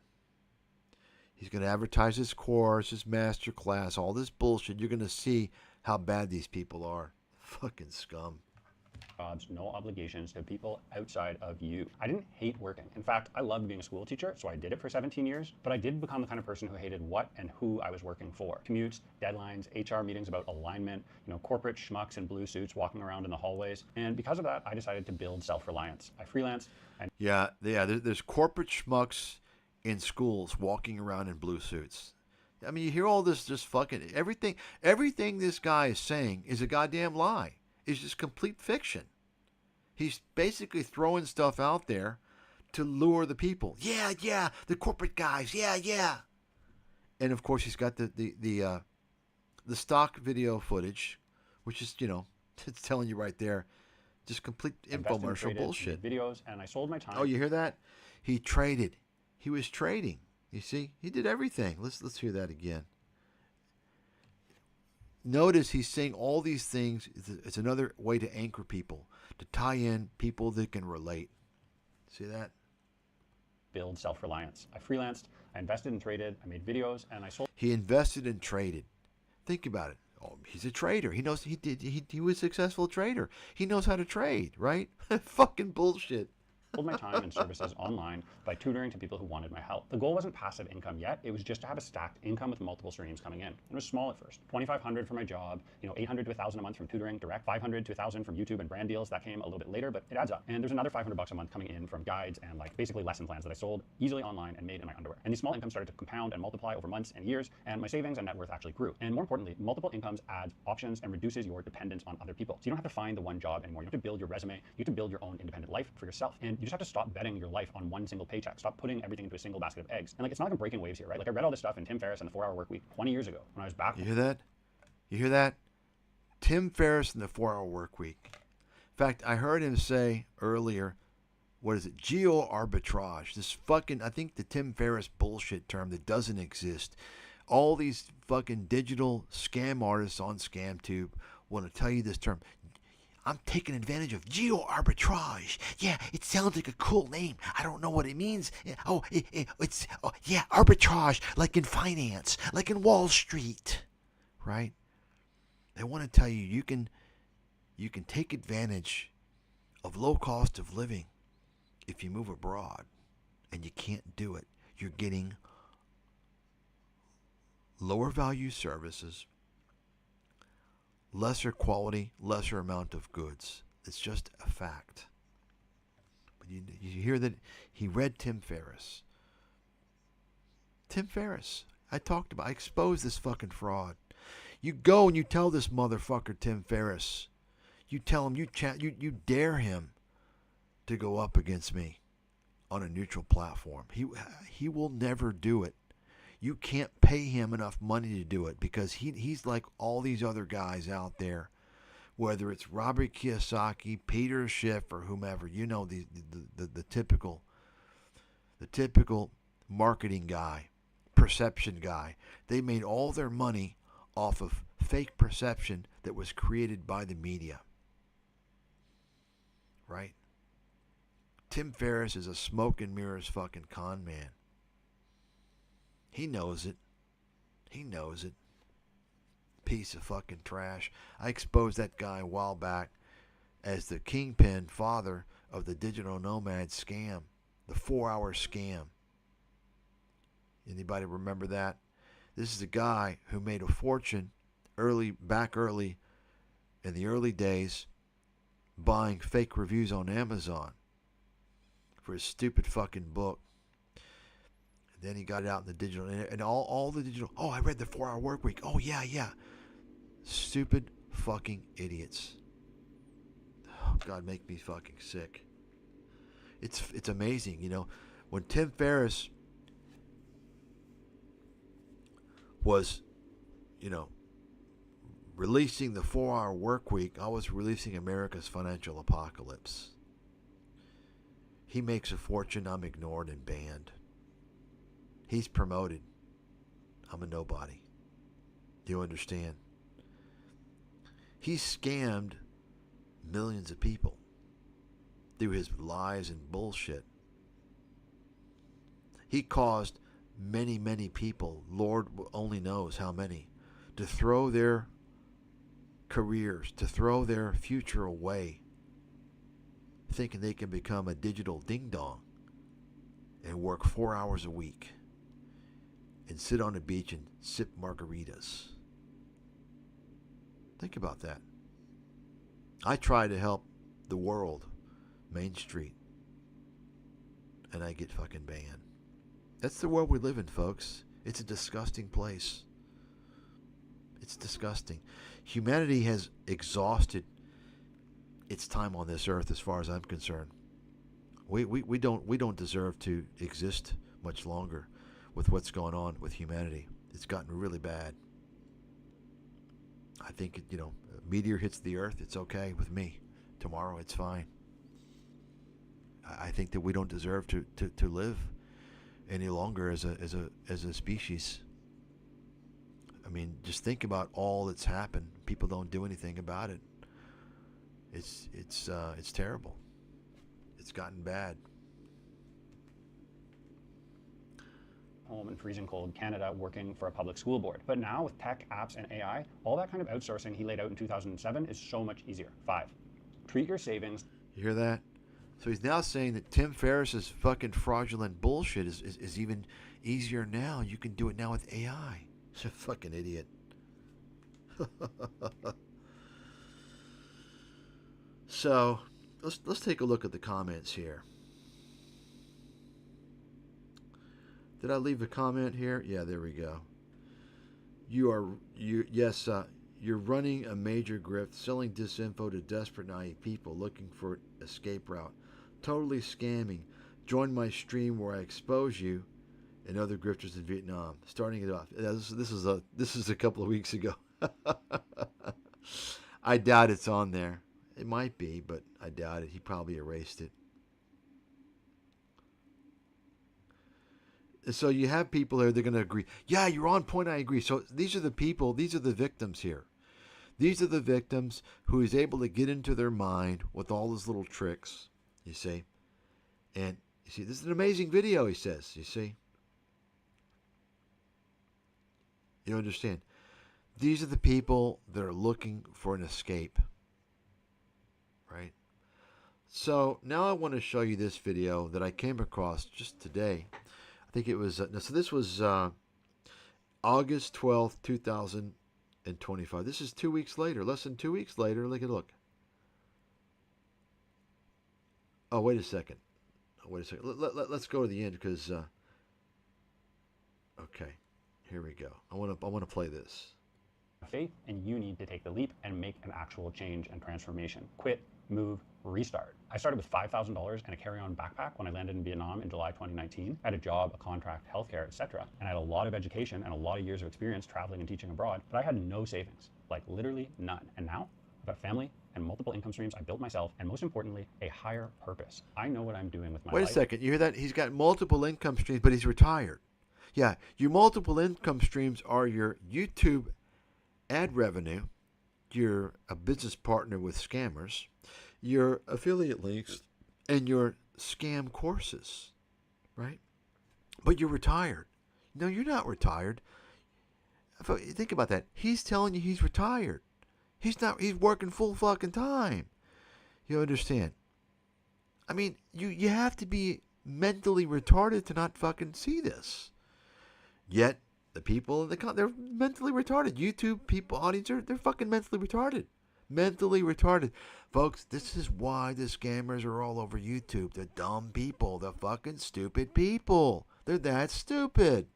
He's going to advertise his course, his master class, all this bullshit. You're going to see how bad these people are. Fucking scum. Jobs, no obligations to people outside of you. I didn't hate working. In fact, I loved being a school teacher, so I did it for 17 years, but I did become the kind of person who hated what and who I was working for. Commutes, deadlines, HR meetings about alignment, corporate schmucks in blue suits walking around in the hallways. And because of that, I decided to build self-reliance. I freelanced. There's corporate schmucks in schools walking around in blue suits. I mean, you hear all this just fucking everything this guy is saying is a goddamn lie. It's just complete fiction. He's basically throwing stuff out there to lure the people. Yeah, the corporate guys. Yeah. And of course, he's got the stock video footage, which is, it's telling you right there, just complete infomercial bullshit. Videos, and I sold my time. Oh, you hear that? He traded. He was trading. You see, he did everything. Let's hear that again. Notice he's saying all these things. It's another way to anchor people, to tie in people that can relate. See that? Build self-reliance. I freelanced, I invested and traded, I made videos, and I sold. He invested and traded. Think about it. Oh, he's a trader. He knows he was a successful trader. He knows how to trade, right? Fucking bullshit. Sold my time and services online by tutoring to people who wanted my help. The goal wasn't passive income yet. It was just to have a stacked income with multiple streams coming in. It was small at first. $2,500 for my job, $800 to $1,000 a month from tutoring direct, $500 to $1,000 from YouTube and brand deals. That came a little bit later, but it adds up. And there's another $500 a month coming in from guides and basically lesson plans that I sold easily online and made in my underwear. And these small incomes started to compound and multiply over months and years, and my savings and net worth actually grew. And more importantly, multiple incomes adds options and reduces your dependence on other people. So you don't have to find the one job anymore. You have to build your resume. You have to build your own independent life for yourself. And you just have to stop betting your life on one single paycheck. Stop putting everything into a single basket of eggs. And it's not like I'm breaking waves here, right? I read all this stuff in Tim Ferriss and the 4-Hour Workweek 20 years ago when I was back. You hear that? You hear that? Tim Ferriss and the 4-Hour Workweek. In fact, I heard him say earlier, what is it? Geo arbitrage. This fucking, I think the Tim Ferriss bullshit term that doesn't exist. All these fucking digital scam artists on ScamTube want to tell you this term. I'm taking advantage of geo arbitrage. Yeah, it sounds like a cool name. I don't know what it means. It's arbitrage, like in finance, like in Wall Street, right? They want to tell you you can take advantage of low cost of living if you move abroad, and you can't do it. You're getting lower value services, lesser quality, lesser amount of goods. It's just a fact. But you hear that he read Tim Ferriss. Tim Ferriss. I exposed this fucking fraud. You go and you tell this motherfucker Tim Ferriss. You tell him, you dare him to go up against me on a neutral platform. He will never do it. You can't pay him enough money to do it because he's like all these other guys out there, whether it's Robert Kiyosaki, Peter Schiff, or whomever. The typical marketing guy, perception guy. They made all their money off of fake perception that was created by the media. Right? Tim Ferriss is a smoke and mirrors fucking con man. He knows it. He knows it. Piece of fucking trash. I exposed that guy a while back as the kingpin father of the digital nomad scam, the 4-hour scam. Anybody remember that? This is a guy who made a fortune back early in the early days buying fake reviews on Amazon for his stupid fucking book. And then he got it out in the digital, and all the digital, oh, I read the 4 Hour Work Week. Oh, yeah. Stupid fucking idiots. Oh, God, make me fucking sick. It's amazing, you know. When Tim Ferriss was, you know, releasing the 4 Hour Work Week, I was releasing America's Financial Apocalypse. He makes a fortune, I'm ignored and banned. He's promoted. I'm a nobody. Do you understand? He scammed millions of people through his lies and bullshit. He caused many, many people, Lord only knows how many, to throw their careers, to throw their future away, thinking they can become a digital ding-dong and work 4 hours a week and sit on the beach and sip margaritas. Think about that. I try to help the world, Main Street, and I get fucking banned. That's the world we live in, folks. It's a disgusting place. It's disgusting. Humanity has exhausted its time on this earth, as far as I'm concerned. We don't deserve to exist much longer with what's going on with humanity. It's gotten really bad. I think, you know, a meteor hits the earth, it's okay with me. Tomorrow, it's fine. I think that we don't deserve to live any longer as a species. I mean, just think about all that's happened. People don't do anything about it. It's terrible. It's gotten bad. Home in freezing cold Canada working for a public school board. But now with tech, apps, and AI, all that kind of outsourcing he laid out in 2007 is so much easier. 5, treat your savings. You hear that? So he's now saying that Tim Ferriss's fucking fraudulent bullshit is even easier now. You can do it now with AI. He's a fucking idiot. So let's take a look at the comments here. Did I leave a comment here? Yeah, there we go. You're running a major grift, selling disinfo to desperate naive people looking for an escape route. Totally scamming. Join my stream where I expose you and other grifters in Vietnam. Starting it off. This is a couple of weeks ago. I doubt it's on there. It might be, but I doubt it. He probably erased it. So you have people there, they're going to agree. Yeah, you're on point, I agree. So these are the people, these are the victims here. These are the victims who is able to get into their mind with all his little tricks, you see. And you see, this is an amazing video, he says, you see. You understand? These are the people that are looking for an escape, right? So now I want to show you this video that I came across just today. I think it was, so this was August 12th, 2025. This is 2 weeks later, less than 2 weeks later. Look. Oh, wait a second. Let's go to the end because, okay, here we go. I want to play this. Faith, and you need to take the leap and make an actual change and transformation. Quit, move, restart. I started with $5,000 and a carry-on backpack when I landed in Vietnam in July 2019. I had a job, a contract, healthcare, etc. And I had a lot of education and a lot of years of experience traveling and teaching abroad, but I had no savings, like literally none. And now I've got family and multiple income streams I built myself, and most importantly, a higher purpose. I know what I'm doing with my life. Wait a second, you hear that? He's got multiple income streams, but he's retired. Yeah, your multiple income streams are your YouTube ad revenue, you're a business partner with scammers, your affiliate links, and your scam courses, right? But you're retired. No, you're not retired. Think about that. He's telling you he's retired. He's not. He's working full fucking time. You understand? I mean, you have to be mentally retarded to not fucking see this. Yet, The people in they're mentally retarded. YouTube people, audience, they're fucking mentally retarded. Mentally retarded. Folks, this is why the scammers are all over YouTube. The dumb people. The fucking stupid people. They're that stupid.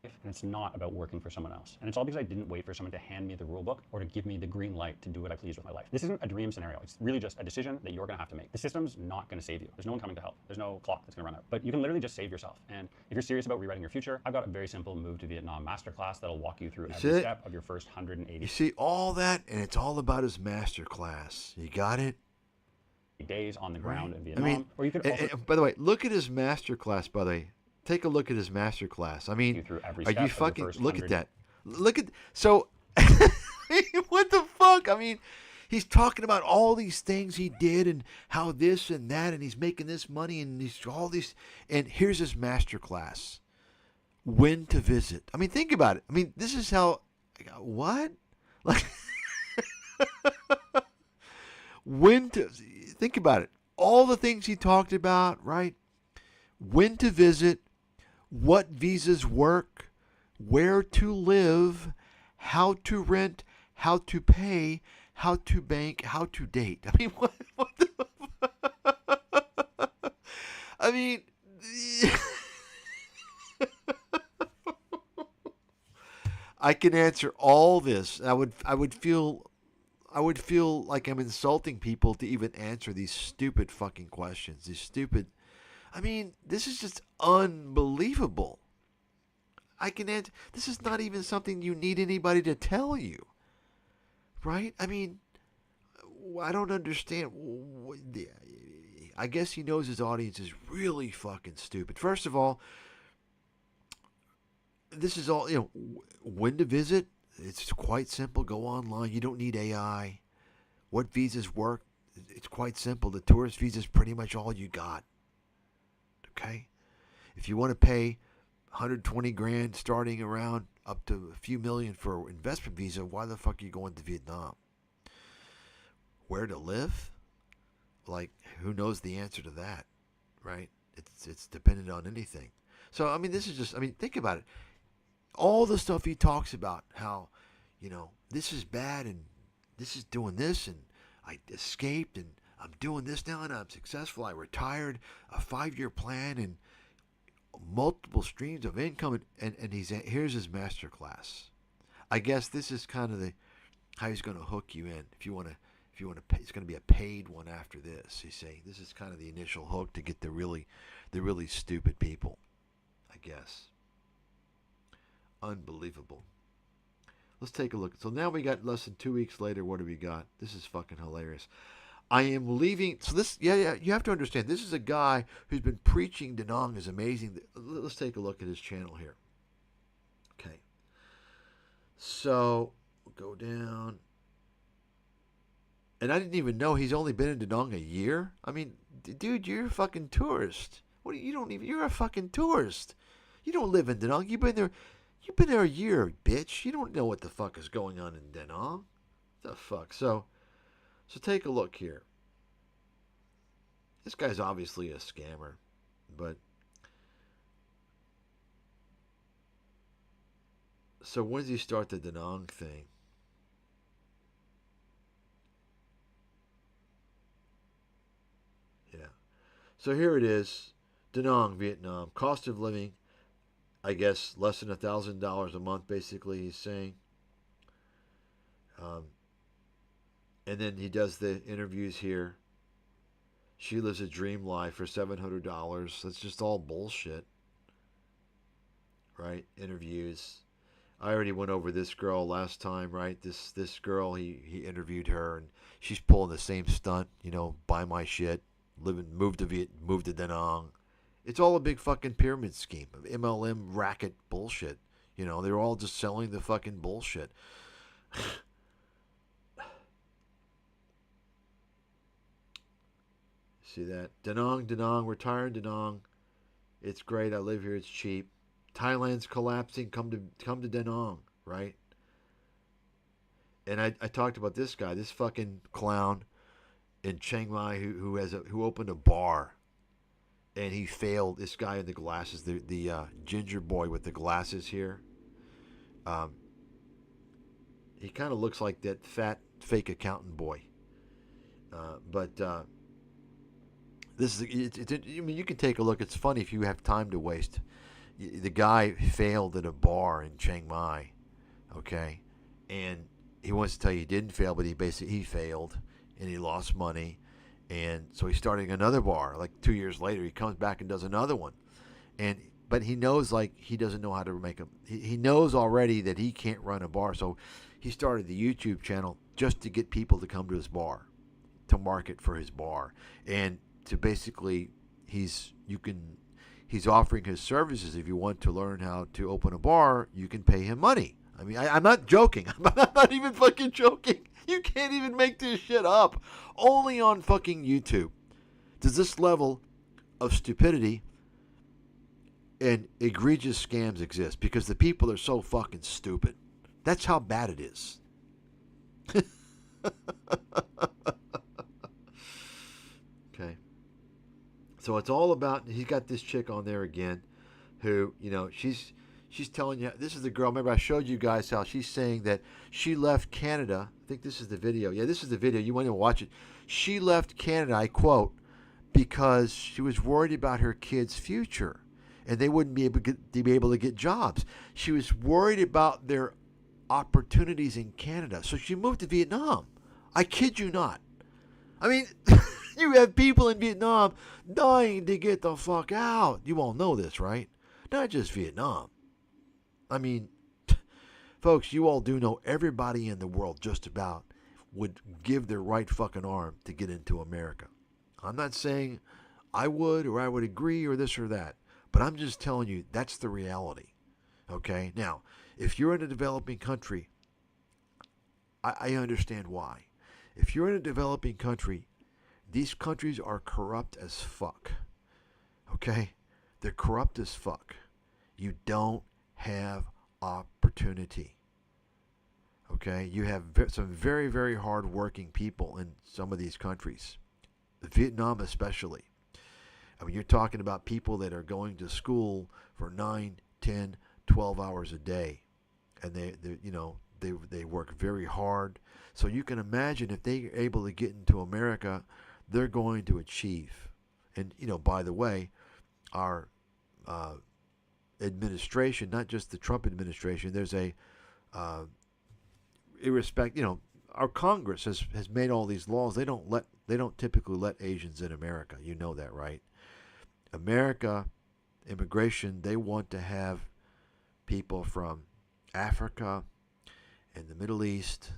and it's not about working for someone else. And it's all because I didn't wait for someone to hand me the rule book or to give me the green light to do what I please with my life. This isn't a dream scenario. It's really just a decision that you're going to have to make. The system's not going to save you. There's no one coming to help. There's no clock that's going to run out. But you can literally just save yourself. And if you're serious about rewriting your future, I've got a very simple Move to Vietnam masterclass that'll walk you through every step of your first 180. You see all that, and it's all about his masterclass. You got it? Days on the ground in Vietnam. Or you could also, by the way, look at his masterclass, by the way. Take a look at his masterclass. I mean, are you fucking look at that? Look at so. What the fuck? I mean, he's talking about all these things he did and how this and that, and he's making this money and he's all these. And here's his masterclass: when to visit. I mean, think about it. I mean, this is how. What? Like, when to think about it. All the things he talked about, right? When to visit. What visas work, where to live, how to rent, how to pay, how to bank, how to date. I mean, what the I mean, I can answer all this. I would feel like I'm insulting people to even answer these stupid fucking questions. These stupid. I mean, this is just unbelievable. This is not even something you need anybody to tell you. Right? I mean, I don't understand. I guess he knows his audience is really fucking stupid. First of all, this is all, when to visit. It's quite simple. Go online. You don't need AI. What visas work? It's quite simple. The tourist visa is pretty much all you got. Okay, if you want to pay 120 grand starting around up to a few million for an investment visa, why the fuck are you going to Vietnam? Where to live? Like, who knows the answer to that, right? It's dependent on anything. So, I mean, this is just, I mean, think about it. All the stuff he talks about, how, this is bad and this is doing this and I escaped and I'm doing this now and I'm successful. I retired, a 5-year plan and multiple streams of income. And here's his masterclass. I guess this is kind of how he's going to hook you in. If you want to pay, it's going to be a paid one after this. He's saying this is kind of the initial hook to get the really stupid people, I guess. Unbelievable. Let's take a look. So now we got less than 2 weeks later. What do we got? This is fucking hilarious. I am leaving. So this, yeah, you have to understand. This is a guy who's been preaching Da Nang is amazing. Let's take a look at his channel here. Okay. So we'll go down. And I didn't even know he's only been in Da Nang a year. I mean, dude, you're a fucking tourist. You're a fucking tourist. You don't live in Da Nang. You've been there a year, bitch. You don't know what the fuck is going on in Da Nang. The fuck? So take a look here. This guy's obviously a scammer, but so when does he start the Da Nang thing? Yeah. So here it is. Da Nang, Vietnam. Cost of living, I guess, less than $1,000 a month, basically, he's saying. And then he does the interviews here. She lives a dream life for $700. That's just all bullshit. Right? Interviews. I already went over this girl last time, right? This girl, he interviewed her, and she's pulling the same stunt, buy my shit, move to Da Nang. It's all a big fucking pyramid scheme of MLM racket bullshit. They're all just selling the fucking bullshit. See that? Da Nang, retired Da Nang. It's great. I live here. It's cheap. Thailand's collapsing. Come to Da Nang, right? And I talked about this guy, this fucking clown in Chiang Mai who opened a bar. and he failed. This guy in the glasses, the ginger boy with the glasses here. Um, he kind of looks like that fat fake accountant boy. But this is I mean, you can take a look. It's funny if you have time to waste. The guy failed at a bar in Chiang Mai, okay, and he wants to tell you he didn't fail, but he failed and he lost money, and so he's starting another bar. Like 2 years later, he comes back and does another one, but he knows like he doesn't know how to make them. He knows already that he can't run a bar, so he started the YouTube channel just to get people to come to his bar, to market for his bar, and to basically he's offering his services. If you want to learn how to open a bar, you can pay him money. I mean, I'm not joking. I'm not even fucking joking. You can't even make this shit up. Only on fucking YouTube does this level of stupidity and egregious scams exist, because the people are so fucking stupid. That's how bad it is. Okay. So it's all about, he's got this chick on there again who, she's telling you, this is the girl, remember I showed you guys how she's saying that she left Canada. I think this is the video. Yeah, this is the video. You want to watch it. She left Canada, I quote, because she was worried about her kids' future and they wouldn't be able to get jobs. She was worried about their opportunities in Canada. So she moved to Vietnam. I kid you not. I mean, you have people in Vietnam dying to get the fuck out. You all know this, right? Not just Vietnam. I mean, folks, you all do know everybody in the world just about would give their right fucking arm to get into America. I'm not saying I would or I would agree or this or that, but I'm just telling you that's the reality. Okay? Now, if you're in a developing country, I understand why. If you're in a developing country, these countries are corrupt as fuck. Okay? They're corrupt as fuck. You don't have opportunity. Okay? You have some very, very hard-working people in some of these countries. Vietnam especially. I mean, you're talking about people that are going to school for 9, 10, 12 hours a day. And they work very hard. So you can imagine if they're able to get into America, they're going to achieve. And, by the way, our administration, not just the Trump administration, there's our Congress has made all these laws. They don't typically let Asians in America. You know that, right? America, immigration, they want to have people from Africa and the Middle East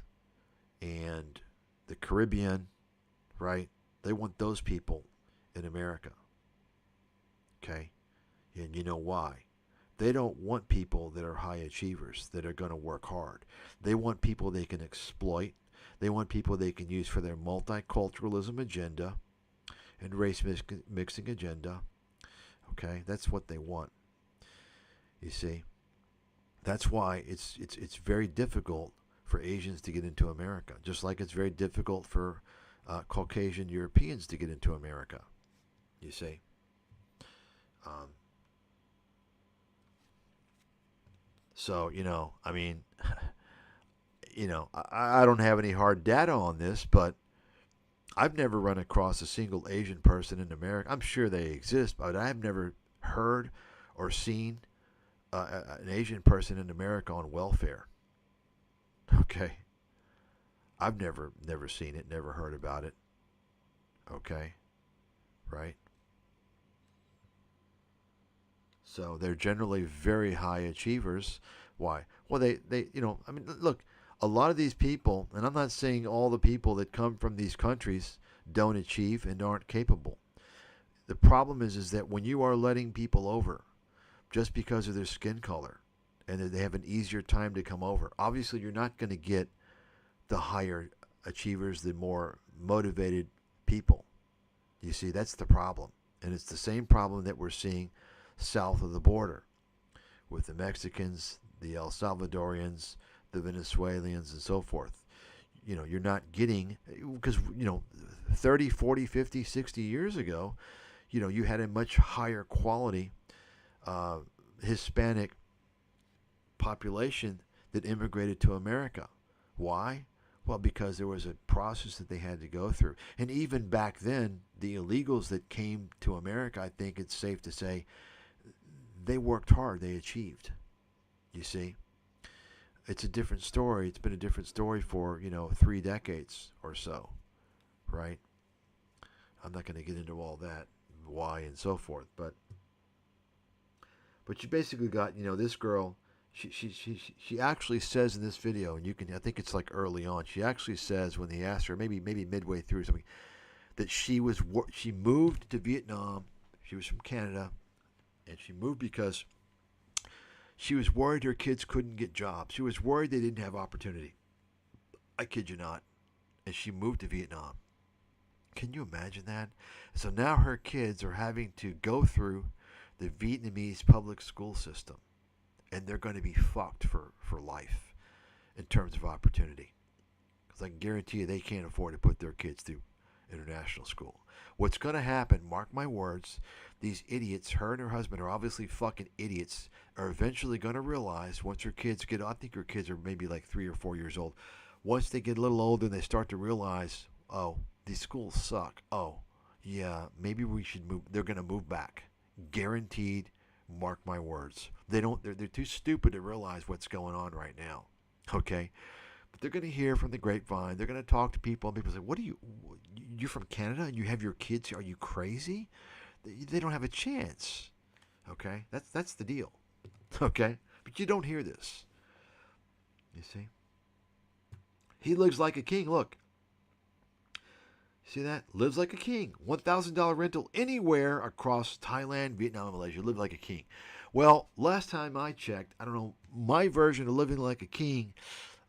and the Caribbean, right? They want those people in America. Okay? And you know why? They don't want people that are high achievers, that are going to work hard. They want people they can exploit. They want people they can use for their multiculturalism agenda and race mixing agenda. Okay? That's what they want. You see? That's why it's very difficult for Asians to get into America, just like it's very difficult for Caucasian Europeans to get into America. You see? So, I mean, I don't have any hard data on this, but I've never run across a single Asian person in America. I'm sure they exist, but I've never heard or seen an Asian person in America on welfare. Okay? I've never seen it, never heard about it. Okay? Right? So they're generally very high achievers. Why? Well, they I mean, look, a lot of these people, and I'm not saying all the people that come from these countries don't achieve and aren't capable. The problem is that when you are letting people over just because of their skin color and that they have an easier time to come over, obviously you're not going to get the higher achievers, the more motivated people. You see, that's the problem. And it's the same problem that we're seeing south of the border with the Mexicans, the El Salvadorians, the Venezuelans, and so forth. You're not getting, because 30, 40, 50, 60 years ago, you had a much higher quality Hispanic population that immigrated to America. Why? Well, because there was a process that they had to go through. And even back then, the illegals that came to America, I think it's safe to say, they worked hard. They achieved. You see? It's a different story. It's been a different story for, 3 decades or so, right? I'm not going to get into all that, why and so forth, but you basically got, this girl. She actually says in this video, and I think it's like early on. She actually says when they asked her, maybe midway through something, that she moved to Vietnam. She was from Canada, and she moved because she was worried her kids couldn't get jobs. She was worried they didn't have opportunity. I kid you not. And she moved to Vietnam. Can you imagine that? So now her kids are having to go through the Vietnamese public school system. And they're going to be fucked for life in terms of opportunity. Because I can guarantee you they can't afford to put their kids through international school. What's going to happen, mark my words, these idiots, her and her husband are obviously fucking idiots, are eventually going to realize once her kids get, I think her kids are maybe like 3 or 4 years old. Once they get a little older and they start to realize, oh, these schools suck. Oh, yeah, maybe we should move. They're going to move back. Guaranteed. Mark my words. They're too stupid to realize what's going on right now. Okay? But they're going to hear from the grapevine. They're going to talk to people, and people say, you're from Canada and you have your kids here? Are you crazy? They don't have a chance. Okay? That's the deal. Okay? But you don't hear this. You see? He lives like a king. Look. See that? Lives like a king. $1,000 rental anywhere across Thailand, Vietnam, and Malaysia. Live like a king. Well, last time I checked, I don't know, my version of living like a king,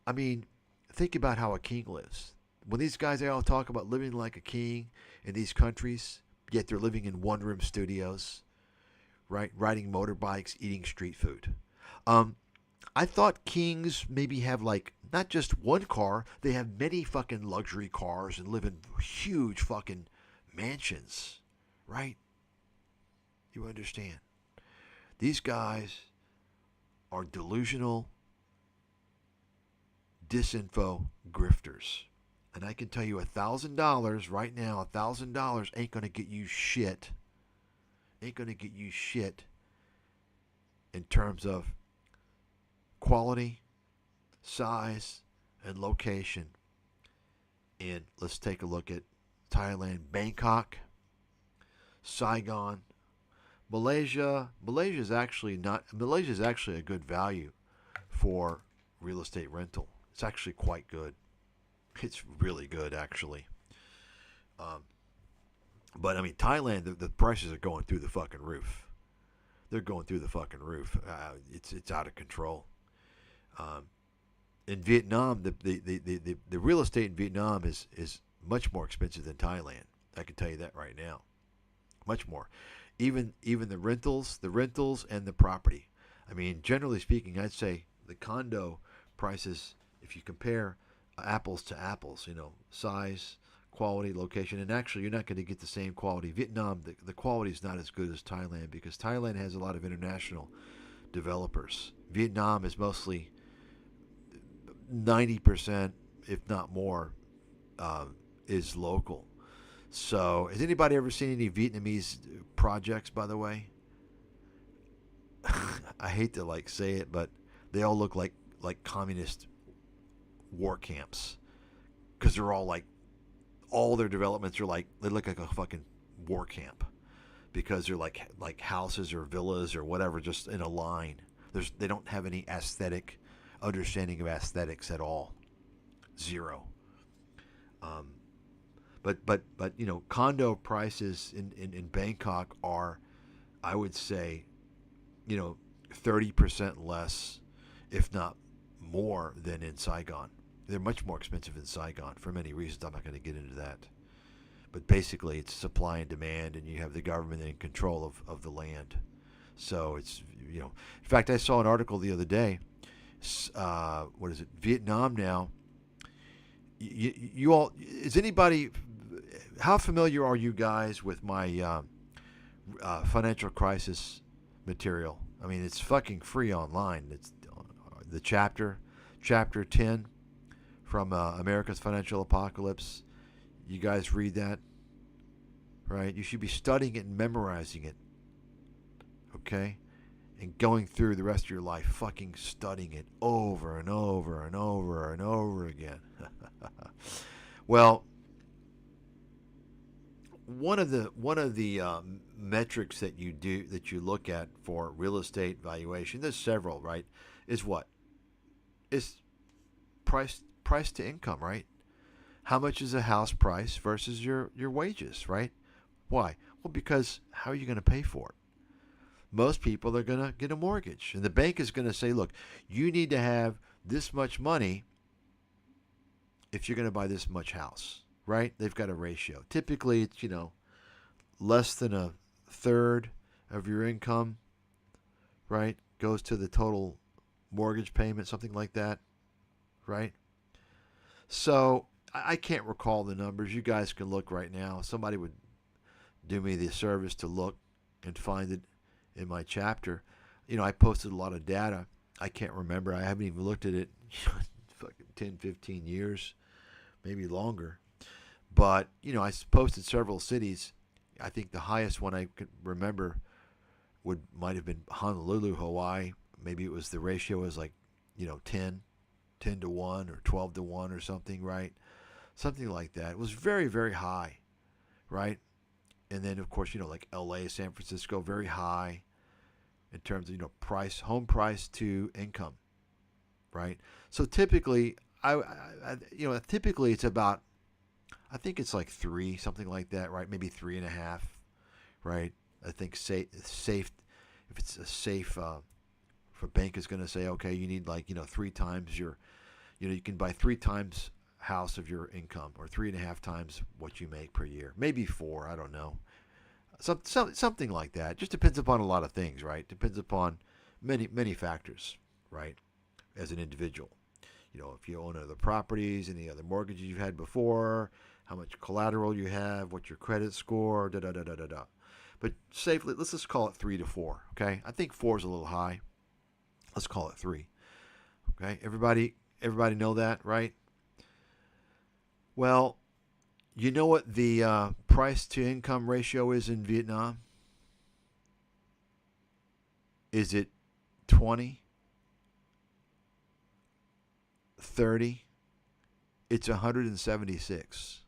I mean, think about how a king lives. When these guys, they all talk about living like a king in these countries, yet they're living in one-room studios, right? Riding motorbikes, eating street food. I thought kings maybe have like not just one car, they have many fucking luxury cars and live in huge fucking mansions, right? You understand? These guys are delusional, disinfo grifters. And I can tell you $1,000 right now, $1,000 ain't going to get you shit. Ain't going to get you shit in terms of quality, size, and location. And let's take a look at Thailand, Bangkok, Saigon, Malaysia. Malaysia is actually a good value for real estate rental. It's actually quite good. It's really good, actually. But I mean, Thailand, the prices are going through the fucking roof. They're going through the fucking roof. It's out of control. In Vietnam, the real estate in Vietnam is much more expensive than Thailand. I can tell you that right now. Much more. Even the rentals and the property. I mean, generally speaking, I'd say the condo prices, if you compare apples to apples, size, quality, location, and actually you're not going to get the same quality. Vietnam, the quality is not as good as Thailand because Thailand has a lot of international developers. Vietnam is mostly 90%, if not more, is local. So, has anybody ever seen any Vietnamese projects, by the way? I hate to say it, but they all look like communist war camps because they're all their developments are they look like a fucking war camp because they're like houses or villas or whatever just in a line. They don't have any aesthetic understanding of aesthetics at all. Zero. But condo prices in Bangkok are, I would say, 30% less, if not more, than in Saigon. They're much more expensive in Saigon for many reasons. I'm not going to get into that. But basically, it's supply and demand, and you have the government in control of the land. So it's, in fact, I saw an article the other day. What is it? Vietnam now. You all, is anybody, how familiar are you guys with my financial crisis material. I mean, it's fucking free online. It's the chapter 10 from America's Financial Apocalypse. You guys read that, right? You should be studying it and memorizing it, okay? And going through the rest of your life fucking studying it over and over and over and over again. Well, one of the metrics that you look at for real estate valuation, there's several, right? Is what? Is price to income, right? How much is a house price versus your wages, right? Why? Well, because how are you going to pay for it? Most people are going to get a mortgage, and the bank is going to say, look, you need to have this much money if you're going to buy this much house, right? They've got a ratio. Typically, it's, less than a third of your income, right, goes to the total mortgage payment, something like that, right? So I can't recall the numbers. You guys can look right now. Somebody would do me the service to look and find it in my chapter. I posted a lot of data. I can't remember. I haven't even looked at it fucking 10, 15 years, maybe longer. But, I posted several cities. I think the highest one I could remember might have been Honolulu, Hawaii. Maybe it was the ratio was like, 10 to 1 or 12 to 1 or something, right? Something like that. It was very, very high, right? And then, of course, like LA, San Francisco, very high in terms of, home price to income, right? So typically, typically it's about, I think it's like 3, something like that, right? Maybe 3.5, right? I think safe, if it's a safe, if a bank is going to say, okay, you need 3 times your, you can buy 3 times house of your income, or 3.5 times what you make per year, maybe 4, I don't know, something like that. Just depends upon a lot of things, right? Depends upon many factors, right? As an individual, if you own other properties, any other mortgages you've had before, how much collateral you have, what's your credit score, da da da da da da. But safely, let's just call it 3 to 4. Okay, I think 4 is a little high. Let's call it 3. Okay, everybody know that, right? Well, you know what the price to income ratio is in Vietnam? Is it 20? 30? It's 176.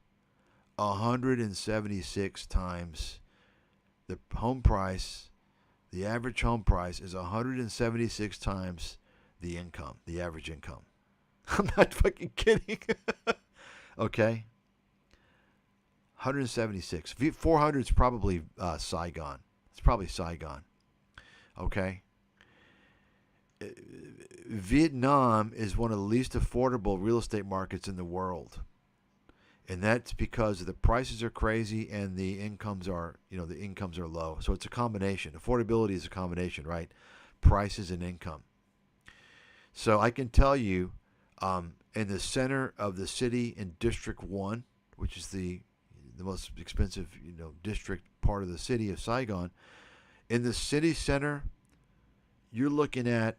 176 times the home price. The average home price is 176 times the income, the average income. I'm not fucking kidding. Okay. 176. 400 is probably Saigon. It's probably Saigon. Okay. Vietnam is one of the least affordable real estate markets in the world. And that's because the prices are crazy and the incomes are, low. So it's a combination. Affordability is a combination, right? Prices and income. So I can tell you, in the center of the city in District 1, which is the most expensive, district part of the city of Saigon, in the city center, you're looking at,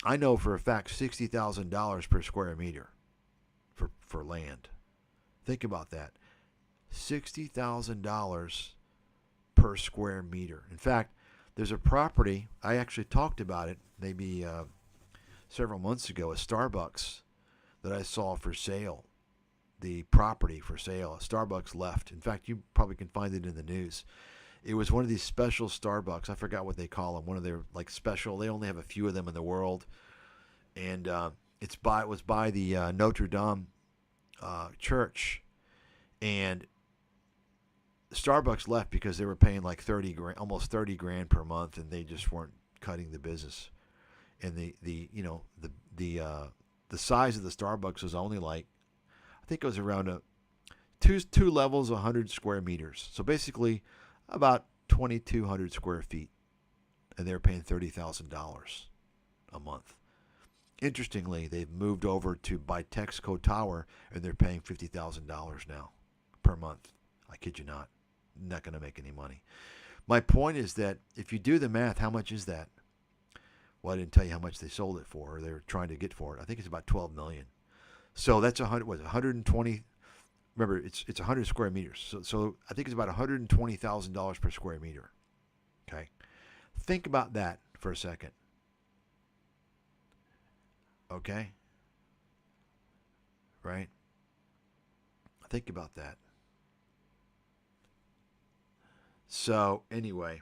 I know for a fact, $60,000 per square meter for land. Think about that. $60,000 per square meter. In fact, there's a property, I actually talked about it maybe several months ago, a Starbucks that I saw for sale. The property for sale. Starbucks left. In fact, you probably can find it in the news. It was one of these special Starbucks. I forgot what they call them. One of their special. They only have a few of them in the world, and it was by the Notre Dame church, and Starbucks left because they were paying like almost 30 grand per month, and they just weren't cutting the business. And the size of the Starbucks was only I think it was around two levels, 100 square meters. So basically, about 2,200 square feet, and they're paying $30,000 a month. Interestingly, they've moved over by Texaco Tower, and they're paying $50,000 now per month. I kid you not. Not going to make any money. My point is that if you do the math, how much is that? Well, I didn't tell you how much they sold it for, or they were trying to get for it. I think it's about 12 million. So that's 120. Remember, it's 100 square meters. So I think it's about $120,000 per square meter. Okay, think about that for a second. Okay, right? Think about that. So anyway,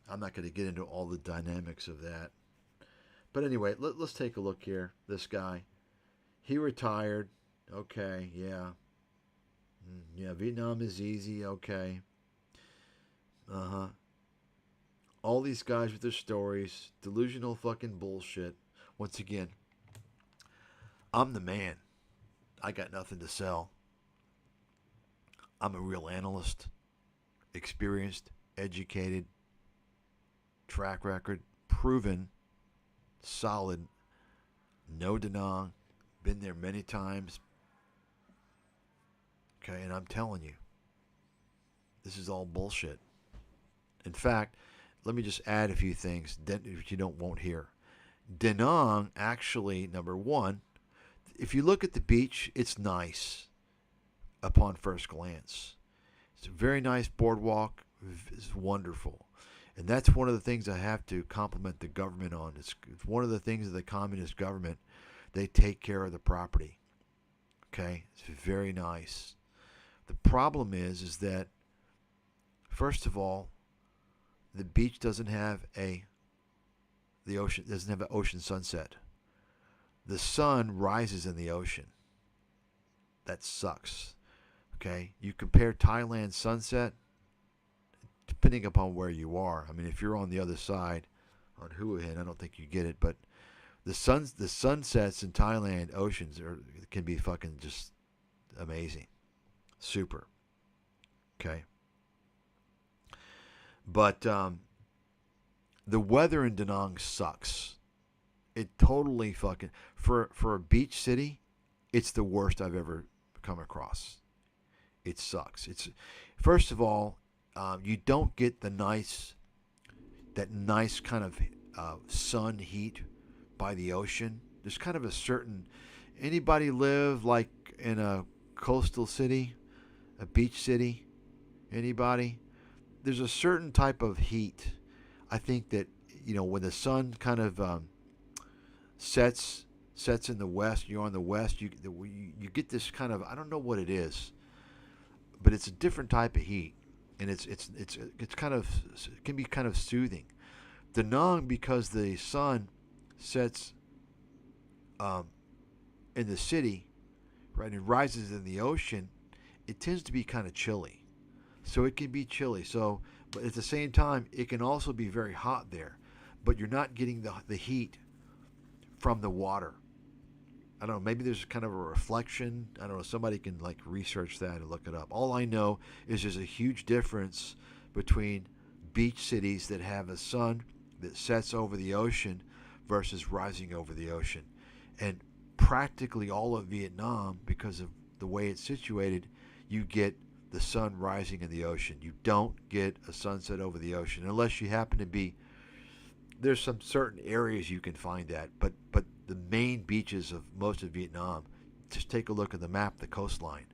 I'm not going to get into all the dynamics of that. But anyway, let's take a look here. This guy, he retired. Okay, yeah. Yeah, Vietnam is easy. Okay. Uh-huh. All these guys with their stories. Delusional fucking bullshit. Once again, I'm the man. I got nothing to sell. I'm a real analyst. Experienced, educated, track record, proven, solid, no denying, been there many times. Okay, and I'm telling you, this is all bullshit. In fact, let me just add a few things that you won't hear. Da Nang, actually, number one, if you look at the beach, it's nice upon first glance. It's a very nice boardwalk. It's wonderful. And that's one of the things I have to compliment the government on. It's one of the things of the communist government. They take care of the property. Okay? It's very nice. The problem is that, first of all, the beach doesn't have an ocean sunset. The sun rises in the ocean. That sucks. Okay? You compare Thailand's sunset, depending upon where you are. I mean, if you're on the other side, on Hua Hin, I don't think you get it, but the sunsets in Thailand oceans can be fucking just amazing. Super. Okay? But the weather in Da Nang sucks. It totally fucking for a beach city, it's the worst I've ever come across. It sucks. It's first of all, you don't get that nice kind of sun heat by the ocean. There's kind of a certain. Anybody live like in a coastal city, a beach city? Anybody? There's a certain type of heat. I think that when the sun kind of sets in the west, you're on the west. You get this kind of, I don't know what it is, but it's a different type of heat, and it's kind of, it can be kind of soothing. Da Nang, because the sun sets in the city, right, and rises in the ocean, it tends to be kind of chilly. So it can be chilly. So, but at the same time, it can also be very hot there. But you're not getting the heat from the water. I don't know. Maybe there's kind of a reflection. I don't know. Somebody can like research that and look it up. All I know is there's a huge difference between beach cities that have a sun that sets over the ocean versus rising over the ocean. And practically all of Vietnam, because of the way it's situated, you get the sun rising in the ocean. You don't get a sunset over the ocean unless you happen to be. There's some certain areas you can find that, but the main beaches of most of Vietnam, just take a look at the map, the coastline.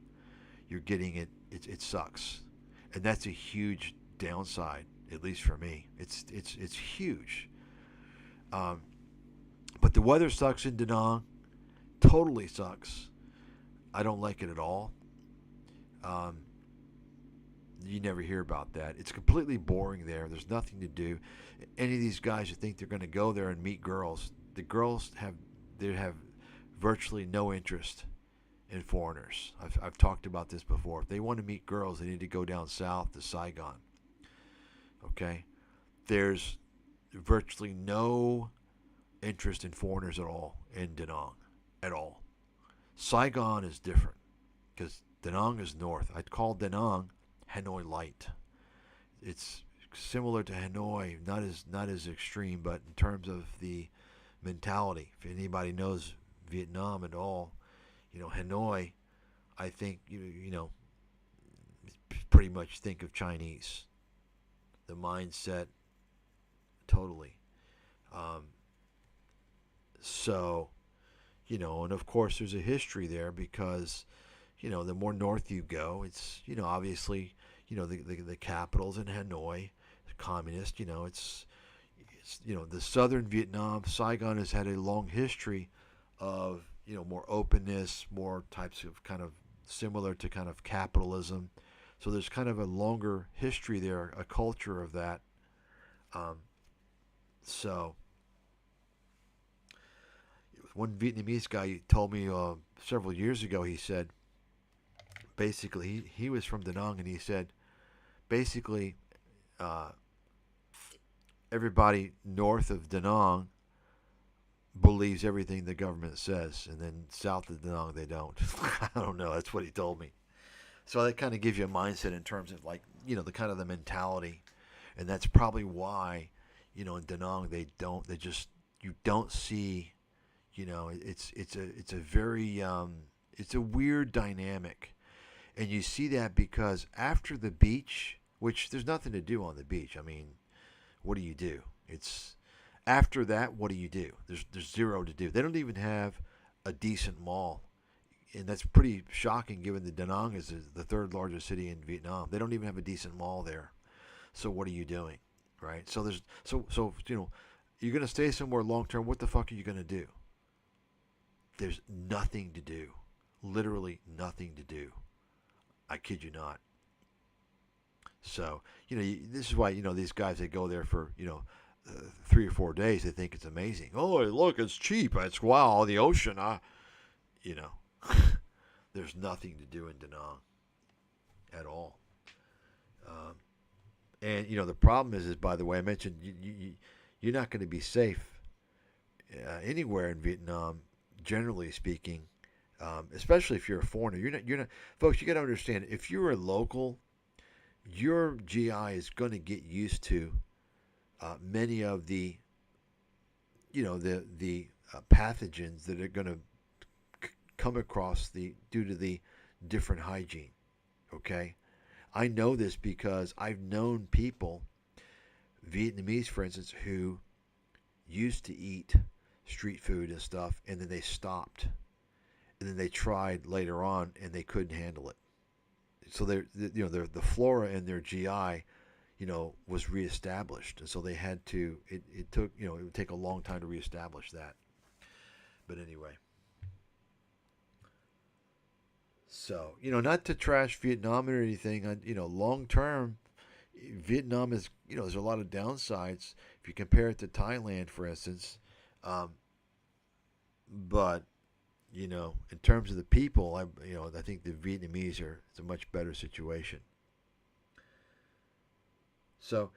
You're getting it. It sucks, and that's a huge downside, at least for me. It's huge. But the weather sucks in Da Nang. Totally sucks. I don't like it at all. You never hear about that. It's completely boring there. There's nothing to do. Any of these guys who think they're going to go there and meet girls, the girls have virtually no interest in foreigners. I've talked about this before. If they want to meet girls, they need to go down south to Saigon. Okay? There's virtually no interest in foreigners at all in Da Nang. At all. Saigon is different because Da Nang is north. I'd call Da Nang Hanoi Light. It's similar to Hanoi, not as extreme, but in terms of the mentality. If anybody knows Vietnam at all, Hanoi, I think pretty much think of Chinese. The mindset, totally. Um, so, and of course there's a history there because, the more north you go, it's, obviously, the capital's in Hanoi, communist, it's the southern Vietnam, Saigon has had a long history of, more openness, more types of kind of similar to kind of capitalism. So there's kind of a longer history there, a culture of that. Um, so one Vietnamese guy told me several years ago, he said, basically, he was from Da Nang, and he said, basically, uh, everybody north of Da Nang believes everything the government says, and then south of Da Nang, they don't. I don't know. That's what he told me. So that kind of gives you a mindset in terms of, like, the kind of the mentality, and that's probably why, in Da Nang, you don't see, it's a very, it's a weird dynamic. And you see that because after the beach, which there's nothing to do on the beach. I mean, what do? It's after that, what do? There's zero to do. They don't even have a decent mall. And that's pretty shocking given that Da Nang is the third largest city in Vietnam. They don't even have a decent mall there. So what are you doing? Right? So you're going to stay somewhere long term. What the fuck are you going to do? There's nothing to do. Literally nothing to do. I kid you not. So, this is why, these guys, they go there for, 3 or 4 days. They think it's amazing. Oh, look, it's cheap. It's, wow, the ocean. There's nothing to do in Da Nang at all. And, the problem is, by the way, I mentioned you're not going to be safe anywhere in Vietnam, generally speaking. Especially if you're a foreigner, you're not, folks. You got to understand, if you're a local, your GI is going to get used to many of the, the pathogens that are going to come across due to the different hygiene. Okay, I know this because I've known people, Vietnamese, for instance, who used to eat street food and stuff, and then they stopped. And then they tried later on, and they couldn't handle it. So the flora in their GI, was reestablished, and so they had to. It took, it would take a long time to reestablish that. But anyway, so not to trash Vietnam or anything. Long term, Vietnam is, there's a lot of downsides if you compare it to Thailand, for instance. But in terms of the people, I think the Vietnamese it's a much better situation. So,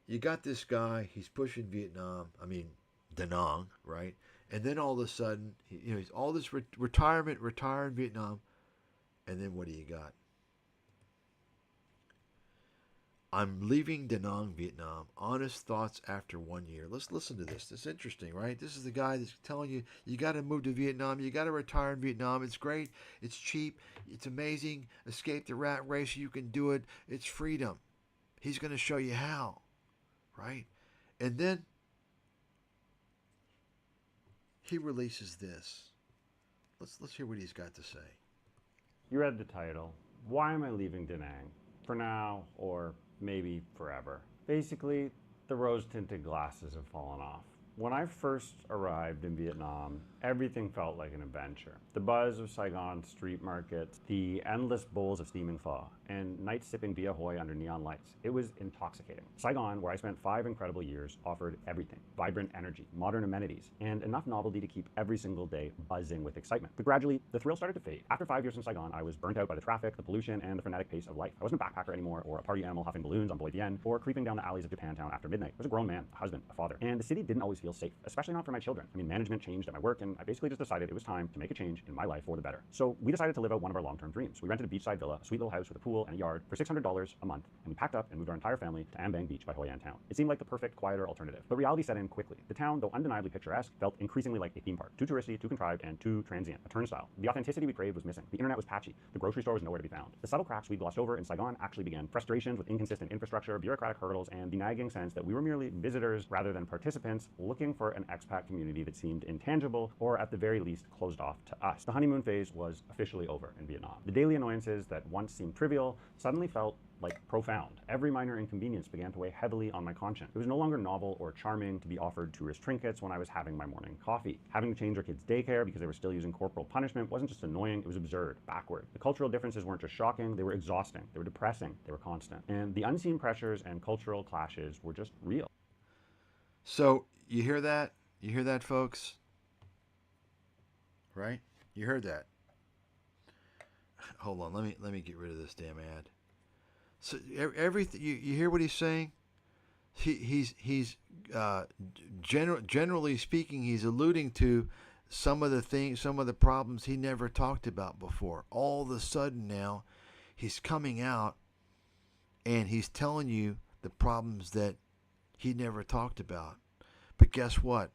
you got this guy. He's pushing Vietnam. I mean, Da Nang, right? And then all of a sudden, he's all this retire in Vietnam, and then what do you got? I'm leaving Da Nang, Vietnam. Honest thoughts after 1 year. Let's listen to this. This is interesting, right? This is the guy that's telling you, you got to move to Vietnam. You got to retire in Vietnam. It's great. It's cheap. It's amazing. Escape the rat race. You can do it. It's freedom. He's going to show you how, right? And then he releases this. Let's hear what he's got to say. You read the title. Why am I leaving Da Nang? For now, or maybe forever. Basically, the rose-tinted glasses have fallen off. When I first arrived in Vietnam, everything felt like an adventure. The buzz of Saigon street markets, the endless bowls of steaming pho, and nights sipping Bia Hoi under neon lights. It was intoxicating. Saigon, where I spent 5 incredible years, offered everything. Vibrant energy, modern amenities, and enough novelty to keep every single day buzzing with excitement. But gradually, the thrill started to fade. After 5 years in Saigon, I was burnt out by the traffic, the pollution, and the frenetic pace of life. I wasn't a backpacker anymore, or a party animal huffing balloons on Boy Bien, or creeping down the alleys of Japantown after midnight. I was a grown man, a husband, a father. And the city didn't always feel safe, especially not for my children. I mean, management changed at my work, and I basically just decided it was time to make a change in my life for the better. So we decided to live out one of our long-term dreams. We rented a beachside villa, a sweet little house with a pool and a yard for $600 a month, and we packed up and moved our entire family to Ambang Beach by Hoi An Town. It seemed like the perfect, quieter alternative. But reality set in quickly. The town, though undeniably picturesque, felt increasingly like a theme park. Too touristy, too contrived, and too transient, a turnstile. The authenticity we craved was missing. The internet was patchy. The grocery store was nowhere to be found. The subtle cracks we'd glossed over in Saigon actually began. Frustrations with inconsistent infrastructure, bureaucratic hurdles, and the nagging sense that we were merely visitors rather than participants looking for an expat community that seemed intangible or at the very least closed off to us. The honeymoon phase was officially over in Vietnam. The daily annoyances that once seemed trivial suddenly felt like profound. Every minor inconvenience began to weigh heavily on my conscience. It was no longer novel or charming to be offered tourist trinkets when I was having my morning coffee. Having to change our kids' daycare because they were still using corporal punishment wasn't just annoying, it was absurd, backward. The cultural differences weren't just shocking, they were exhausting, they were depressing, they were constant. And the unseen pressures and cultural clashes were just real. So, you hear that? You hear that, folks? Right? You heard that. Hold on, let me get rid of this damn ad. So everything you hear what he's saying? He's generally speaking, he's alluding to some of the things, some of the problems he never talked about before. All of a sudden now, he's coming out and he's telling you the problems that he never talked about. But guess what?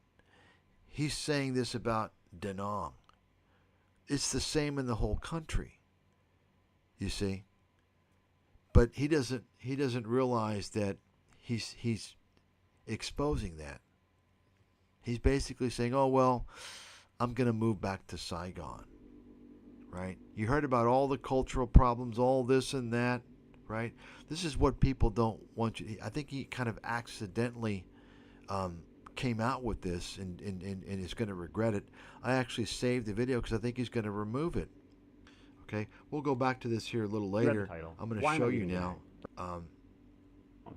He's saying this about Da Nang. It's the same in the whole country. You see? But he doesn't realize that he's exposing that. He's basically saying, "Oh well, I'm going to move back to Saigon." Right? You heard about all the cultural problems, all this and that, right? This is what people don't want you. I think he kind of accidentally came out with this and is going to regret it. I actually saved the video because I think he's going to remove it. Okay, we'll go back to this here a little later. I'm going to show you now.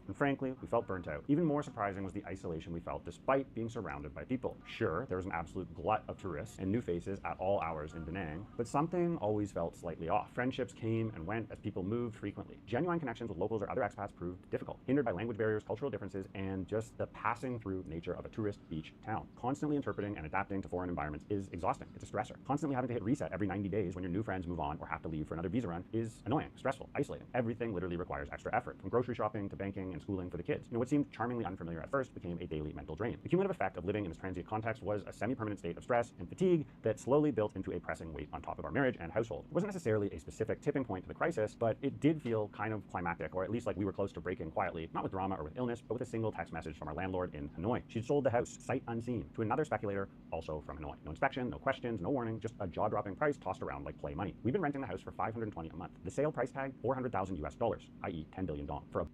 And frankly, we felt burnt out. Even more surprising was the isolation we felt despite being surrounded by people. Sure, there was an absolute glut of tourists and new faces at all hours in Da Nang, but something always felt slightly off. Friendships came and went as people moved frequently. Genuine connections with locals or other expats proved difficult, hindered by language barriers, cultural differences, and just the passing through nature of a tourist beach town. Constantly interpreting and adapting to foreign environments is exhausting. It's a stressor. Constantly having to hit reset every 90 days when your new friends move on or have to leave for another visa run is annoying, stressful, isolating. Everything literally requires extra effort, from grocery shopping to banking and schooling for the kids. What seemed charmingly unfamiliar at first became a daily mental drain. The cumulative effect of living in this transient context was a semi-permanent state of stress and fatigue that slowly built into a pressing weight on top of our marriage and household. It wasn't necessarily a specific tipping point to the crisis, but it did feel kind of climactic, or at least like we were close to breaking quietly, not with drama or with illness, but with a single text message from our landlord in Hanoi. She'd sold the house, sight unseen, to another speculator, also from Hanoi. No inspection, no questions, no warning, just a jaw-dropping price tossed around like play money. We've been renting the house for $520 a month. The sale price tag, $400,000 US, i.e. $10 billion, for a...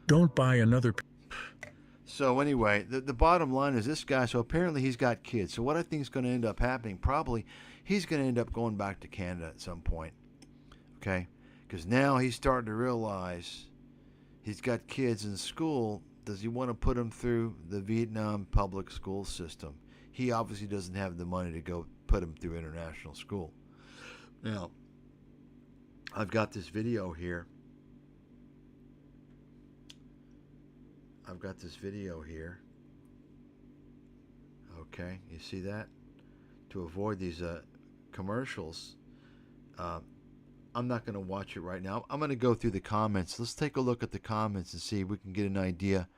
Don't buy another... So anyway, the bottom line is this guy, so apparently he's got kids. So what I think is going to end up happening, probably he's going to end up going back to Canada at some point. Okay? Because now he's starting to realize he's got kids in school. Does he want to put them through the Vietnam public school system? He obviously doesn't have the money to go put them through international school. Now, I've got this video here. Okay, you see that? To avoid these commercials, I'm not going to watch it right now. I'm going to go through the comments. Let's take a look at the comments and see if we can get an idea.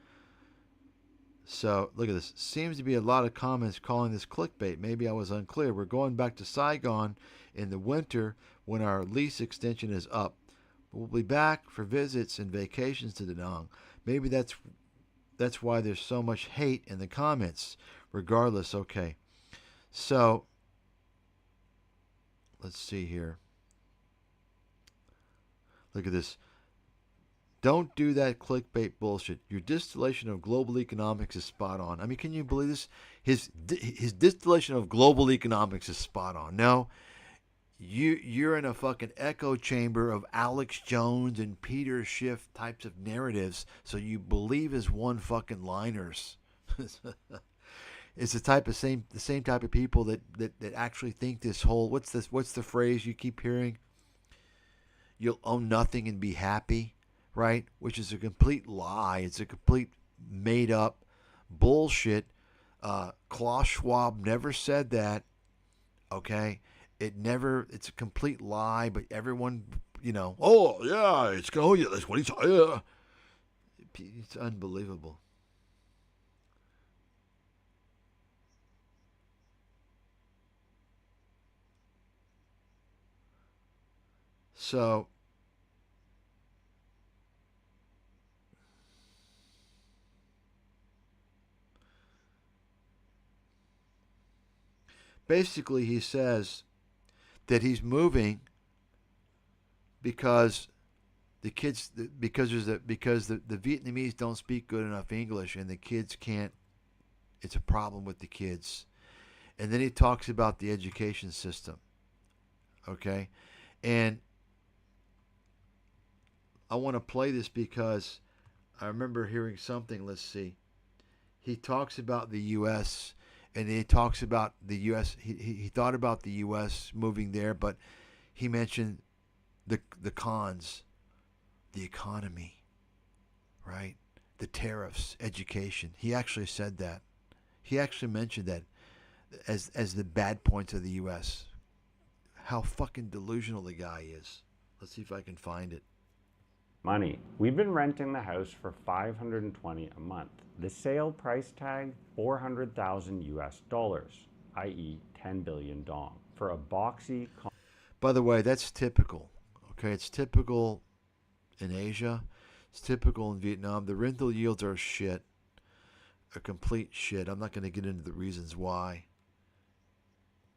So, look at this. Seems to be a lot of comments calling this clickbait. Maybe I was unclear. We're going back to Saigon in the winter when our lease extension is up. We'll be back for visits and vacations to Da Nang. Maybe that's why there's so much hate in the comments. Regardless, okay. So, let's see here. Look at this. Don't do that clickbait bullshit. Your distillation of global economics is spot on. I mean, can you believe this? His distillation of global economics is spot on. No, you're in a fucking echo chamber of Alex Jones and Peter Schiff types of narratives, so you believe his one fucking liners. It's the same type of people that actually think this whole what's the phrase you keep hearing? You'll own nothing and be happy, right? Which is a complete lie. It's a complete made up bullshit Klaus Schwab never said that. Okay, it's a complete lie. But everyone, oh yeah, that's what he's. Yeah. It's unbelievable. So basically, he says that he's moving because the Vietnamese don't speak good enough English and the kids can't. It's a problem with the kids. And then he talks about the education system. Okay, and I want to play this because I remember hearing something. Let's see. He talks about the U.S. and he talks about the U.S. He thought about the U.S. moving there, but he mentioned the cons, the economy, right? The tariffs, education. He actually said that. He actually mentioned that as the bad points of the U.S. How fucking delusional the guy is. Let's see if I can find it. Money. We've been renting the house for $520 a month. The sale price tag, 400,000 US dollars, i.e. 10 billion dong, for a boxy. By the way, that's typical. Okay, it's typical in Asia. It's typical in Vietnam. The rental yields are shit. A complete shit. I'm not going to get into the reasons why.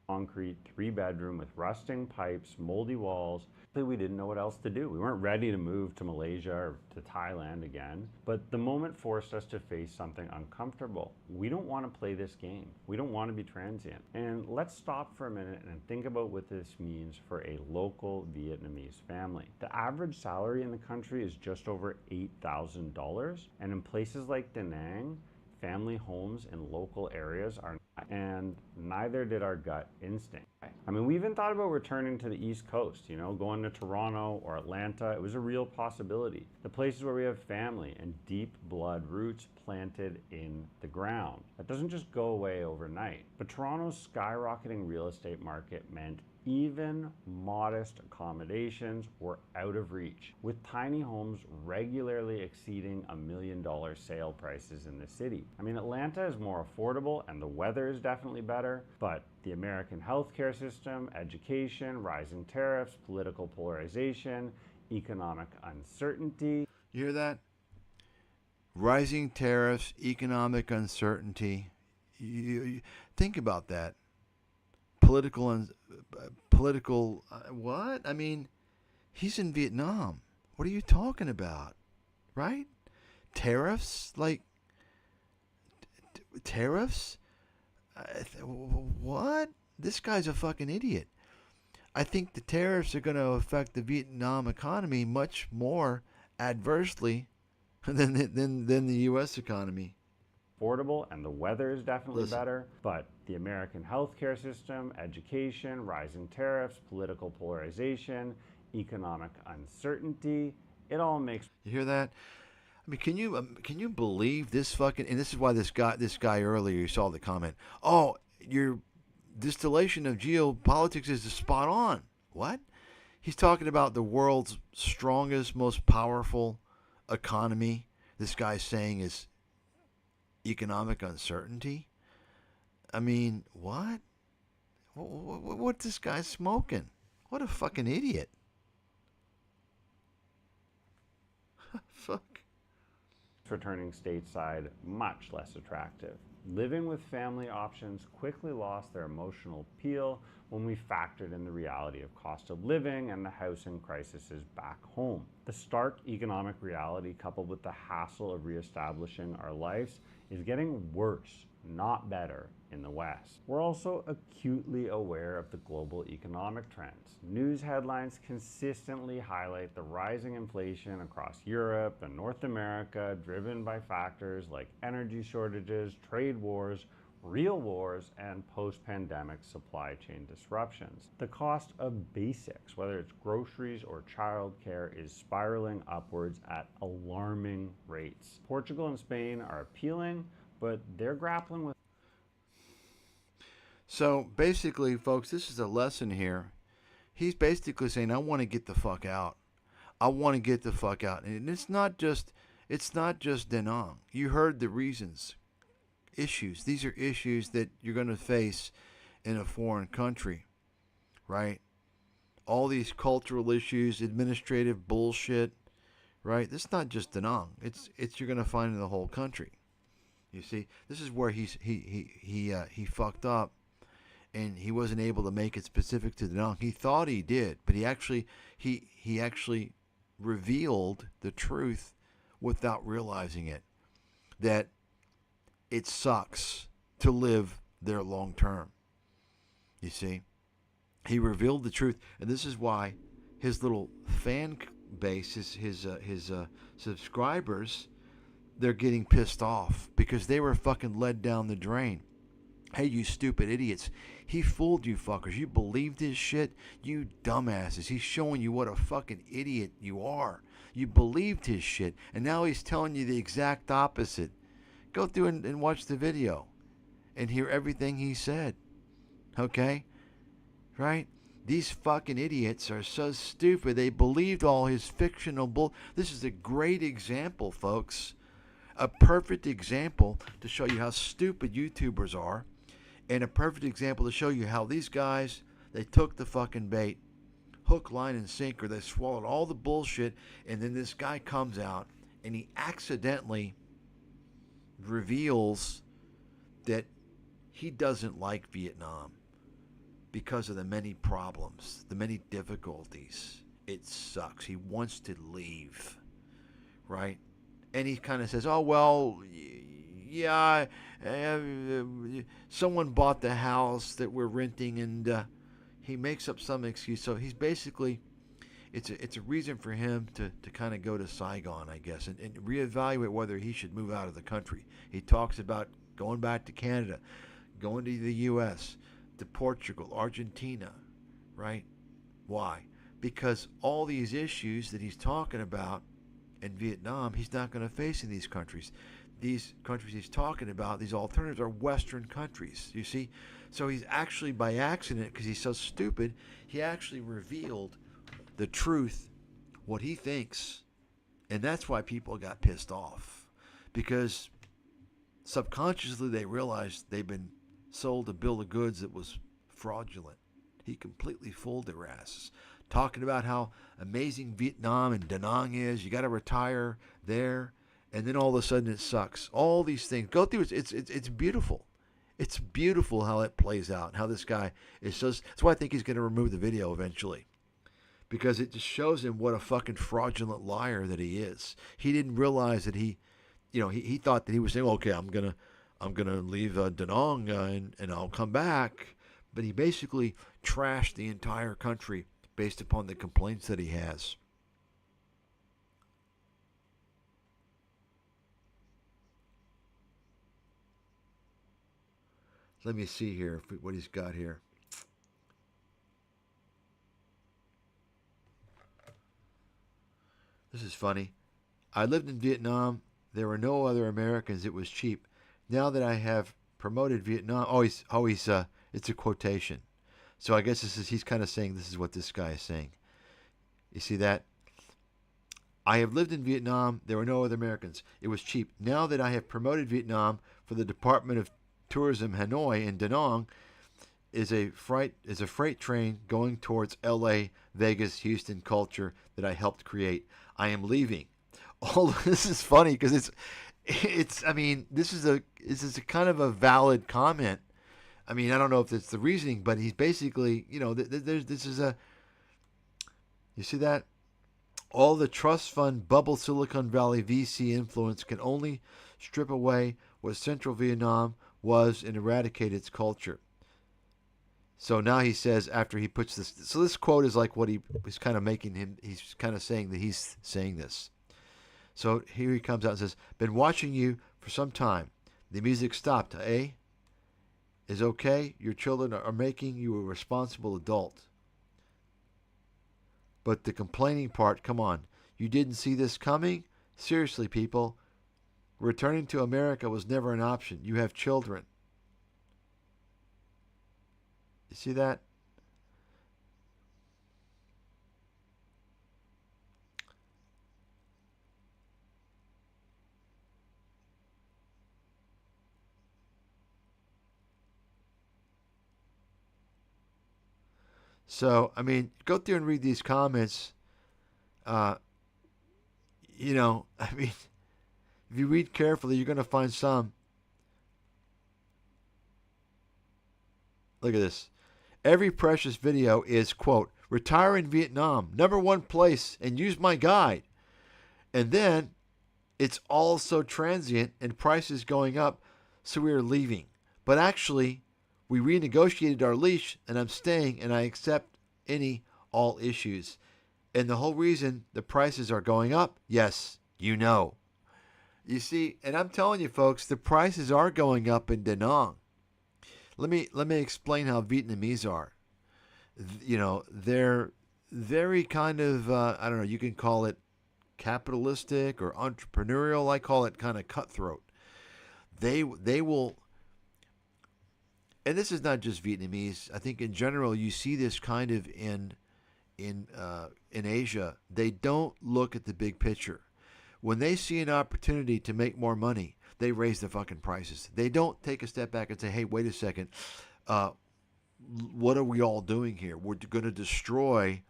Concrete 3-bedroom with rusting pipes, moldy walls. We didn't know what else to do. We weren't ready to move to Malaysia or to Thailand again, but the moment forced us to face something uncomfortable. We don't want to play this game. We don't want to be transient. And let's stop for a minute and think about what this means for a local Vietnamese family. The average salary in the country is just over $8,000, and in places like Da Nang, family homes in local areas are not, and neither did our gut instinct. I mean, we even thought about returning to the East Coast, going to Toronto or Atlanta. It was a real possibility. The places where we have family and deep blood roots planted in the ground. That doesn't just go away overnight. But Toronto's skyrocketing real estate market meant even modest accommodations were out of reach, with tiny homes regularly exceeding $1 million sale prices in the city. I mean, Atlanta is more affordable and the weather is definitely better, but the American healthcare system, education, rising tariffs, political polarization, economic uncertainty. You hear that? Rising tariffs, economic uncertainty. You think about that. Political what? I mean, he's in Vietnam. What are you talking about? Right? Tariffs? Like tariffs? What? This guy's a fucking idiot. I think the tariffs are going to affect the Vietnam economy much more adversely than the U.S. economy. Affordable and the weather is definitely better, but the American healthcare system, education, rising tariffs, political polarization, economic uncertainty, it all makes. You hear that? I mean, can you believe this fucking? And this is why this guy earlier, you saw the comment. Oh, your distillation of geopolitics is spot on. What? He's talking about the world's strongest, most powerful economy. This guy's saying is economic uncertainty. I mean, what? What's this guy smoking? What a fucking idiot. Fuck. Returning stateside much less attractive. Living with family options quickly lost their emotional appeal when we factored in the reality of cost of living and the housing crises back home. The stark economic reality, coupled with the hassle of reestablishing our lives, is getting worse, not better, in the West. We're also acutely aware of the global economic trends. News headlines consistently highlight the rising inflation across Europe and North America, driven by factors like energy shortages, trade wars, real wars, and post-pandemic supply chain disruptions. The cost of basics, whether it's groceries or childcare, is spiraling upwards at alarming rates. Portugal and Spain are appealing, but they're grappling with. So basically, folks, this is a lesson here. He's basically saying, I want to get the fuck out. I want to get the fuck out. And it's not just Da Nang. You heard the reasons. Issues. These are issues that you're going to face in a foreign country, right? All these cultural issues, administrative bullshit, right? This is not just Da Nang. It's you're going to find in the whole country. You see, this is where he fucked up, and he wasn't able to make it specific to Da Nang. He thought he did, but he actually revealed the truth without realizing it. That it sucks to live there long term. You see, he revealed the truth, and this is why his little fan base, his subscribers, they're getting pissed off because they were fucking led down the drain. Hey, you stupid idiots. He fooled you fuckers. You believed his shit? You dumbasses. He's showing you what a fucking idiot you are. You believed his shit, and now he's telling you the exact opposite. Go through and watch the video and hear everything he said. Okay? Right? These fucking idiots are so stupid. They believed all his fictional bull. This is a great example, folks. A perfect example to show you how stupid YouTubers are. And a perfect example to show you how these guys, they took the fucking bait, hook, line, and sinker. They swallowed all the bullshit. And then this guy comes out and he accidentally reveals that he doesn't like Vietnam because of the many problems, the many difficulties. It sucks. He wants to leave, right? And he kind of says, oh, well, yeah, someone bought the house that we're renting, and he makes up some excuse. So he's basically, it's a reason for him to kind of go to Saigon, I guess, and reevaluate whether he should move out of the country. He talks about going back to Canada, going to the U.S., to Portugal, Argentina, right? Why? Because all these issues that he's talking about in Vietnam, he's not going to face in these countries. These countries he's talking about, these alternatives, are Western countries, you see? So he's actually, by accident, because he's so stupid, he actually revealed the truth, what he thinks. And that's why people got pissed off. Because subconsciously they realized they've been sold a bill of goods that was fraudulent. He completely fooled their asses. Talking about how amazing Vietnam and Da Nang is. You got to retire there. And then all of a sudden it sucks. All these things. Go through it. It's beautiful. It's beautiful how it plays out. How this guy is so... That's why I think he's going to remove the video eventually. Because it just shows him what a fucking fraudulent liar that he is. He didn't realize that he thought that he was saying, okay, I'm gonna leave Da Nang and I'll come back. But he basically trashed the entire country based upon the complaints that he has. Let me see here what he's got here. This is funny. I lived in Vietnam. There were no other Americans. It was cheap. Now that I have promoted Vietnam, it's a quotation. So I guess he's kind of saying this is what this guy is saying. You see that? I have lived in Vietnam. There were no other Americans. It was cheap. Now that I have promoted Vietnam for the Department of Tourism Hanoi, and Da Nang is a freight train going towards L.A., Vegas, Houston culture that I helped create. I am leaving. All this is funny because it's. I mean, this is a kind of a valid comment. I mean, I don't know if it's the reasoning, but he's basically, this is a. You see that? All the trust fund bubble Silicon Valley VC influence can only strip away what Central Vietnam was and eradicate its culture. So now he says, after he puts this, so this quote is like what he was kind of making him, he's kind of saying that he's saying this. So here he comes out and says, been watching you for some time. The music stopped, eh? Is okay? Your children are making you a responsible adult. But the complaining part, come on. You didn't see this coming? Seriously, people. Returning to America was never an option. You have children. You see that? So, I mean, go through and read these comments. Uh, I mean, if you read carefully, you're going to find some. Look at this. Every Precious video is, quote, retire in Vietnam, #1 place, and use my guide. And then it's all so transient and prices going up, so we are leaving. But actually, we renegotiated our leash, and I'm staying, and I accept all issues. And the whole reason the prices are going up, yes, you know. You see, and I'm telling you, folks, the prices are going up in Da Nang. Let me explain how Vietnamese are. They're very kind of, I don't know, you can call it capitalistic or entrepreneurial. I call it kind of cutthroat. They will, and this is not just Vietnamese. I think in general you see this kind of in Asia. They don't look at the big picture. When they see an opportunity to make more money, they raise the fucking prices. They don't take a step back and say, hey, wait a second. What are we all doing here? We're going to destroy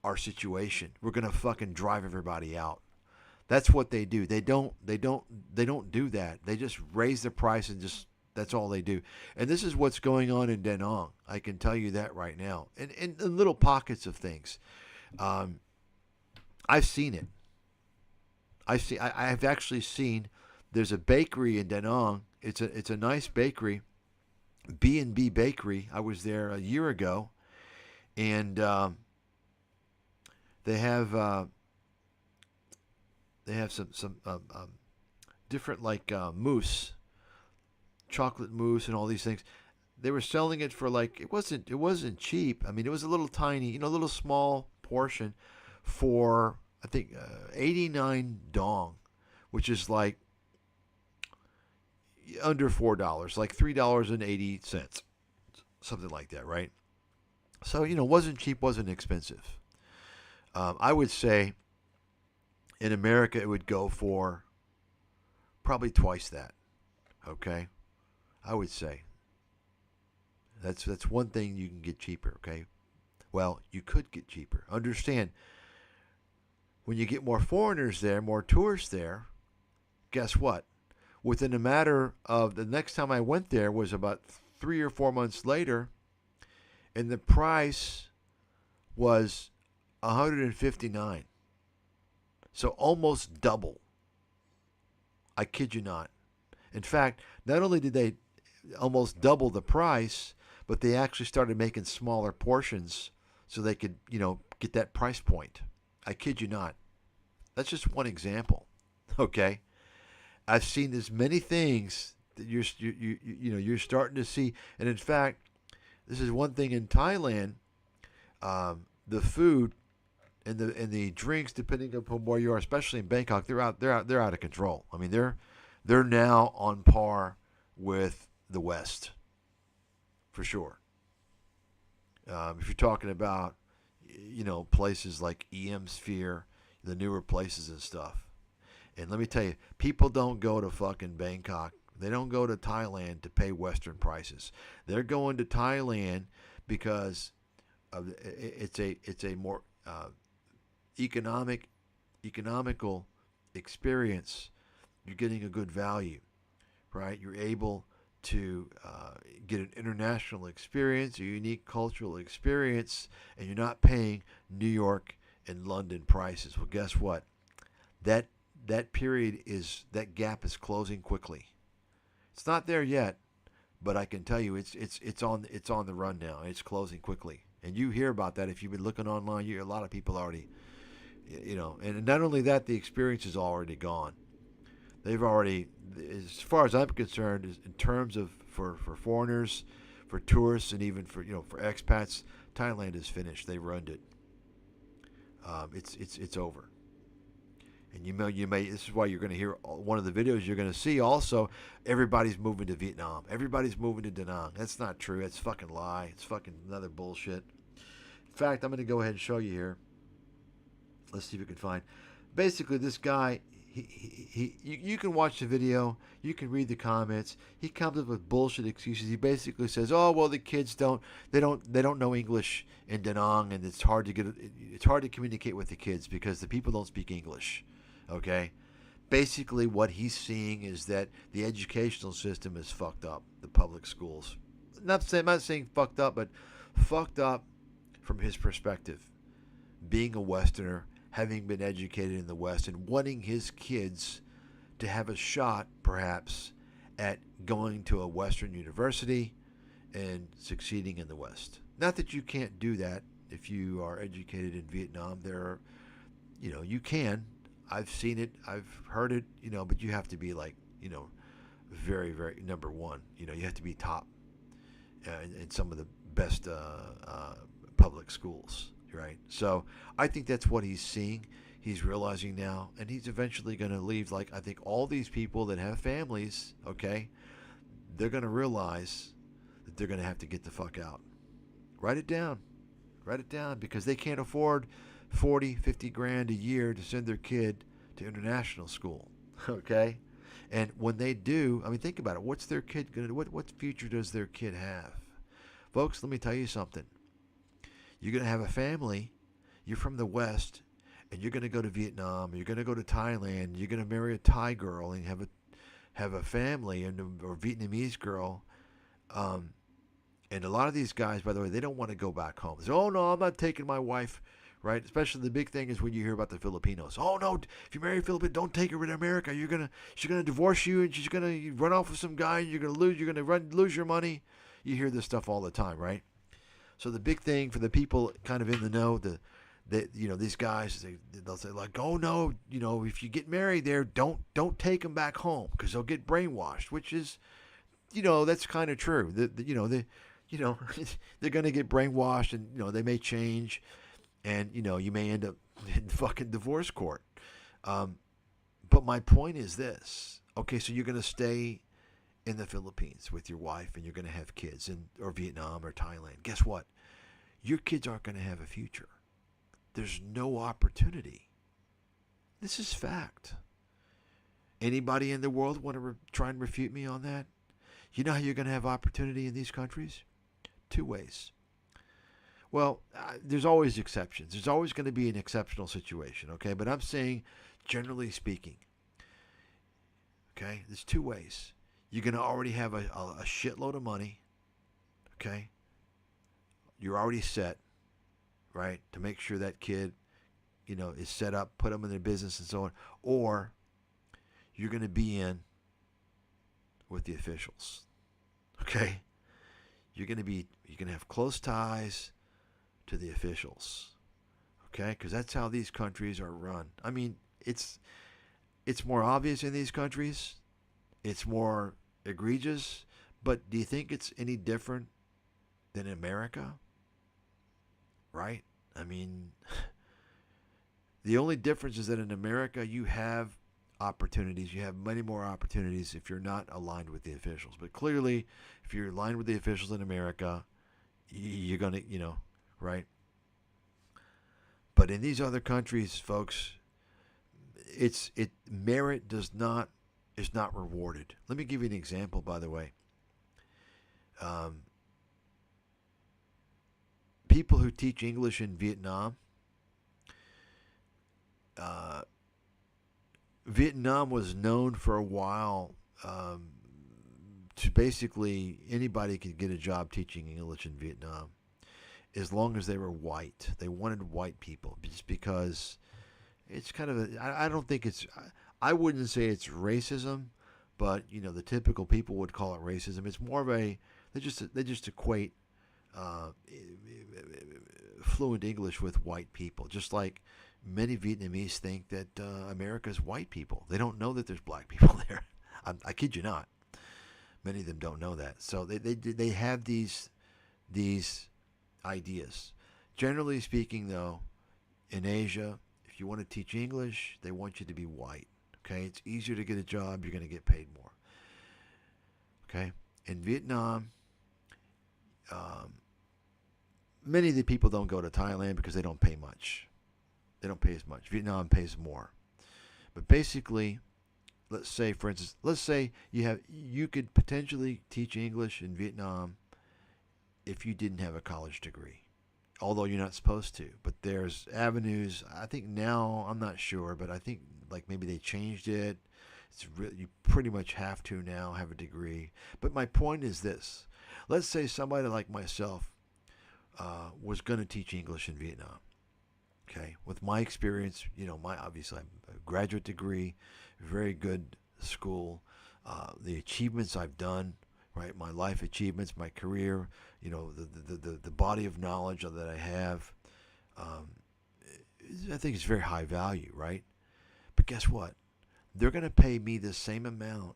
our situation. We're going to fucking drive everybody out. That's what they do. They don't do that. They just raise the price and just, that's all they do. And this is what's going on in Da Nang. I can tell you that right now. And in little pockets of things. I've seen it. I've actually seen, there's a bakery in Da Nang. It's a nice bakery, B&B Bakery. I was there a year ago, and they have some different like mousse, chocolate mousse, and all these things. They were selling it for like, it wasn't cheap. I mean, it was a little tiny, a little small portion for, I think, 89 dong, which is like under $4, like $3.80, something like that, right? So, wasn't cheap, wasn't expensive. I would say in America it would go for probably twice that. Okay, I would say that's one thing you can get cheaper. Okay, well, you could get cheaper. Understand, when you get more foreigners there, more tourists there, guess what? Within a matter of, the next time I went there was about 3 or 4 months later, and the price was $159. So almost double. I kid you not. In fact, not only did they almost double the price, but they actually started making smaller portions so they could, get that price point. I kid you not. That's just one example. Okay? I've seen as many things that you're starting to see, and in fact, this is one thing in Thailand. The food and the drinks, depending upon where you are, especially in Bangkok, they're out of control. I mean, they're now on par with the West, for sure. If you're talking about, places like EM Sphere, the newer places and stuff. And let me tell you, people don't go to fucking Bangkok. They don't go to Thailand to pay Western prices. They're going to Thailand because it's a more economical experience. You're getting a good value, right? You're able to get an international experience, a unique cultural experience, and you're not paying New York and London prices. Well, guess what? That gap is closing quickly. It's not there yet, but I can tell you it's on the run now. It's closing quickly, and you hear about that if you've been looking online. A lot of people already, and not only that, the experience is already gone. They've already, as far as I'm concerned, in terms of for foreigners, for tourists, and even for expats, Thailand is finished. They ruined it. It's over. And you may. This is why you're going to hear one of the videos you're going to see. Also, everybody's moving to Vietnam. Everybody's moving to Da Nang. That's not true. That's fucking lie. It's fucking another bullshit. In fact, I'm going to go ahead and show you here. Let's see if we can find. Basically, this guy. You can watch the video. You can read the comments. He comes up with bullshit excuses. He basically says, "Oh well, the kids don't know English in Da Nang, and it's hard to communicate with the kids because the people don't speak English." Okay, basically what he's seeing is that the educational system is fucked up. The public schools, I'm not saying fucked up, but fucked up from his perspective, being a Westerner, having been educated in the West, and wanting his kids to have a shot, perhaps, at going to a Western university and succeeding in the West. Not that you can't do that if you are educated in Vietnam. You can. I've seen it. I've heard it. But you have to be like, very, very number one. You have to be top in some of the best public schools. Right. So I think that's what he's seeing. He's realizing now, and he's eventually going to leave. Like, I think all these people that have families, okay, they're going to realize that they're going to have to get the fuck out. Write it down, because they can't afford 40, 50 grand a year to send their kid to international school. Okay. And when they do, I mean, think about it. What's their kid going to do? What future does their kid have? Folks, let me tell you something. You're going to have a family, you're from the West, and you're going to go to Vietnam, you're going to go to Thailand, you're going to marry a Thai girl and have a family or Vietnamese girl. And a lot of these guys, by the way, they don't want to go back home. They say, "Oh, no, I'm not taking my wife," right? Especially the big thing is when you hear about the Filipinos. "Oh, no, if you marry a Filipino, don't take her to America. She's going to divorce you, and she's going to run off with some guy, and you're going to lose your money." You hear this stuff all the time, right? So the big thing for the people kind of in the know, these guys, they'll say like, "Oh no, if you get married there, don't take them back home because they'll get brainwashed," which is, that's kind of true. They're going to get brainwashed, and they may change, and you may end up in fucking divorce court. But my point is this: okay, so you're going to stay in the Philippines with your wife, and you're going to have kids or Vietnam or Thailand. Guess what? Your kids aren't going to have a future. There's no opportunity. This is fact. Anybody in the world want to try and refute me on that? You know how you're going to have opportunity in these countries? Two ways. Well, there's always exceptions. There's always going to be an exceptional situation, okay? But I'm saying, generally speaking, okay, there's two ways. You're going to already have a shitload of money, okay? You're already set, right, to make sure that kid, is set up, put them in their business and so on. Or you're going to be in with the officials, okay? You're going to have close ties to the officials, okay? Because that's how these countries are run. I mean, it's more obvious in these countries. It's more egregious, but do you think it's any different than America? Right? I mean, the only difference is that in America you have opportunities. You have many more opportunities if you're not aligned with the officials. But clearly, if you're aligned with the officials in America, you're going to, right? But in these other countries, folks, merit is not rewarded. Let me give you an example, by the way. People who teach English in Vietnam, Vietnam was known for a while to basically anybody could get a job teaching English in Vietnam as long as they were white. They wanted white people just because it's kind of I don't think it's, I wouldn't say it's racism, but the typical people would call it racism. It's more of they just equate fluent English with white people, just like many Vietnamese think that America's white people. They don't know that there's black people there. I kid you not. Many of them don't know that. So they have these ideas. Generally speaking, though, in Asia, if you want to teach English, they want you to be white. Okay, it's easier to get a job. You're going to get paid more. Okay, in Vietnam, many of the people don't go to Thailand because they don't pay much. They don't pay as much. Vietnam pays more. But basically, let's say, for instance, you could potentially teach English in Vietnam if you didn't have a college degree, although you're not supposed to. But there's avenues. I think now, I'm not sure, but I think like maybe they changed it. You pretty much have to now have a degree. But my point is this. Let's say somebody like myself was going to teach English in Vietnam. Okay, with my experience, obviously I'm a graduate degree, very good school, the achievements I've done, right, my life achievements, my career, the body of knowledge that I have, I think it's very high value, right? But guess what? They're going to pay me the same amount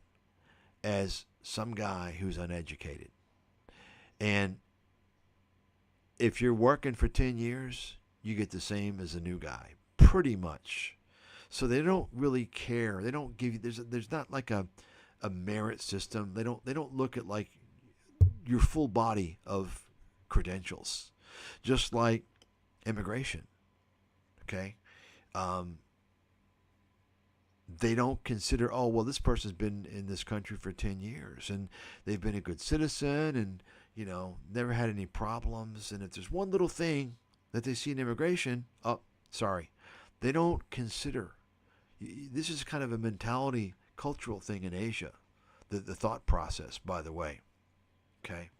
as some guy who's uneducated. And if you're working for 10 years, you get the same as a new guy, pretty much. So they don't really care. They don't give you. There's not like a merit system. They don't look at like your full body of credentials, just like immigration. Okay, they don't consider, oh well, this person's been in this country for 10 years and they've been a good citizen and never had any problems. And if there's one little thing that they see in immigration, they don't consider. This is kind of a mentality, cultural thing in Asia, the thought process, by the way. Okay?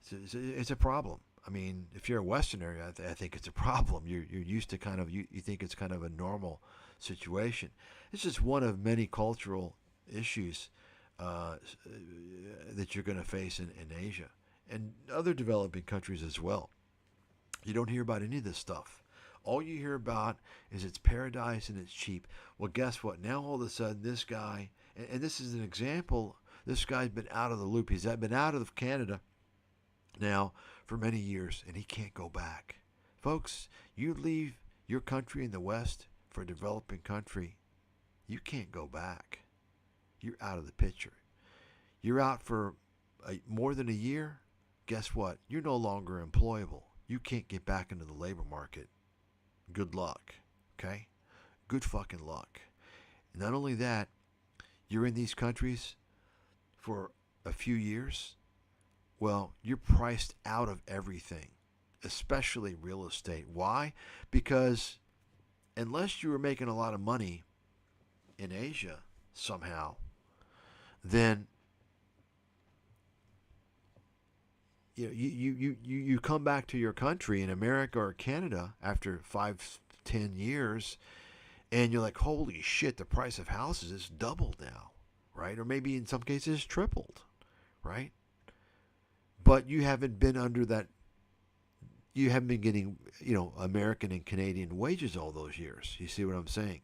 It's a problem. I mean, if you're a Westerner, I think it's a problem. You're used to kind of, you think it's kind of a normal situation. It's just one of many cultural issues that you're going to face in Asia and other developing countries as well. You don't hear about any of this stuff. All you hear about is it's paradise and it's cheap. Well, guess what? Now all of a sudden this guy, and this is an example, this guy's been out of the loop. He's been out of Canada now for many years, and he can't go back. Folks, you leave your country in the West for a developing country, you can't go back. You're out of the picture. You're out for more than a year, guess what? You're no longer employable. You can't get back into the labor market. Good luck, okay? Good fucking luck. Not only that, you're in these countries for a few years. Well, you're priced out of everything, especially real estate. Why? Because unless you were making a lot of money in Asia somehow, then you come back to your country in America or Canada after 5-10 years, and you're like, holy shit, the price of houses is doubled now, right? Or maybe in some cases tripled, right? But you haven't been under that. You haven't been getting, American and Canadian wages all those years. You see what I'm saying?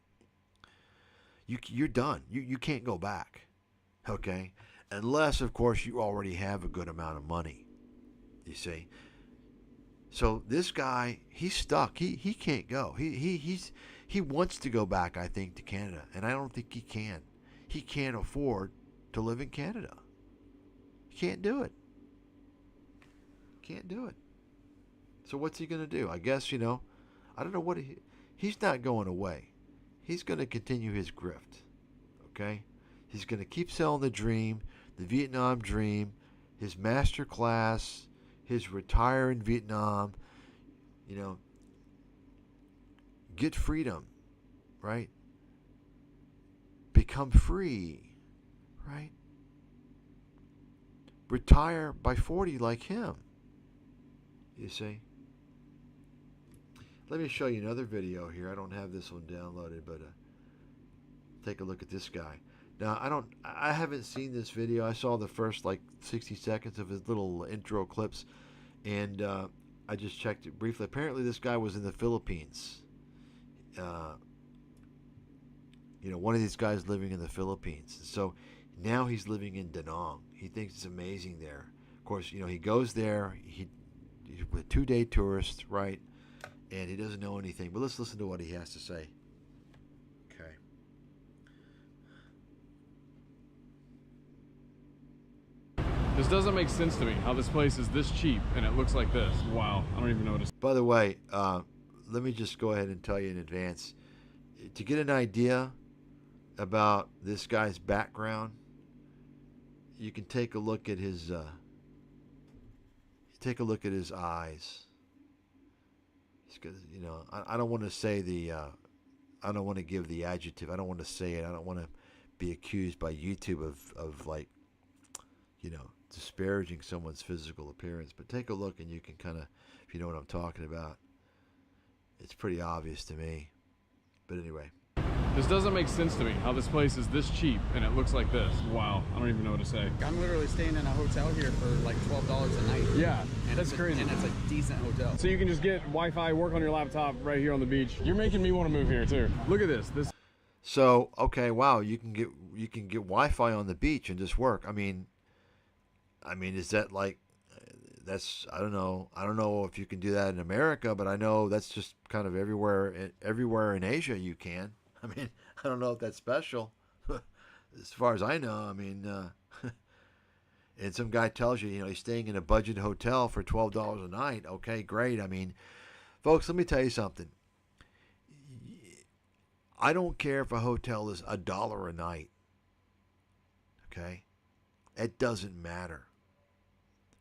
You're done. You can't go back, okay? Unless, of course, you already have a good amount of money. You see? So this guy, he's stuck. He can't go. He wants to go back, I think, to Canada, and I don't think he can. He can't afford to live in Canada. He can't do it. Can't do it. So what's he going to do? I guess, I don't know what he's not going away. He's going to continue his grift. Okay? He's going to keep selling the dream, the Vietnam dream, his master class, his retire in Vietnam, get freedom, right? Become free, right? Retire by 40 like him. You see? Let me show you another video here. I don't have this one downloaded, but take a look at this guy. Now, I haven't seen this video. I saw the first 60 seconds of his little intro clips, and I just checked it briefly. Apparently, this guy was in the Philippines. One of these guys living in the Philippines. So now he's living in Da Nang. He thinks it's amazing there. Of course, he goes there. He's a 2-day tourist, right? and he doesn't know anything. But let's listen to what he has to say. Okay. This doesn't make sense to me, how this place is this cheap and it looks like this. Wow, I don't even know what to say. By the way, let me just go ahead and tell you in advance. To get an idea about this guy's background, you can take a look at his eyes. He's got, you know, I don't want to say I don't want to give the adjective. I don't want to say it. I don't want to be accused by YouTube of like, you know, disparaging someone's physical appearance. But take a look and you can kind of, if you know what I'm talking about, it's pretty obvious to me. But anyway. This doesn't make sense to me, how this place is this cheap and it looks like this. Wow, I don't even know what to say. I'm literally staying in a hotel here for like $12 a night. Yeah, and that's crazy. And it's a decent hotel. So you can just get Wi-Fi, work on your laptop right here on the beach. You're making me want to move here too. Look at this. So, okay, wow, you can get Wi-Fi on the beach and just work. I mean, is that like, that's, I don't know if you can do that in America, but I know that's just kind of everywhere in Asia you can. I mean, I don't know if that's special. As far as I know, I mean, and some guy tells you, you know, he's staying in a budget hotel for $12 a night. Okay, great. I mean, folks, let me tell you something. I don't care if a hotel is $1 a night. Okay? It doesn't matter.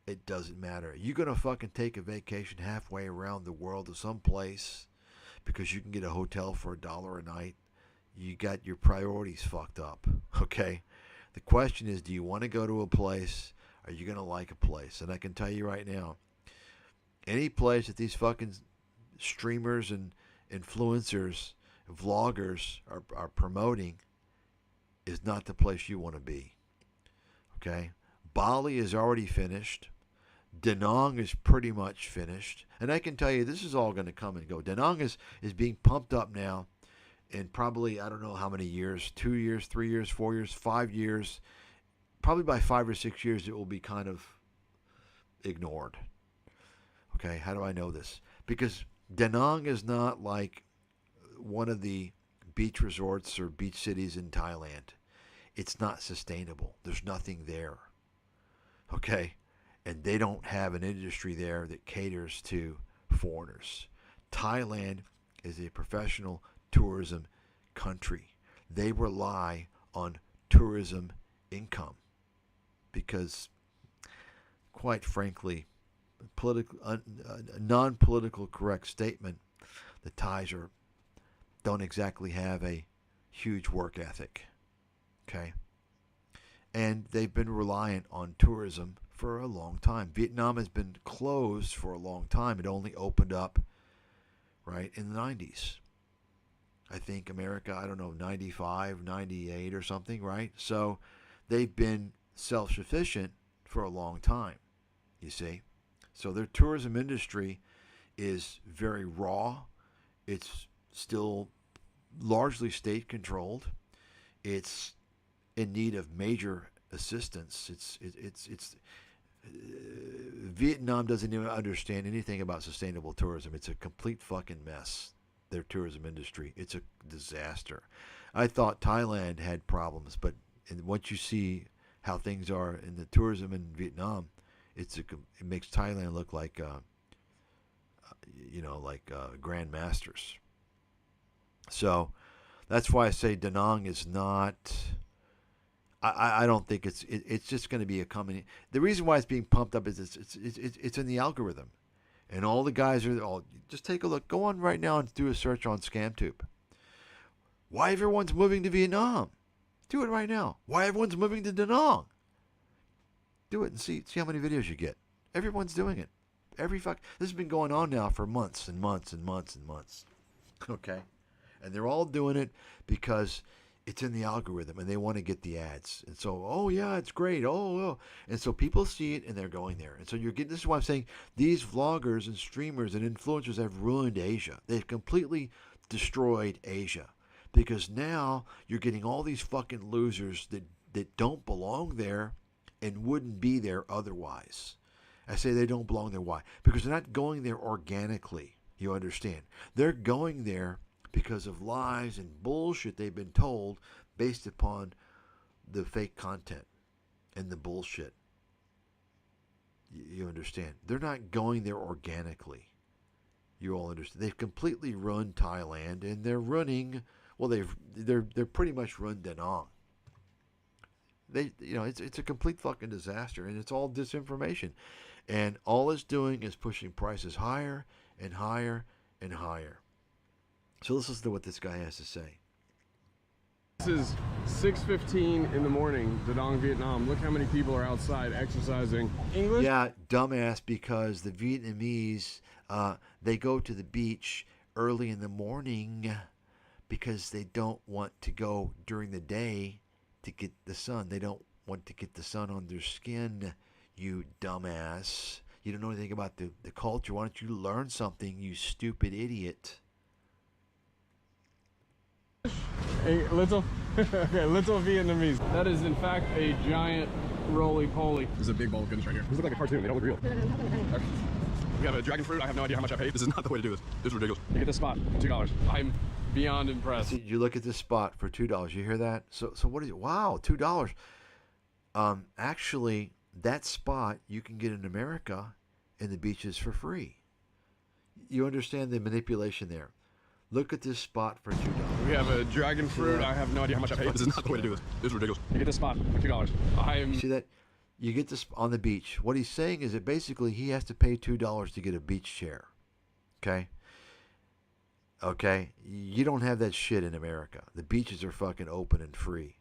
It doesn't matter. You're going to fucking take a vacation halfway around the world to some place because you can get a hotel for $1 a night. You got your priorities fucked up. Okay? The question is, do you want to go to a place? Are you going to like a place? And I can tell you right now, any place that these fucking streamers and influencers, vloggers are promoting is not the place you want to be. Okay? Bali is already finished. Da Nang is pretty much finished. And I can tell you this is all going to come and go. Da Nang is being pumped up now in probably, I don't know how many years, 2 years, 3 years, 4 years, 5 years. Probably by 5 or 6 years it will be kind of ignored. Okay, how do I know this? Because Da Nang is not like one of the beach resorts or beach cities in Thailand. It's not sustainable. There's nothing there. Okay? And they don't have an industry there that caters to foreigners. Thailand is a professional tourism country. They rely on tourism income because, quite frankly, non-political correct statement, the Thais don't exactly have a huge work ethic. Okay? And they've been reliant on tourism for a long time. Vietnam has been closed for a long time. It only opened up, right, in the 90s. I think America, I don't know, 95, 98 or something, right? So they've been self-sufficient for a long time, you see. So their tourism industry is very raw. It's still largely state-controlled. It's in need of major assistance. Vietnam doesn't even understand anything about sustainable tourism. It's a complete fucking mess. Their tourism industry. It's a disaster. I thought Thailand had problems, but once you see how things are in the tourism in Vietnam, it makes Thailand look like, grandmasters. So that's why I say Da Nang is not. I don't think it's just going to be a coming. The reason why it's being pumped up is it's in the algorithm. And all the guys are all, just take a look. Go on right now and do a search on ScamTube. Why everyone's moving to Vietnam? Do it right now. Why everyone's moving to Da Nang? Do it and see how many videos you get. Everyone's doing it. This has been going on now for months and months and months and months. Okay? And they're all doing it because it's in the algorithm and they want to get the ads. And so, oh yeah, it's great. Oh. And so people see it and they're going there. And so this is why I'm saying these vloggers and streamers and influencers have ruined Asia. They've completely destroyed Asia because now you're getting all these fucking losers that don't belong there and wouldn't be there otherwise. I say they don't belong there. Why? Because they're not going there organically. You understand? They're going there because of lies and bullshit they've been told based upon the fake content and the bullshit. You understand? They're not going there organically. You all understand? They've completely run Thailand, and they're running. Well, they're pretty much run Da Nang. It's a complete fucking disaster, and it's all disinformation, and all it's doing is pushing prices higher and higher and higher. So let's listen to what this guy has to say. This is 6:15 in the morning, Da Nang, Vietnam. Look how many people are outside exercising. English? Yeah, dumbass, because the Vietnamese, they go to the beach early in the morning because they don't want to go during the day to get the sun. They don't want to get the sun on their skin, you dumbass. You don't know anything about the culture. Why don't you learn something, you stupid idiot? Hey, little, okay, little Vietnamese. That is in fact a giant roly-poly. This is a big bowl of goodness right here. These look like a cartoon, they don't look real. Okay. We have a dragon fruit. I have no idea how much I paid. This is not the way to do this. This is ridiculous. You get this spot for $2. I'm beyond impressed. See, you look at this spot for $2. You hear that? So what is it? Wow, $2. Actually, that spot you can get in America in the beaches for free. You understand the manipulation there. Look at this spot for $2. We have a dragon fruit. I have no idea how much I paid. This is not the way to do this. This is ridiculous. You get this spot for $2. You see that? You get this on the beach. What he's saying is that basically he has to pay $2 to get a beach chair. Okay? Okay? You don't have that shit in America. The beaches are fucking open and free.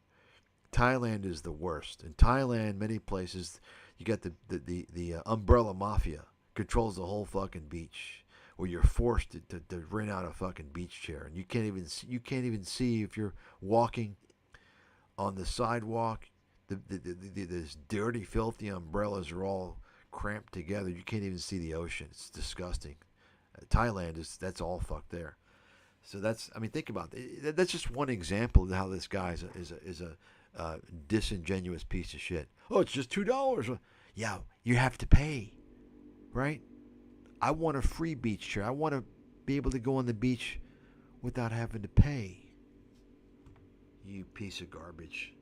Thailand is the worst. In Thailand, many places, you got the umbrella mafia controls the whole fucking beach, where you're forced to rent out a fucking beach chair, and you can't even see if you're walking on the sidewalk. This dirty, filthy umbrellas are all cramped together. You can't even see the ocean. It's disgusting. Thailand that's all fucked there. So think about it. That's just one example of how this guy is a disingenuous piece of shit. Oh, it's just $2. Yeah, you have to pay, right? I want a free beach chair. I want to be able to go on the beach without having to pay. You piece of garbage.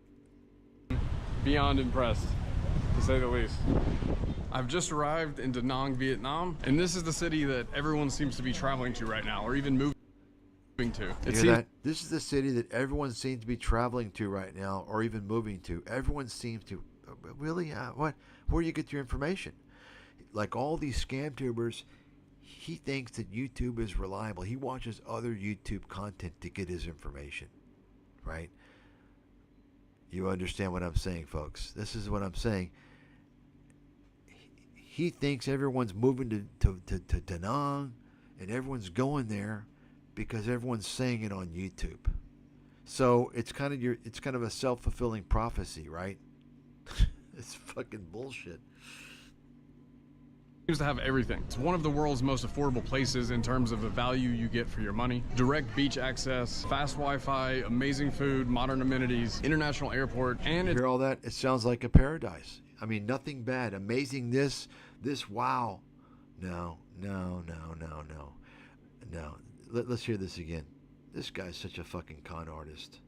Beyond impressed, to say the least. I've just arrived in Da Nang, Vietnam, and this is the city that everyone seems to be traveling to right now, or even moving to. You hear that? This is the city that everyone seems to be traveling to right now, or even moving to. Everyone seems to. Really? What? Where do you get your information? Like all these scam tubers, he thinks that YouTube is reliable. He watches other YouTube content to get his information, right? You understand what I'm saying, folks? This is what I'm saying. He thinks everyone's moving to Da Nang, and everyone's going there because everyone's saying it on YouTube. So it's kind of a self-fulfilling prophecy, right? It's fucking bullshit. Seems to have everything. It's one of the world's most affordable places in terms of the value you get for your money. Direct beach access, fast Wi-Fi, amazing food, modern amenities, international airport, and you hear all that? It sounds like a paradise. I mean, nothing bad. Amazing this, wow. No. Let's hear this again. This guy's such a fucking con artist.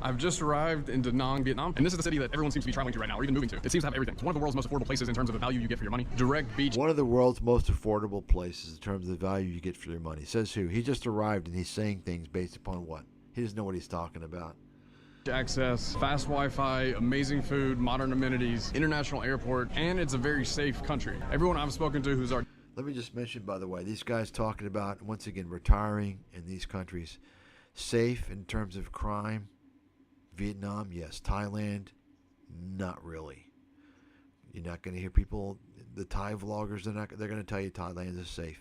I've just arrived in Da Nang, Vietnam, and this is the city that everyone seems to be traveling to right now, or even moving to. It seems to have everything. It's one of the world's most affordable places in terms of the value you get for your money. Direct beach. One of the world's most affordable places in terms of the value you get for your money. Says who? He just arrived and he's saying things based upon what? He doesn't know what he's talking about. Access, fast Wi-Fi, amazing food, modern amenities, international airport, and it's a very safe country. Everyone I've spoken to who's Let me just mention, by the way, these guys talking about, once again, retiring in these countries. Safe in terms of crime. Vietnam, yes. Thailand, not really. You're not going to hear people, the Thai vloggers, they're going to tell you Thailand is safe.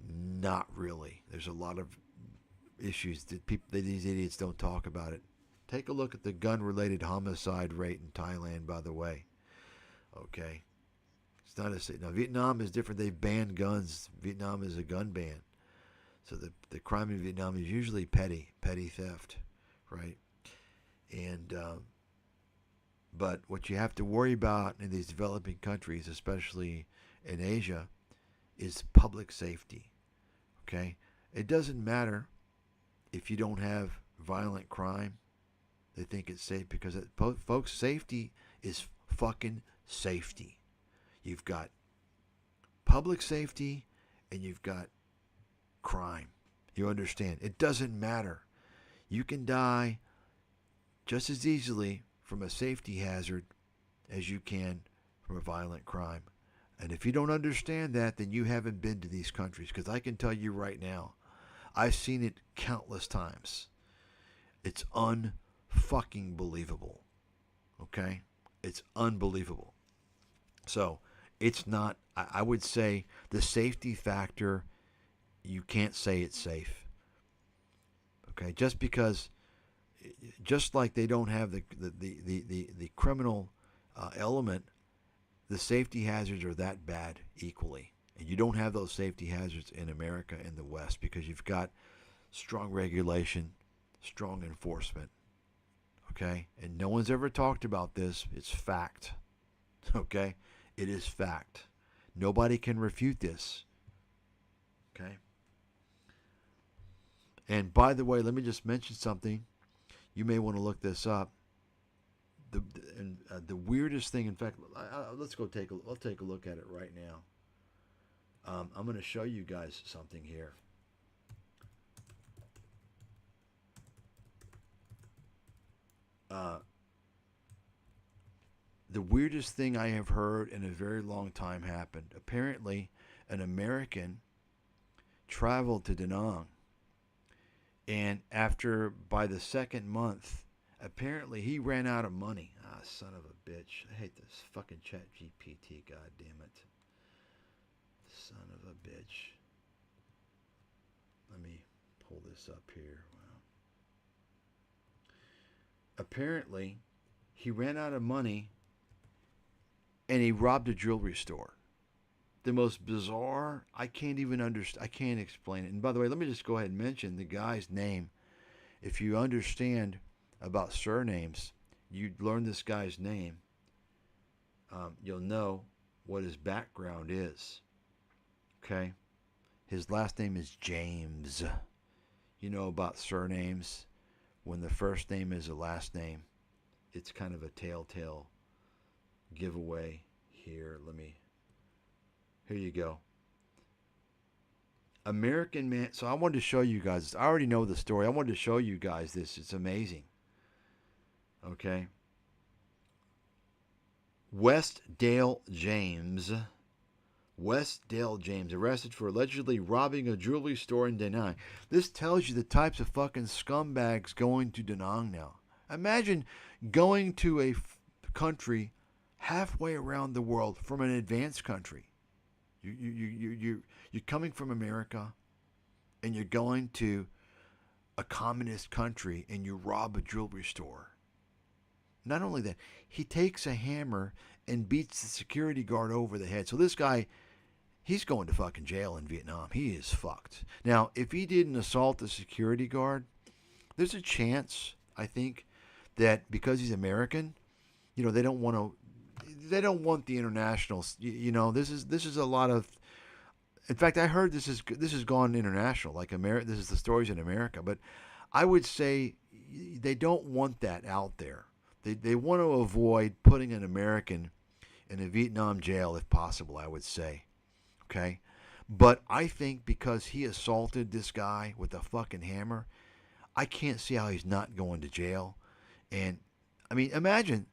Not really. There's a lot of issues that these idiots don't talk about it. Take a look at the gun-related homicide rate in Thailand, by the way. Okay. It's not now, Vietnam is different. They've banned guns. Vietnam is a gun ban. So the crime in Vietnam is usually petty theft, right? And but what you have to worry about in these developing countries, especially in Asia, is public safety. Okay? It doesn't matter if you don't have violent crime. They think it's safe because, folks, safety is fucking safety. You've got public safety and you've got crime. You understand? It doesn't matter. You can die just as easily from a safety hazard as you can from a violent crime. And if you don't understand that, then you haven't been to these countries. Because I can tell you right now, I've seen it countless times. It's unfucking believable. Okay? It's unbelievable. So, it's not, I would say, the safety factor, you can't say it's safe. Okay? Just because, just like they don't have the criminal element, the safety hazards are that bad equally. And you don't have those safety hazards in America in the West because you've got strong regulation, strong enforcement. Okay? And no one's ever talked about this. It's fact. Okay? It is fact. Nobody can refute this. Okay? And by the way, let me just mention something. You may want to look this up. The weirdest thing, in fact, let's go I'll take a look at it right now. I'm going to show you guys something here. The weirdest thing I have heard in a very long time happened. Apparently, an American traveled to Da Nang, and by the second month, apparently he ran out of money. Ah, son of a bitch. I hate this fucking chat GPT, god damn it. Son of a bitch. Let me pull this up here. Wow. Apparently, he ran out of money and he robbed a jewelry store. The most bizarre, I can't even understand, I can't explain it. And by the way, let me just go ahead and mention the guy's name. If you understand about surnames, you learn this guy's name, you'll know what his background is. Okay? His last name is James. You know about surnames. When the first name is the last name, it's kind of a telltale giveaway here. Here you go. American man. So I wanted to show you guys. I already know the story. I wanted to show you guys this. It's amazing. Okay. Westdale James arrested for allegedly robbing a jewelry store in Da Nang. This tells you the types of fucking scumbags going to Da Nang now. Imagine going to a country halfway around the world from an advanced country. You're coming from America and you're going to a communist country and you rob a jewelry store. Not only that, he takes a hammer and beats the security guard over the head. So this guy, he's going to fucking jail in Vietnam. He is fucked. Now, if he didn't assault the security guard, there's a chance, I think, that because he's American, they don't want the international, this is a lot of, in fact, I heard this has gone international, like this is the stories in America, but I would say they don't want that out there. They want to avoid putting an American in a Vietnam jail if possible, I would say. Okay? But I think because he assaulted this guy with a fucking hammer, I can't see how he's not going to jail. And, I mean, imagine,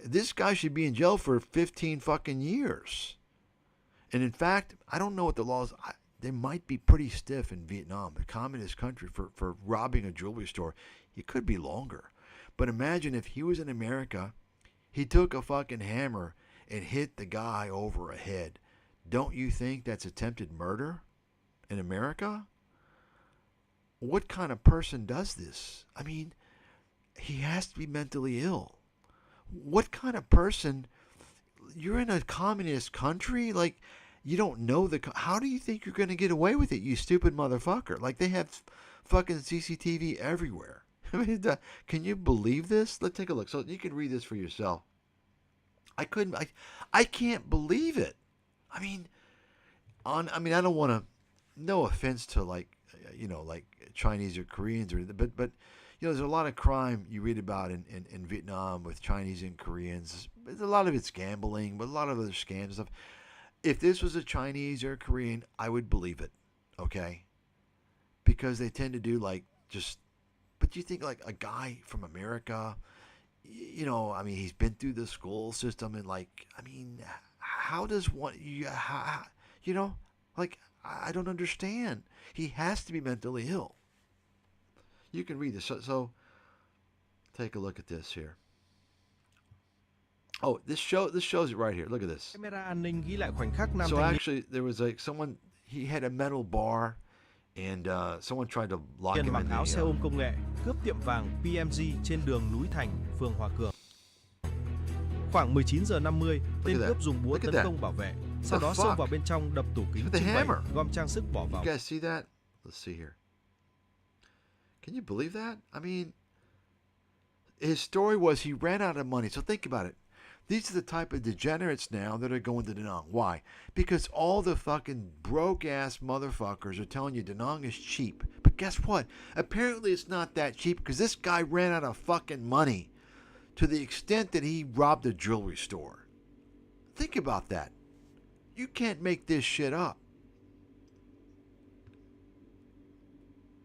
this guy should be in jail for 15 fucking years. And in fact, I don't know what the laws, they might be pretty stiff in Vietnam, a communist country, for robbing a jewelry store. It could be longer. But imagine if he was in America, he took a fucking hammer and hit the guy over a head. Don't you think that's attempted murder in America? What kind of person does this? I mean, he has to be mentally ill. What kind of person? You're in a communist country? Like, you don't know how do you think you're going to get away with it, you stupid motherfucker? Like, they have fucking CCTV everywhere. I mean, can you believe this? Let's take a look. So you can read this for yourself. I can't believe it. I mean, I mean, I don't want to. No offense to like Chinese or Koreans or anything, but there's a lot of crime you read about in Vietnam with Chinese and Koreans. A lot of it's gambling, but a lot of other scams and stuff. If this was a Chinese or a Korean, I would believe it. Okay, because they tend to do like just. But you think like a guy from America, I mean, he's been through the school system and like, I mean, how does one, like, I don't understand. He has to be mentally ill. You can read this. So take a look at this here. Oh, this shows it right here. Look at this. Camera an ninh ghi lại khoảnh khắc nam So thanh niên actually, there was like someone, he had a metal bar, and someone tried to lock him mặc in áo xe the. ôm công nghệ cướp tiệm vàng PMG trên đường Núi Thành, phường Hòa Cường. Khoảng 19 giờ 50, tên at cướp that. dùng búa Look at tấn that. công bảo vệ, sau The đó xông fuck? vào bên trong đập tủ kính With the trưng bày, hammer. gom trang sức bỏ vào. You guys see that? Let's see here. Can you believe that? I mean, his story was he ran out of money. So think about it. These are the type of degenerates now that are going to Da Nang. Why? Because all the fucking broke-ass motherfuckers are telling you Da Nang is cheap. But guess what? Apparently it's not that cheap because this guy ran out of fucking money to the extent that he robbed a jewelry store. Think about that. You can't make this shit up.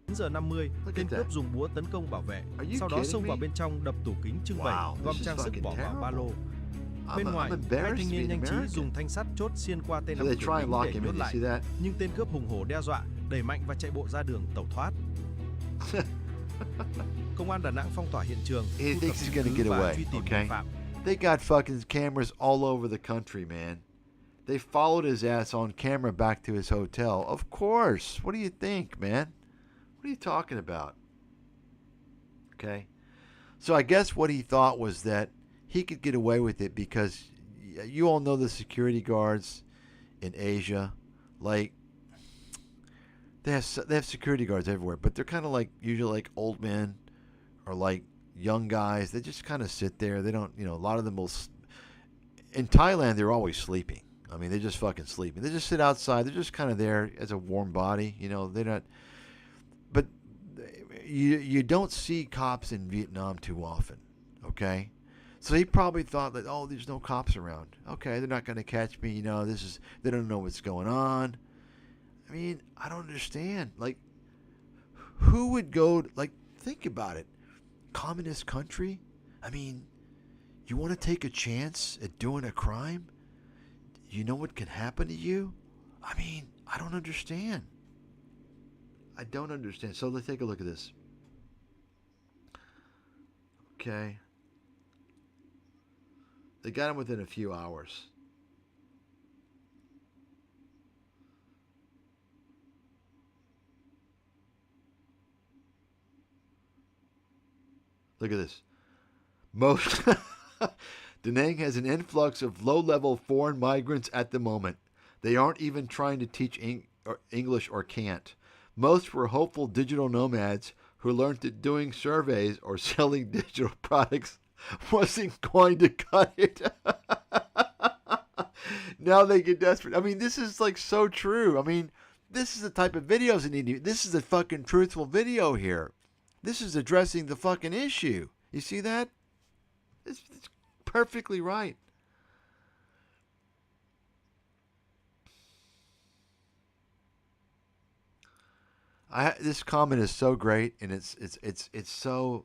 9 giờ 50, Look tên at that. cướp dùng búa tấn công bảo vệ, Are you sau đó kidding xông vào me? bên trong đập tủ kính trưng bày, Wow, gom this is trang sức fucking bỏ vào ba lô. I'm Bên ngoài, hai embarrassed thanh to be niên an nhanh trí American. dùng thanh sắt chốt xuyên qua tên So nắm they cửa try and kính lock để him nhốt in. You lại. see that? Nhưng tên cướp hùng hổ đe dọa, đẩy mạnh và chạy bộ ra đường tẩu thoát. Công an Đà Nẵng phong tỏa hiện trường, He thu thinks thập he's chứng gonna cứ get và away, truy tìm okay? nghi phạm. They got fucking cameras all over the country, man. They followed his ass on camera back to his hotel. Of course. What do you think, man? What are you talking about? Okay. So I guess what he thought was that he could get away with it because you all know the security guards in Asia, like they have security guards everywhere, but they're kind of like usually like old men or like young guys. They just kind of sit there. They don't, a lot of them will. In Thailand, they're always sleeping. I mean, they're just fucking sleeping. They just sit outside. They're just kind of there as a warm body. They're not. But you don't see cops in Vietnam too often. Okay, so he probably thought that, oh, there's no cops around. Okay, they're not going to catch me. They don't know what's going on. I mean, I don't understand. Like, who would go? Think about it. Communist country. I mean, you want to take a chance at doing a crime? You know what can happen to you? I mean, I don't understand. I don't understand. So let's take a look at this. Okay. They got him within a few hours. Look at this. Most Da Nang has an influx of low-level foreign migrants at the moment. They aren't even trying to teach English or can't. Most were hopeful digital nomads who learned that doing surveys or selling digital products wasn't going to cut it. Now they get desperate. I mean, this is like so true. I mean, this is the type of videos that need to. This is a fucking truthful video here. This is addressing the fucking issue. You see that? It's perfectly right. This comment is so great, and it's so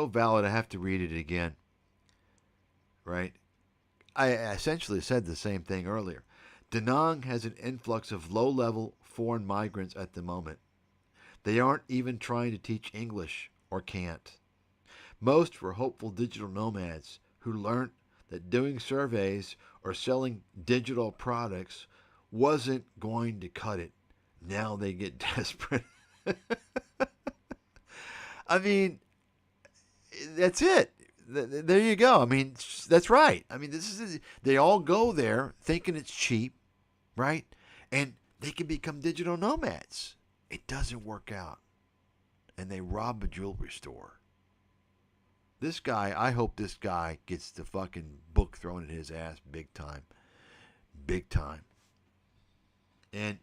valid. I have to read it again. Right? I essentially said the same thing earlier. Da Nang has an influx of low-level foreign migrants at the moment. They aren't even trying to teach English or can't. Most were hopeful digital nomads who learned that doing surveys or selling digital products wasn't going to cut it. Now they get desperate. I mean, that's it. There you go. I mean, that's right. I mean, they all go there thinking it's cheap, right? And they can become digital nomads. It doesn't work out. And they rob a jewelry store. This guy, I hope this guy gets the fucking book thrown in his ass big time. Big time. And,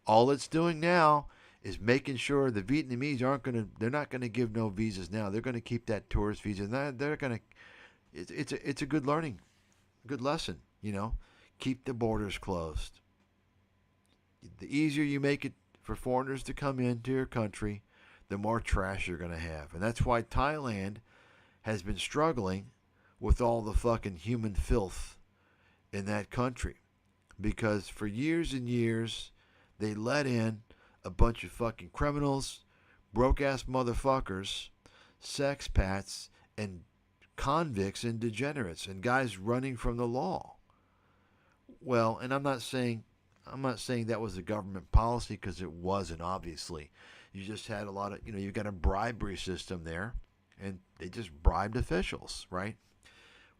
all it's doing now is making sure the Vietnamese they're not going to give no visas now. They're going to keep that tourist visa. And they're going to, it's a good good lesson, keep the borders closed. The easier you make it for foreigners to come into your country, the more trash you're going to have. And that's why Thailand has been struggling with all the fucking human filth in that country. Because for years and years, they let in a bunch of fucking criminals, broke-ass motherfuckers, sexpats, and convicts and degenerates, and guys running from the law. Well, and I'm not saying that was a government policy, because it wasn't, obviously. You just had a lot of, you've got a bribery system there, and they just bribed officials, right?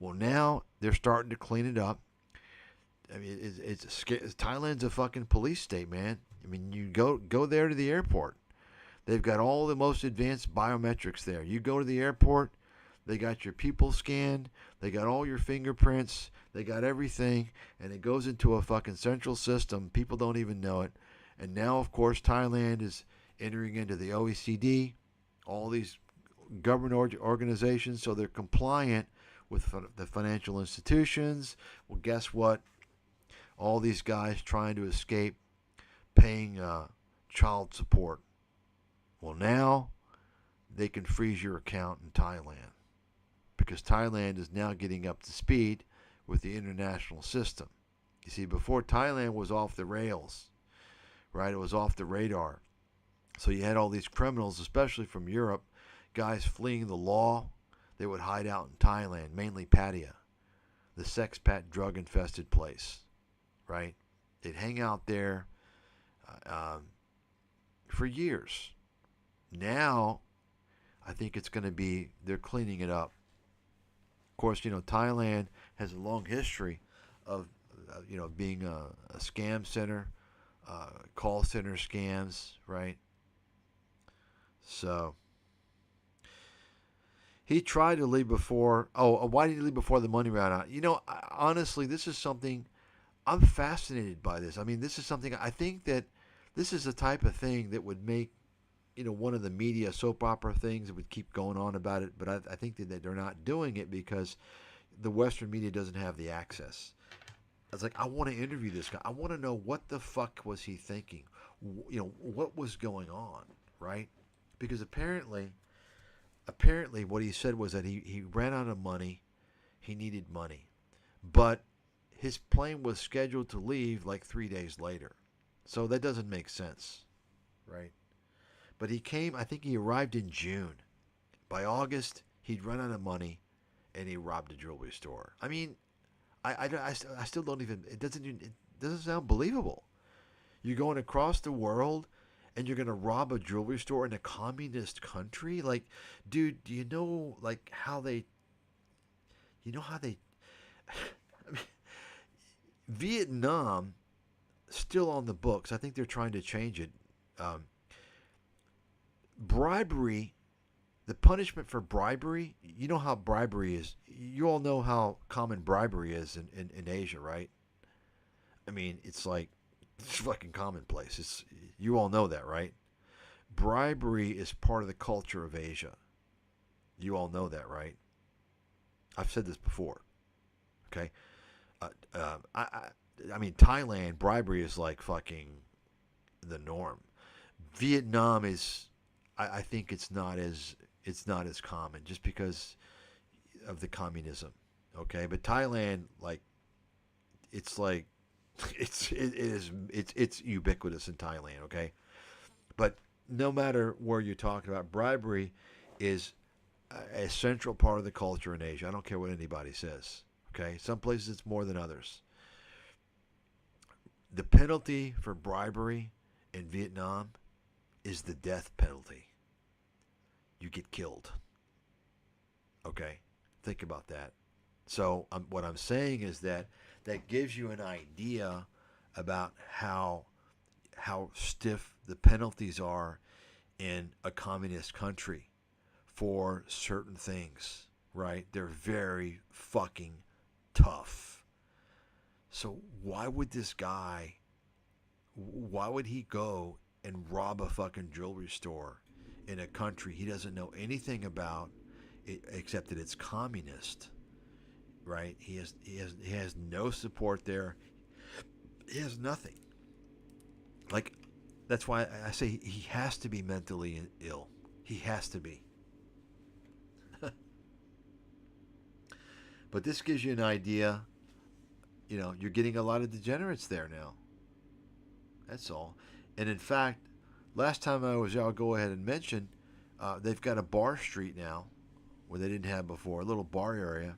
Well, now they're starting to clean it up. I mean, Thailand's a fucking police state, man. I mean, you go there to the airport. They've got all the most advanced biometrics there. You go to the airport, they got your people scanned, they got all your fingerprints, they got everything, and it goes into a fucking central system. People don't even know it. And now, of course, Thailand is entering into the OECD, all these government organizations, so they're compliant with the financial institutions. Well, guess what? All these guys trying to escape paying child support. Well, now they can freeze your account in Thailand, because Thailand is now getting up to speed with the international system. You see, before, Thailand was off the rails, right? It was off the radar. So you had all these criminals, especially from Europe, guys fleeing the law. They would hide out in Thailand, mainly Pattaya, the sexpat drug-infested place, right? They'd hang out there for years. Now, I think it's going to be, they're cleaning it up. Of course, Thailand has a long history of, being a scam center, call center scams, right? So, he tried to leave before, why did he leave before the money ran out? Honestly, this is something, I'm fascinated by this. I mean, this is something, I think that this is the type of thing that would make, one of the media soap opera things that would keep going on about it. But I think that they're not doing it because the Western media doesn't have the access. I was like, I want to interview this guy. I want to know what the fuck was he thinking? What was going on, right? Because apparently what he said was that he ran out of money. He needed money. But his plane was scheduled to leave like 3 days later. So that doesn't make sense, right? But I think he arrived in June. By August, he'd run out of money, and he robbed a jewelry store. I mean, I still don't even, it doesn't sound believable. You're going across the world, and you're going to rob a jewelry store in a communist country? Like, dude, do you know, like, how they, I mean, Vietnam, still on the books. I think they're trying to change it. Bribery, the punishment for bribery, you know how bribery is. You all know how common bribery is in Asia, right? I mean, it's fucking commonplace. You all know that, right? Bribery is part of the culture of Asia. You all know that, right? I've said this before. Okay? I mean, Thailand, bribery is like fucking the norm. Vietnam is, I think it's not as common just because of the communism. Okay, but Thailand, it's ubiquitous in Thailand. Okay, but no matter where you're talking about, bribery is a central part of the culture in Asia. I don't care what anybody says. Okay, some places it's more than others. The penalty for bribery in Vietnam is the death penalty. You get killed. Okay? Think about that. So what I'm saying is that gives you an idea about how stiff the penalties are in a communist country for certain things, right? They're very fucking tough. So why would this guy why would he go and rob a fucking jewelry store in a country he doesn't know anything about, except that it's communist, right? He has no support there. He has nothing. Like, that's why I say he has to be mentally ill. He has to be. But this gives you an idea. You know, you're getting a lot of degenerates there now. That's all. And in fact, last time I was there, I'll go ahead and mention, they've got a bar street now where they didn't have before, a little bar area.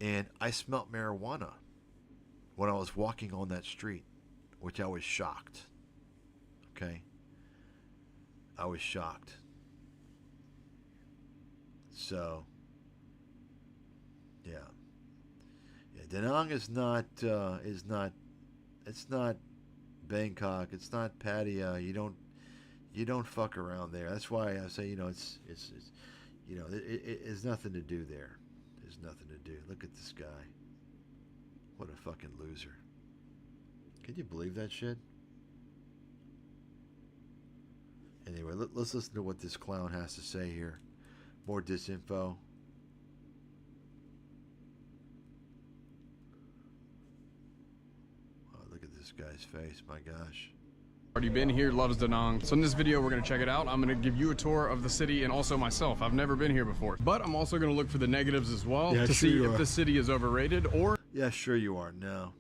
And I smelt marijuana when I was walking on that street, which I was shocked. Okay? I was shocked. So, yeah. Da Nang is not, it's not Bangkok. It's not Pattaya. You don't fuck around there. That's why I say, you know, it's you know, it's nothing to do there. There's nothing to do. Look at this guy. What a fucking loser. Can you believe that shit? Anyway, let's listen to what this clown has to say here. More disinfo. Oh, look at this guy's face. My gosh. Already been here, loves Da Nang. So in this video, we're gonna check it out. I'm gonna give you a tour of the city and also myself. I've never been here before, but I'm also gonna look for the negatives as well to see if the city is overrated or... Yeah, sure you are. No.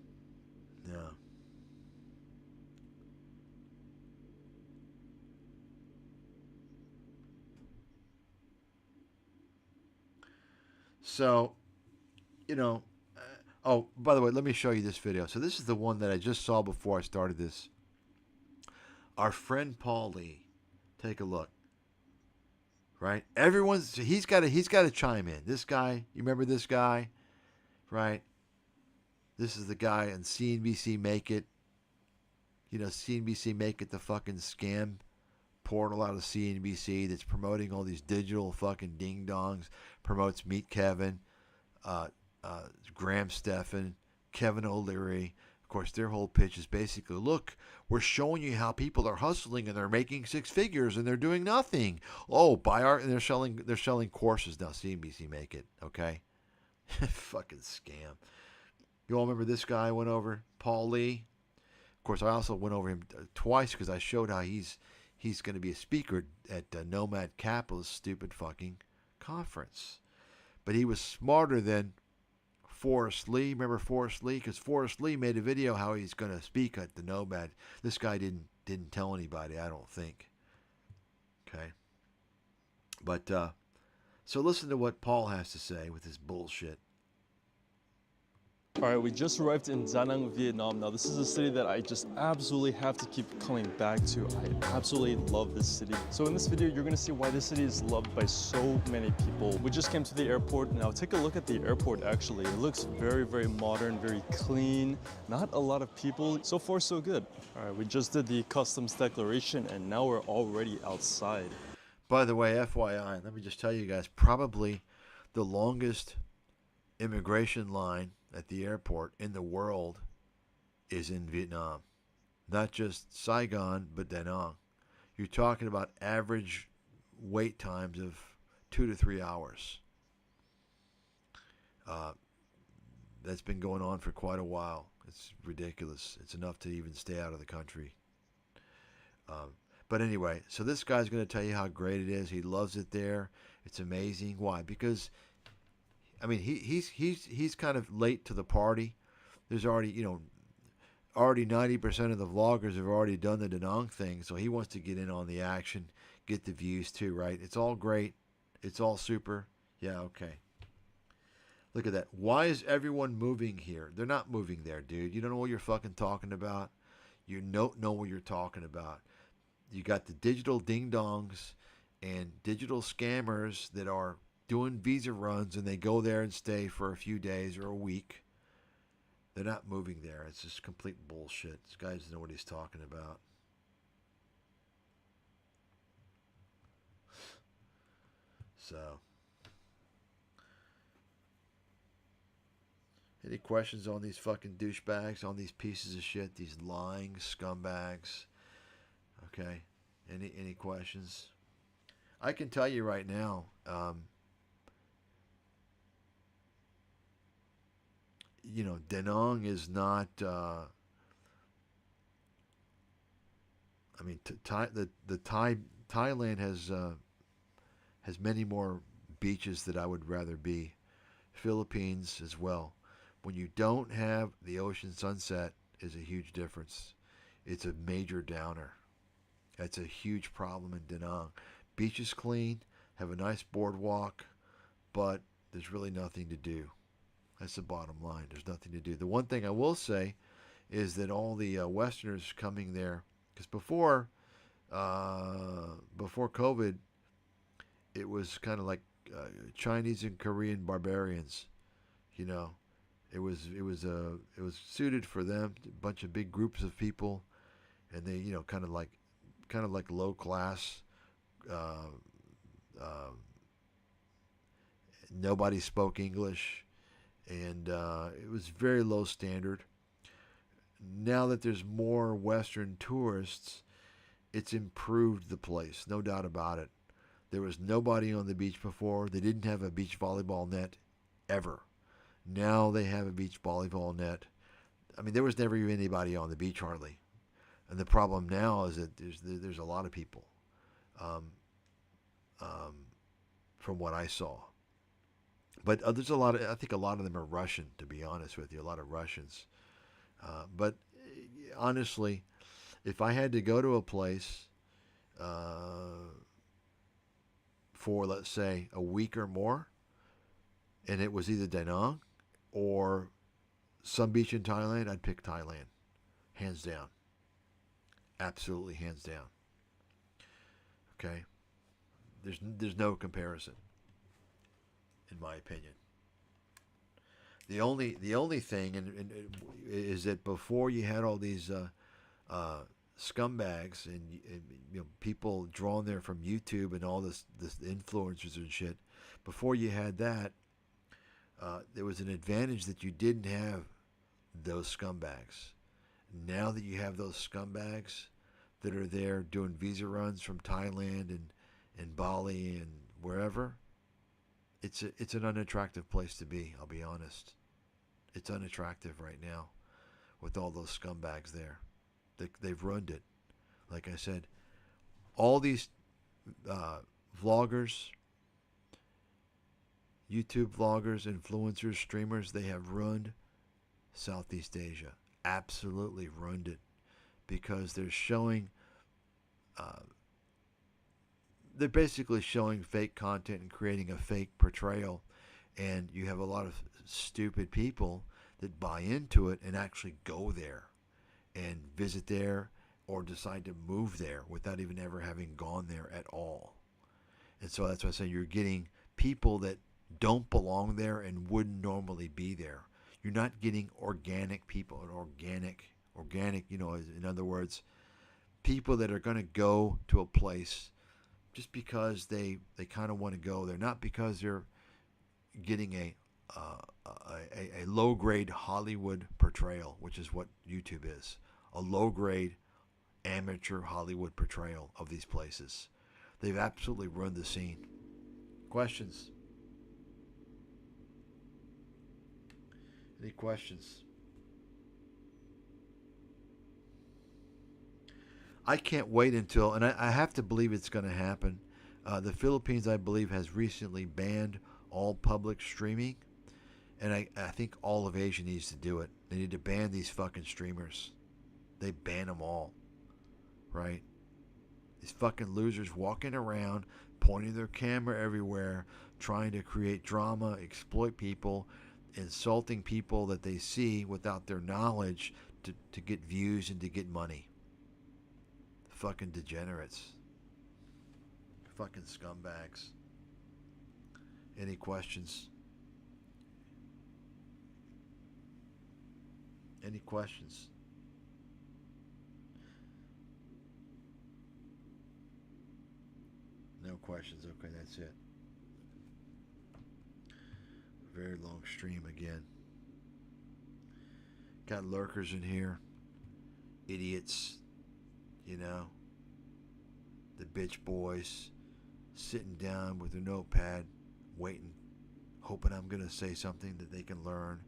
No. So, you know, oh, by the way, let me show you this video. So this is the one that I just saw before I started this. Our friend Paul Lee, take a look. Right? He's got to chime in. This guy, you remember this guy? Right? This is the guy on CNBC Make It. You know, CNBC Make It, the fucking scam portal out of CNBC that's promoting all these digital fucking ding-dongs. Promotes Meet Kevin, Graham Stephan, Kevin O'Leary. Of course, their whole pitch is basically, look, we're showing you how people are hustling and they're making six figures and they're doing nothing. Oh, and they're selling courses now. CNBC Make It, okay? Fucking scam. You all remember this guy I went over, Paul Lee? Of course, I also went over him twice because I showed how he's going to be a speaker at Nomad Capital's stupid fucking conference. But he was smarter than Forrest Lee. Remember Forrest Lee? Because Forrest Lee made a video how he's going to speak at the Nomad. This guy didn't tell anybody, I don't think. Okay. But so listen to what Paul has to say with his bullshit. All right, we just arrived in Da Nang, Vietnam. Now, this is a city that I just absolutely have to keep coming back to. I absolutely love this city. So in this video, you're gonna see why this city is loved by so many people. We just came to the airport. Now, take a look at the airport, actually. It looks very, very modern, very clean. Not a lot of people. So far, so good. All right, we just did the customs declaration, and now we're already outside. By the way, FYI, let me just tell you guys, probably the longest immigration line at the airport in the world is in Vietnam. Not just Saigon, but Da Nang. You're talking about average wait times of 2 to 3 hours. That's been going on for quite a while. It's ridiculous. It's enough to even stay out of the country. But anyway, so this guy's going to tell you how great it is. He loves it there. It's amazing. Why? Because I mean, he's kind of late to the party. There's already 90% of the vloggers have already done the Da Nang thing, so he wants to get in on the action, get the views too, right? It's all great. It's all super. Yeah, okay. Look at that. Why is everyone moving here? They're not moving there, dude. You don't know what you're fucking talking about. You don't know what you're talking about. You got the digital ding-dongs and digital scammers that are doing visa runs, and they go there and stay for a few days or a week. They're not moving there. It's just complete bullshit. This guy doesn't know what he's talking about. So, Any questions on these fucking douchebags, on these pieces of shit, these lying scumbags? Okay. Any questions? I can tell you right now, Da Nang is not. Thailand has many more beaches that I would rather be. Philippines as well. When you don't have the ocean sunset, is a huge difference. It's a major downer. That's a huge problem in Da Nang. Beach is clean, have a nice boardwalk, but there's really nothing to do. That's the bottom line. There's nothing to do. The one thing I will say is that all the Westerners coming there, because before COVID, it was kind of like Chinese and Korean barbarians. You know, it was suited for them. A bunch of big groups of people, and they kind of like low class. Nobody spoke English, and it was very low standard. Now that there's more Western tourists, it's improved the place, no doubt about it. There was nobody on the beach before. They didn't have a beach volleyball net ever. Now they have a beach volleyball net. I mean, there was never even anybody on the beach hardly. And the problem now is that there's a lot of people, from what I saw. But there's a lot of, I think a lot of them are Russian, to be honest with you, a lot of Russians. But honestly, if I had to go to a place for, let's say, a week or more, and it was either Da Nang or some beach in Thailand, I'd pick Thailand, hands down. Absolutely, hands down. Okay, there's no comparison, in my opinion. The only thing is that before you had all these scumbags and people drawn there from YouTube and all this influencers and shit. Before you had that, there was an advantage that you didn't have those scumbags. Now that you have those scumbags that are there doing visa runs from Thailand and Bali and wherever, it's an unattractive place to be, I'll be honest. It's unattractive right now with all those scumbags there. They've ruined it. Like I said, all these vloggers, YouTube vloggers, influencers, streamers, they have ruined Southeast Asia. Absolutely ruined it, because they're showing, they're basically showing fake content and creating a fake portrayal, and you have a lot of stupid people that buy into it and actually go there and visit there or decide to move there without even ever having gone there at all. And so that's why I say you're getting people that don't belong there and wouldn't normally be there. You're not getting organic people, organic, in other words, people that are going to go to a place just because they kind of want to go there, not because they're getting a low-grade Hollywood portrayal, which is what YouTube is, a low-grade amateur Hollywood portrayal of these places. They've absolutely ruined the scene. Questions? Any questions? I can't wait until, and I have to believe it's going to happen. The Philippines, I believe, has recently banned all public streaming, and I think all of Asia needs to do it. They need to ban these fucking streamers. They ban them all, right? These fucking losers walking around, pointing their camera everywhere, trying to create drama, exploit people, insulting people that they see without their knowledge to get views and to get money. Fucking degenerates. Fucking scumbags. Any questions? Any questions? No questions. Okay, that's it. Very long stream again. Got lurkers in here. Idiots. You know. The bitch boys sitting down with a notepad, waiting, hoping I'm going to say something that they can learn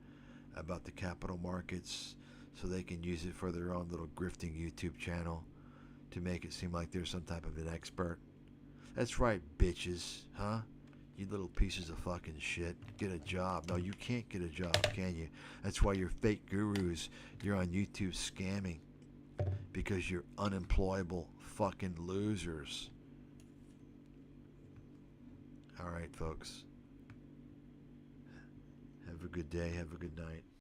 about the capital markets so they can use it for their own little grifting YouTube channel to make it seem like they're some type of an expert. That's right, bitches, huh? You little pieces of fucking shit. Get a job. No, you can't get a job, can you? That's why you're fake gurus. You're on YouTube scamming because you're unemployable fucking losers. All right, folks. Have a good day. Have a good night.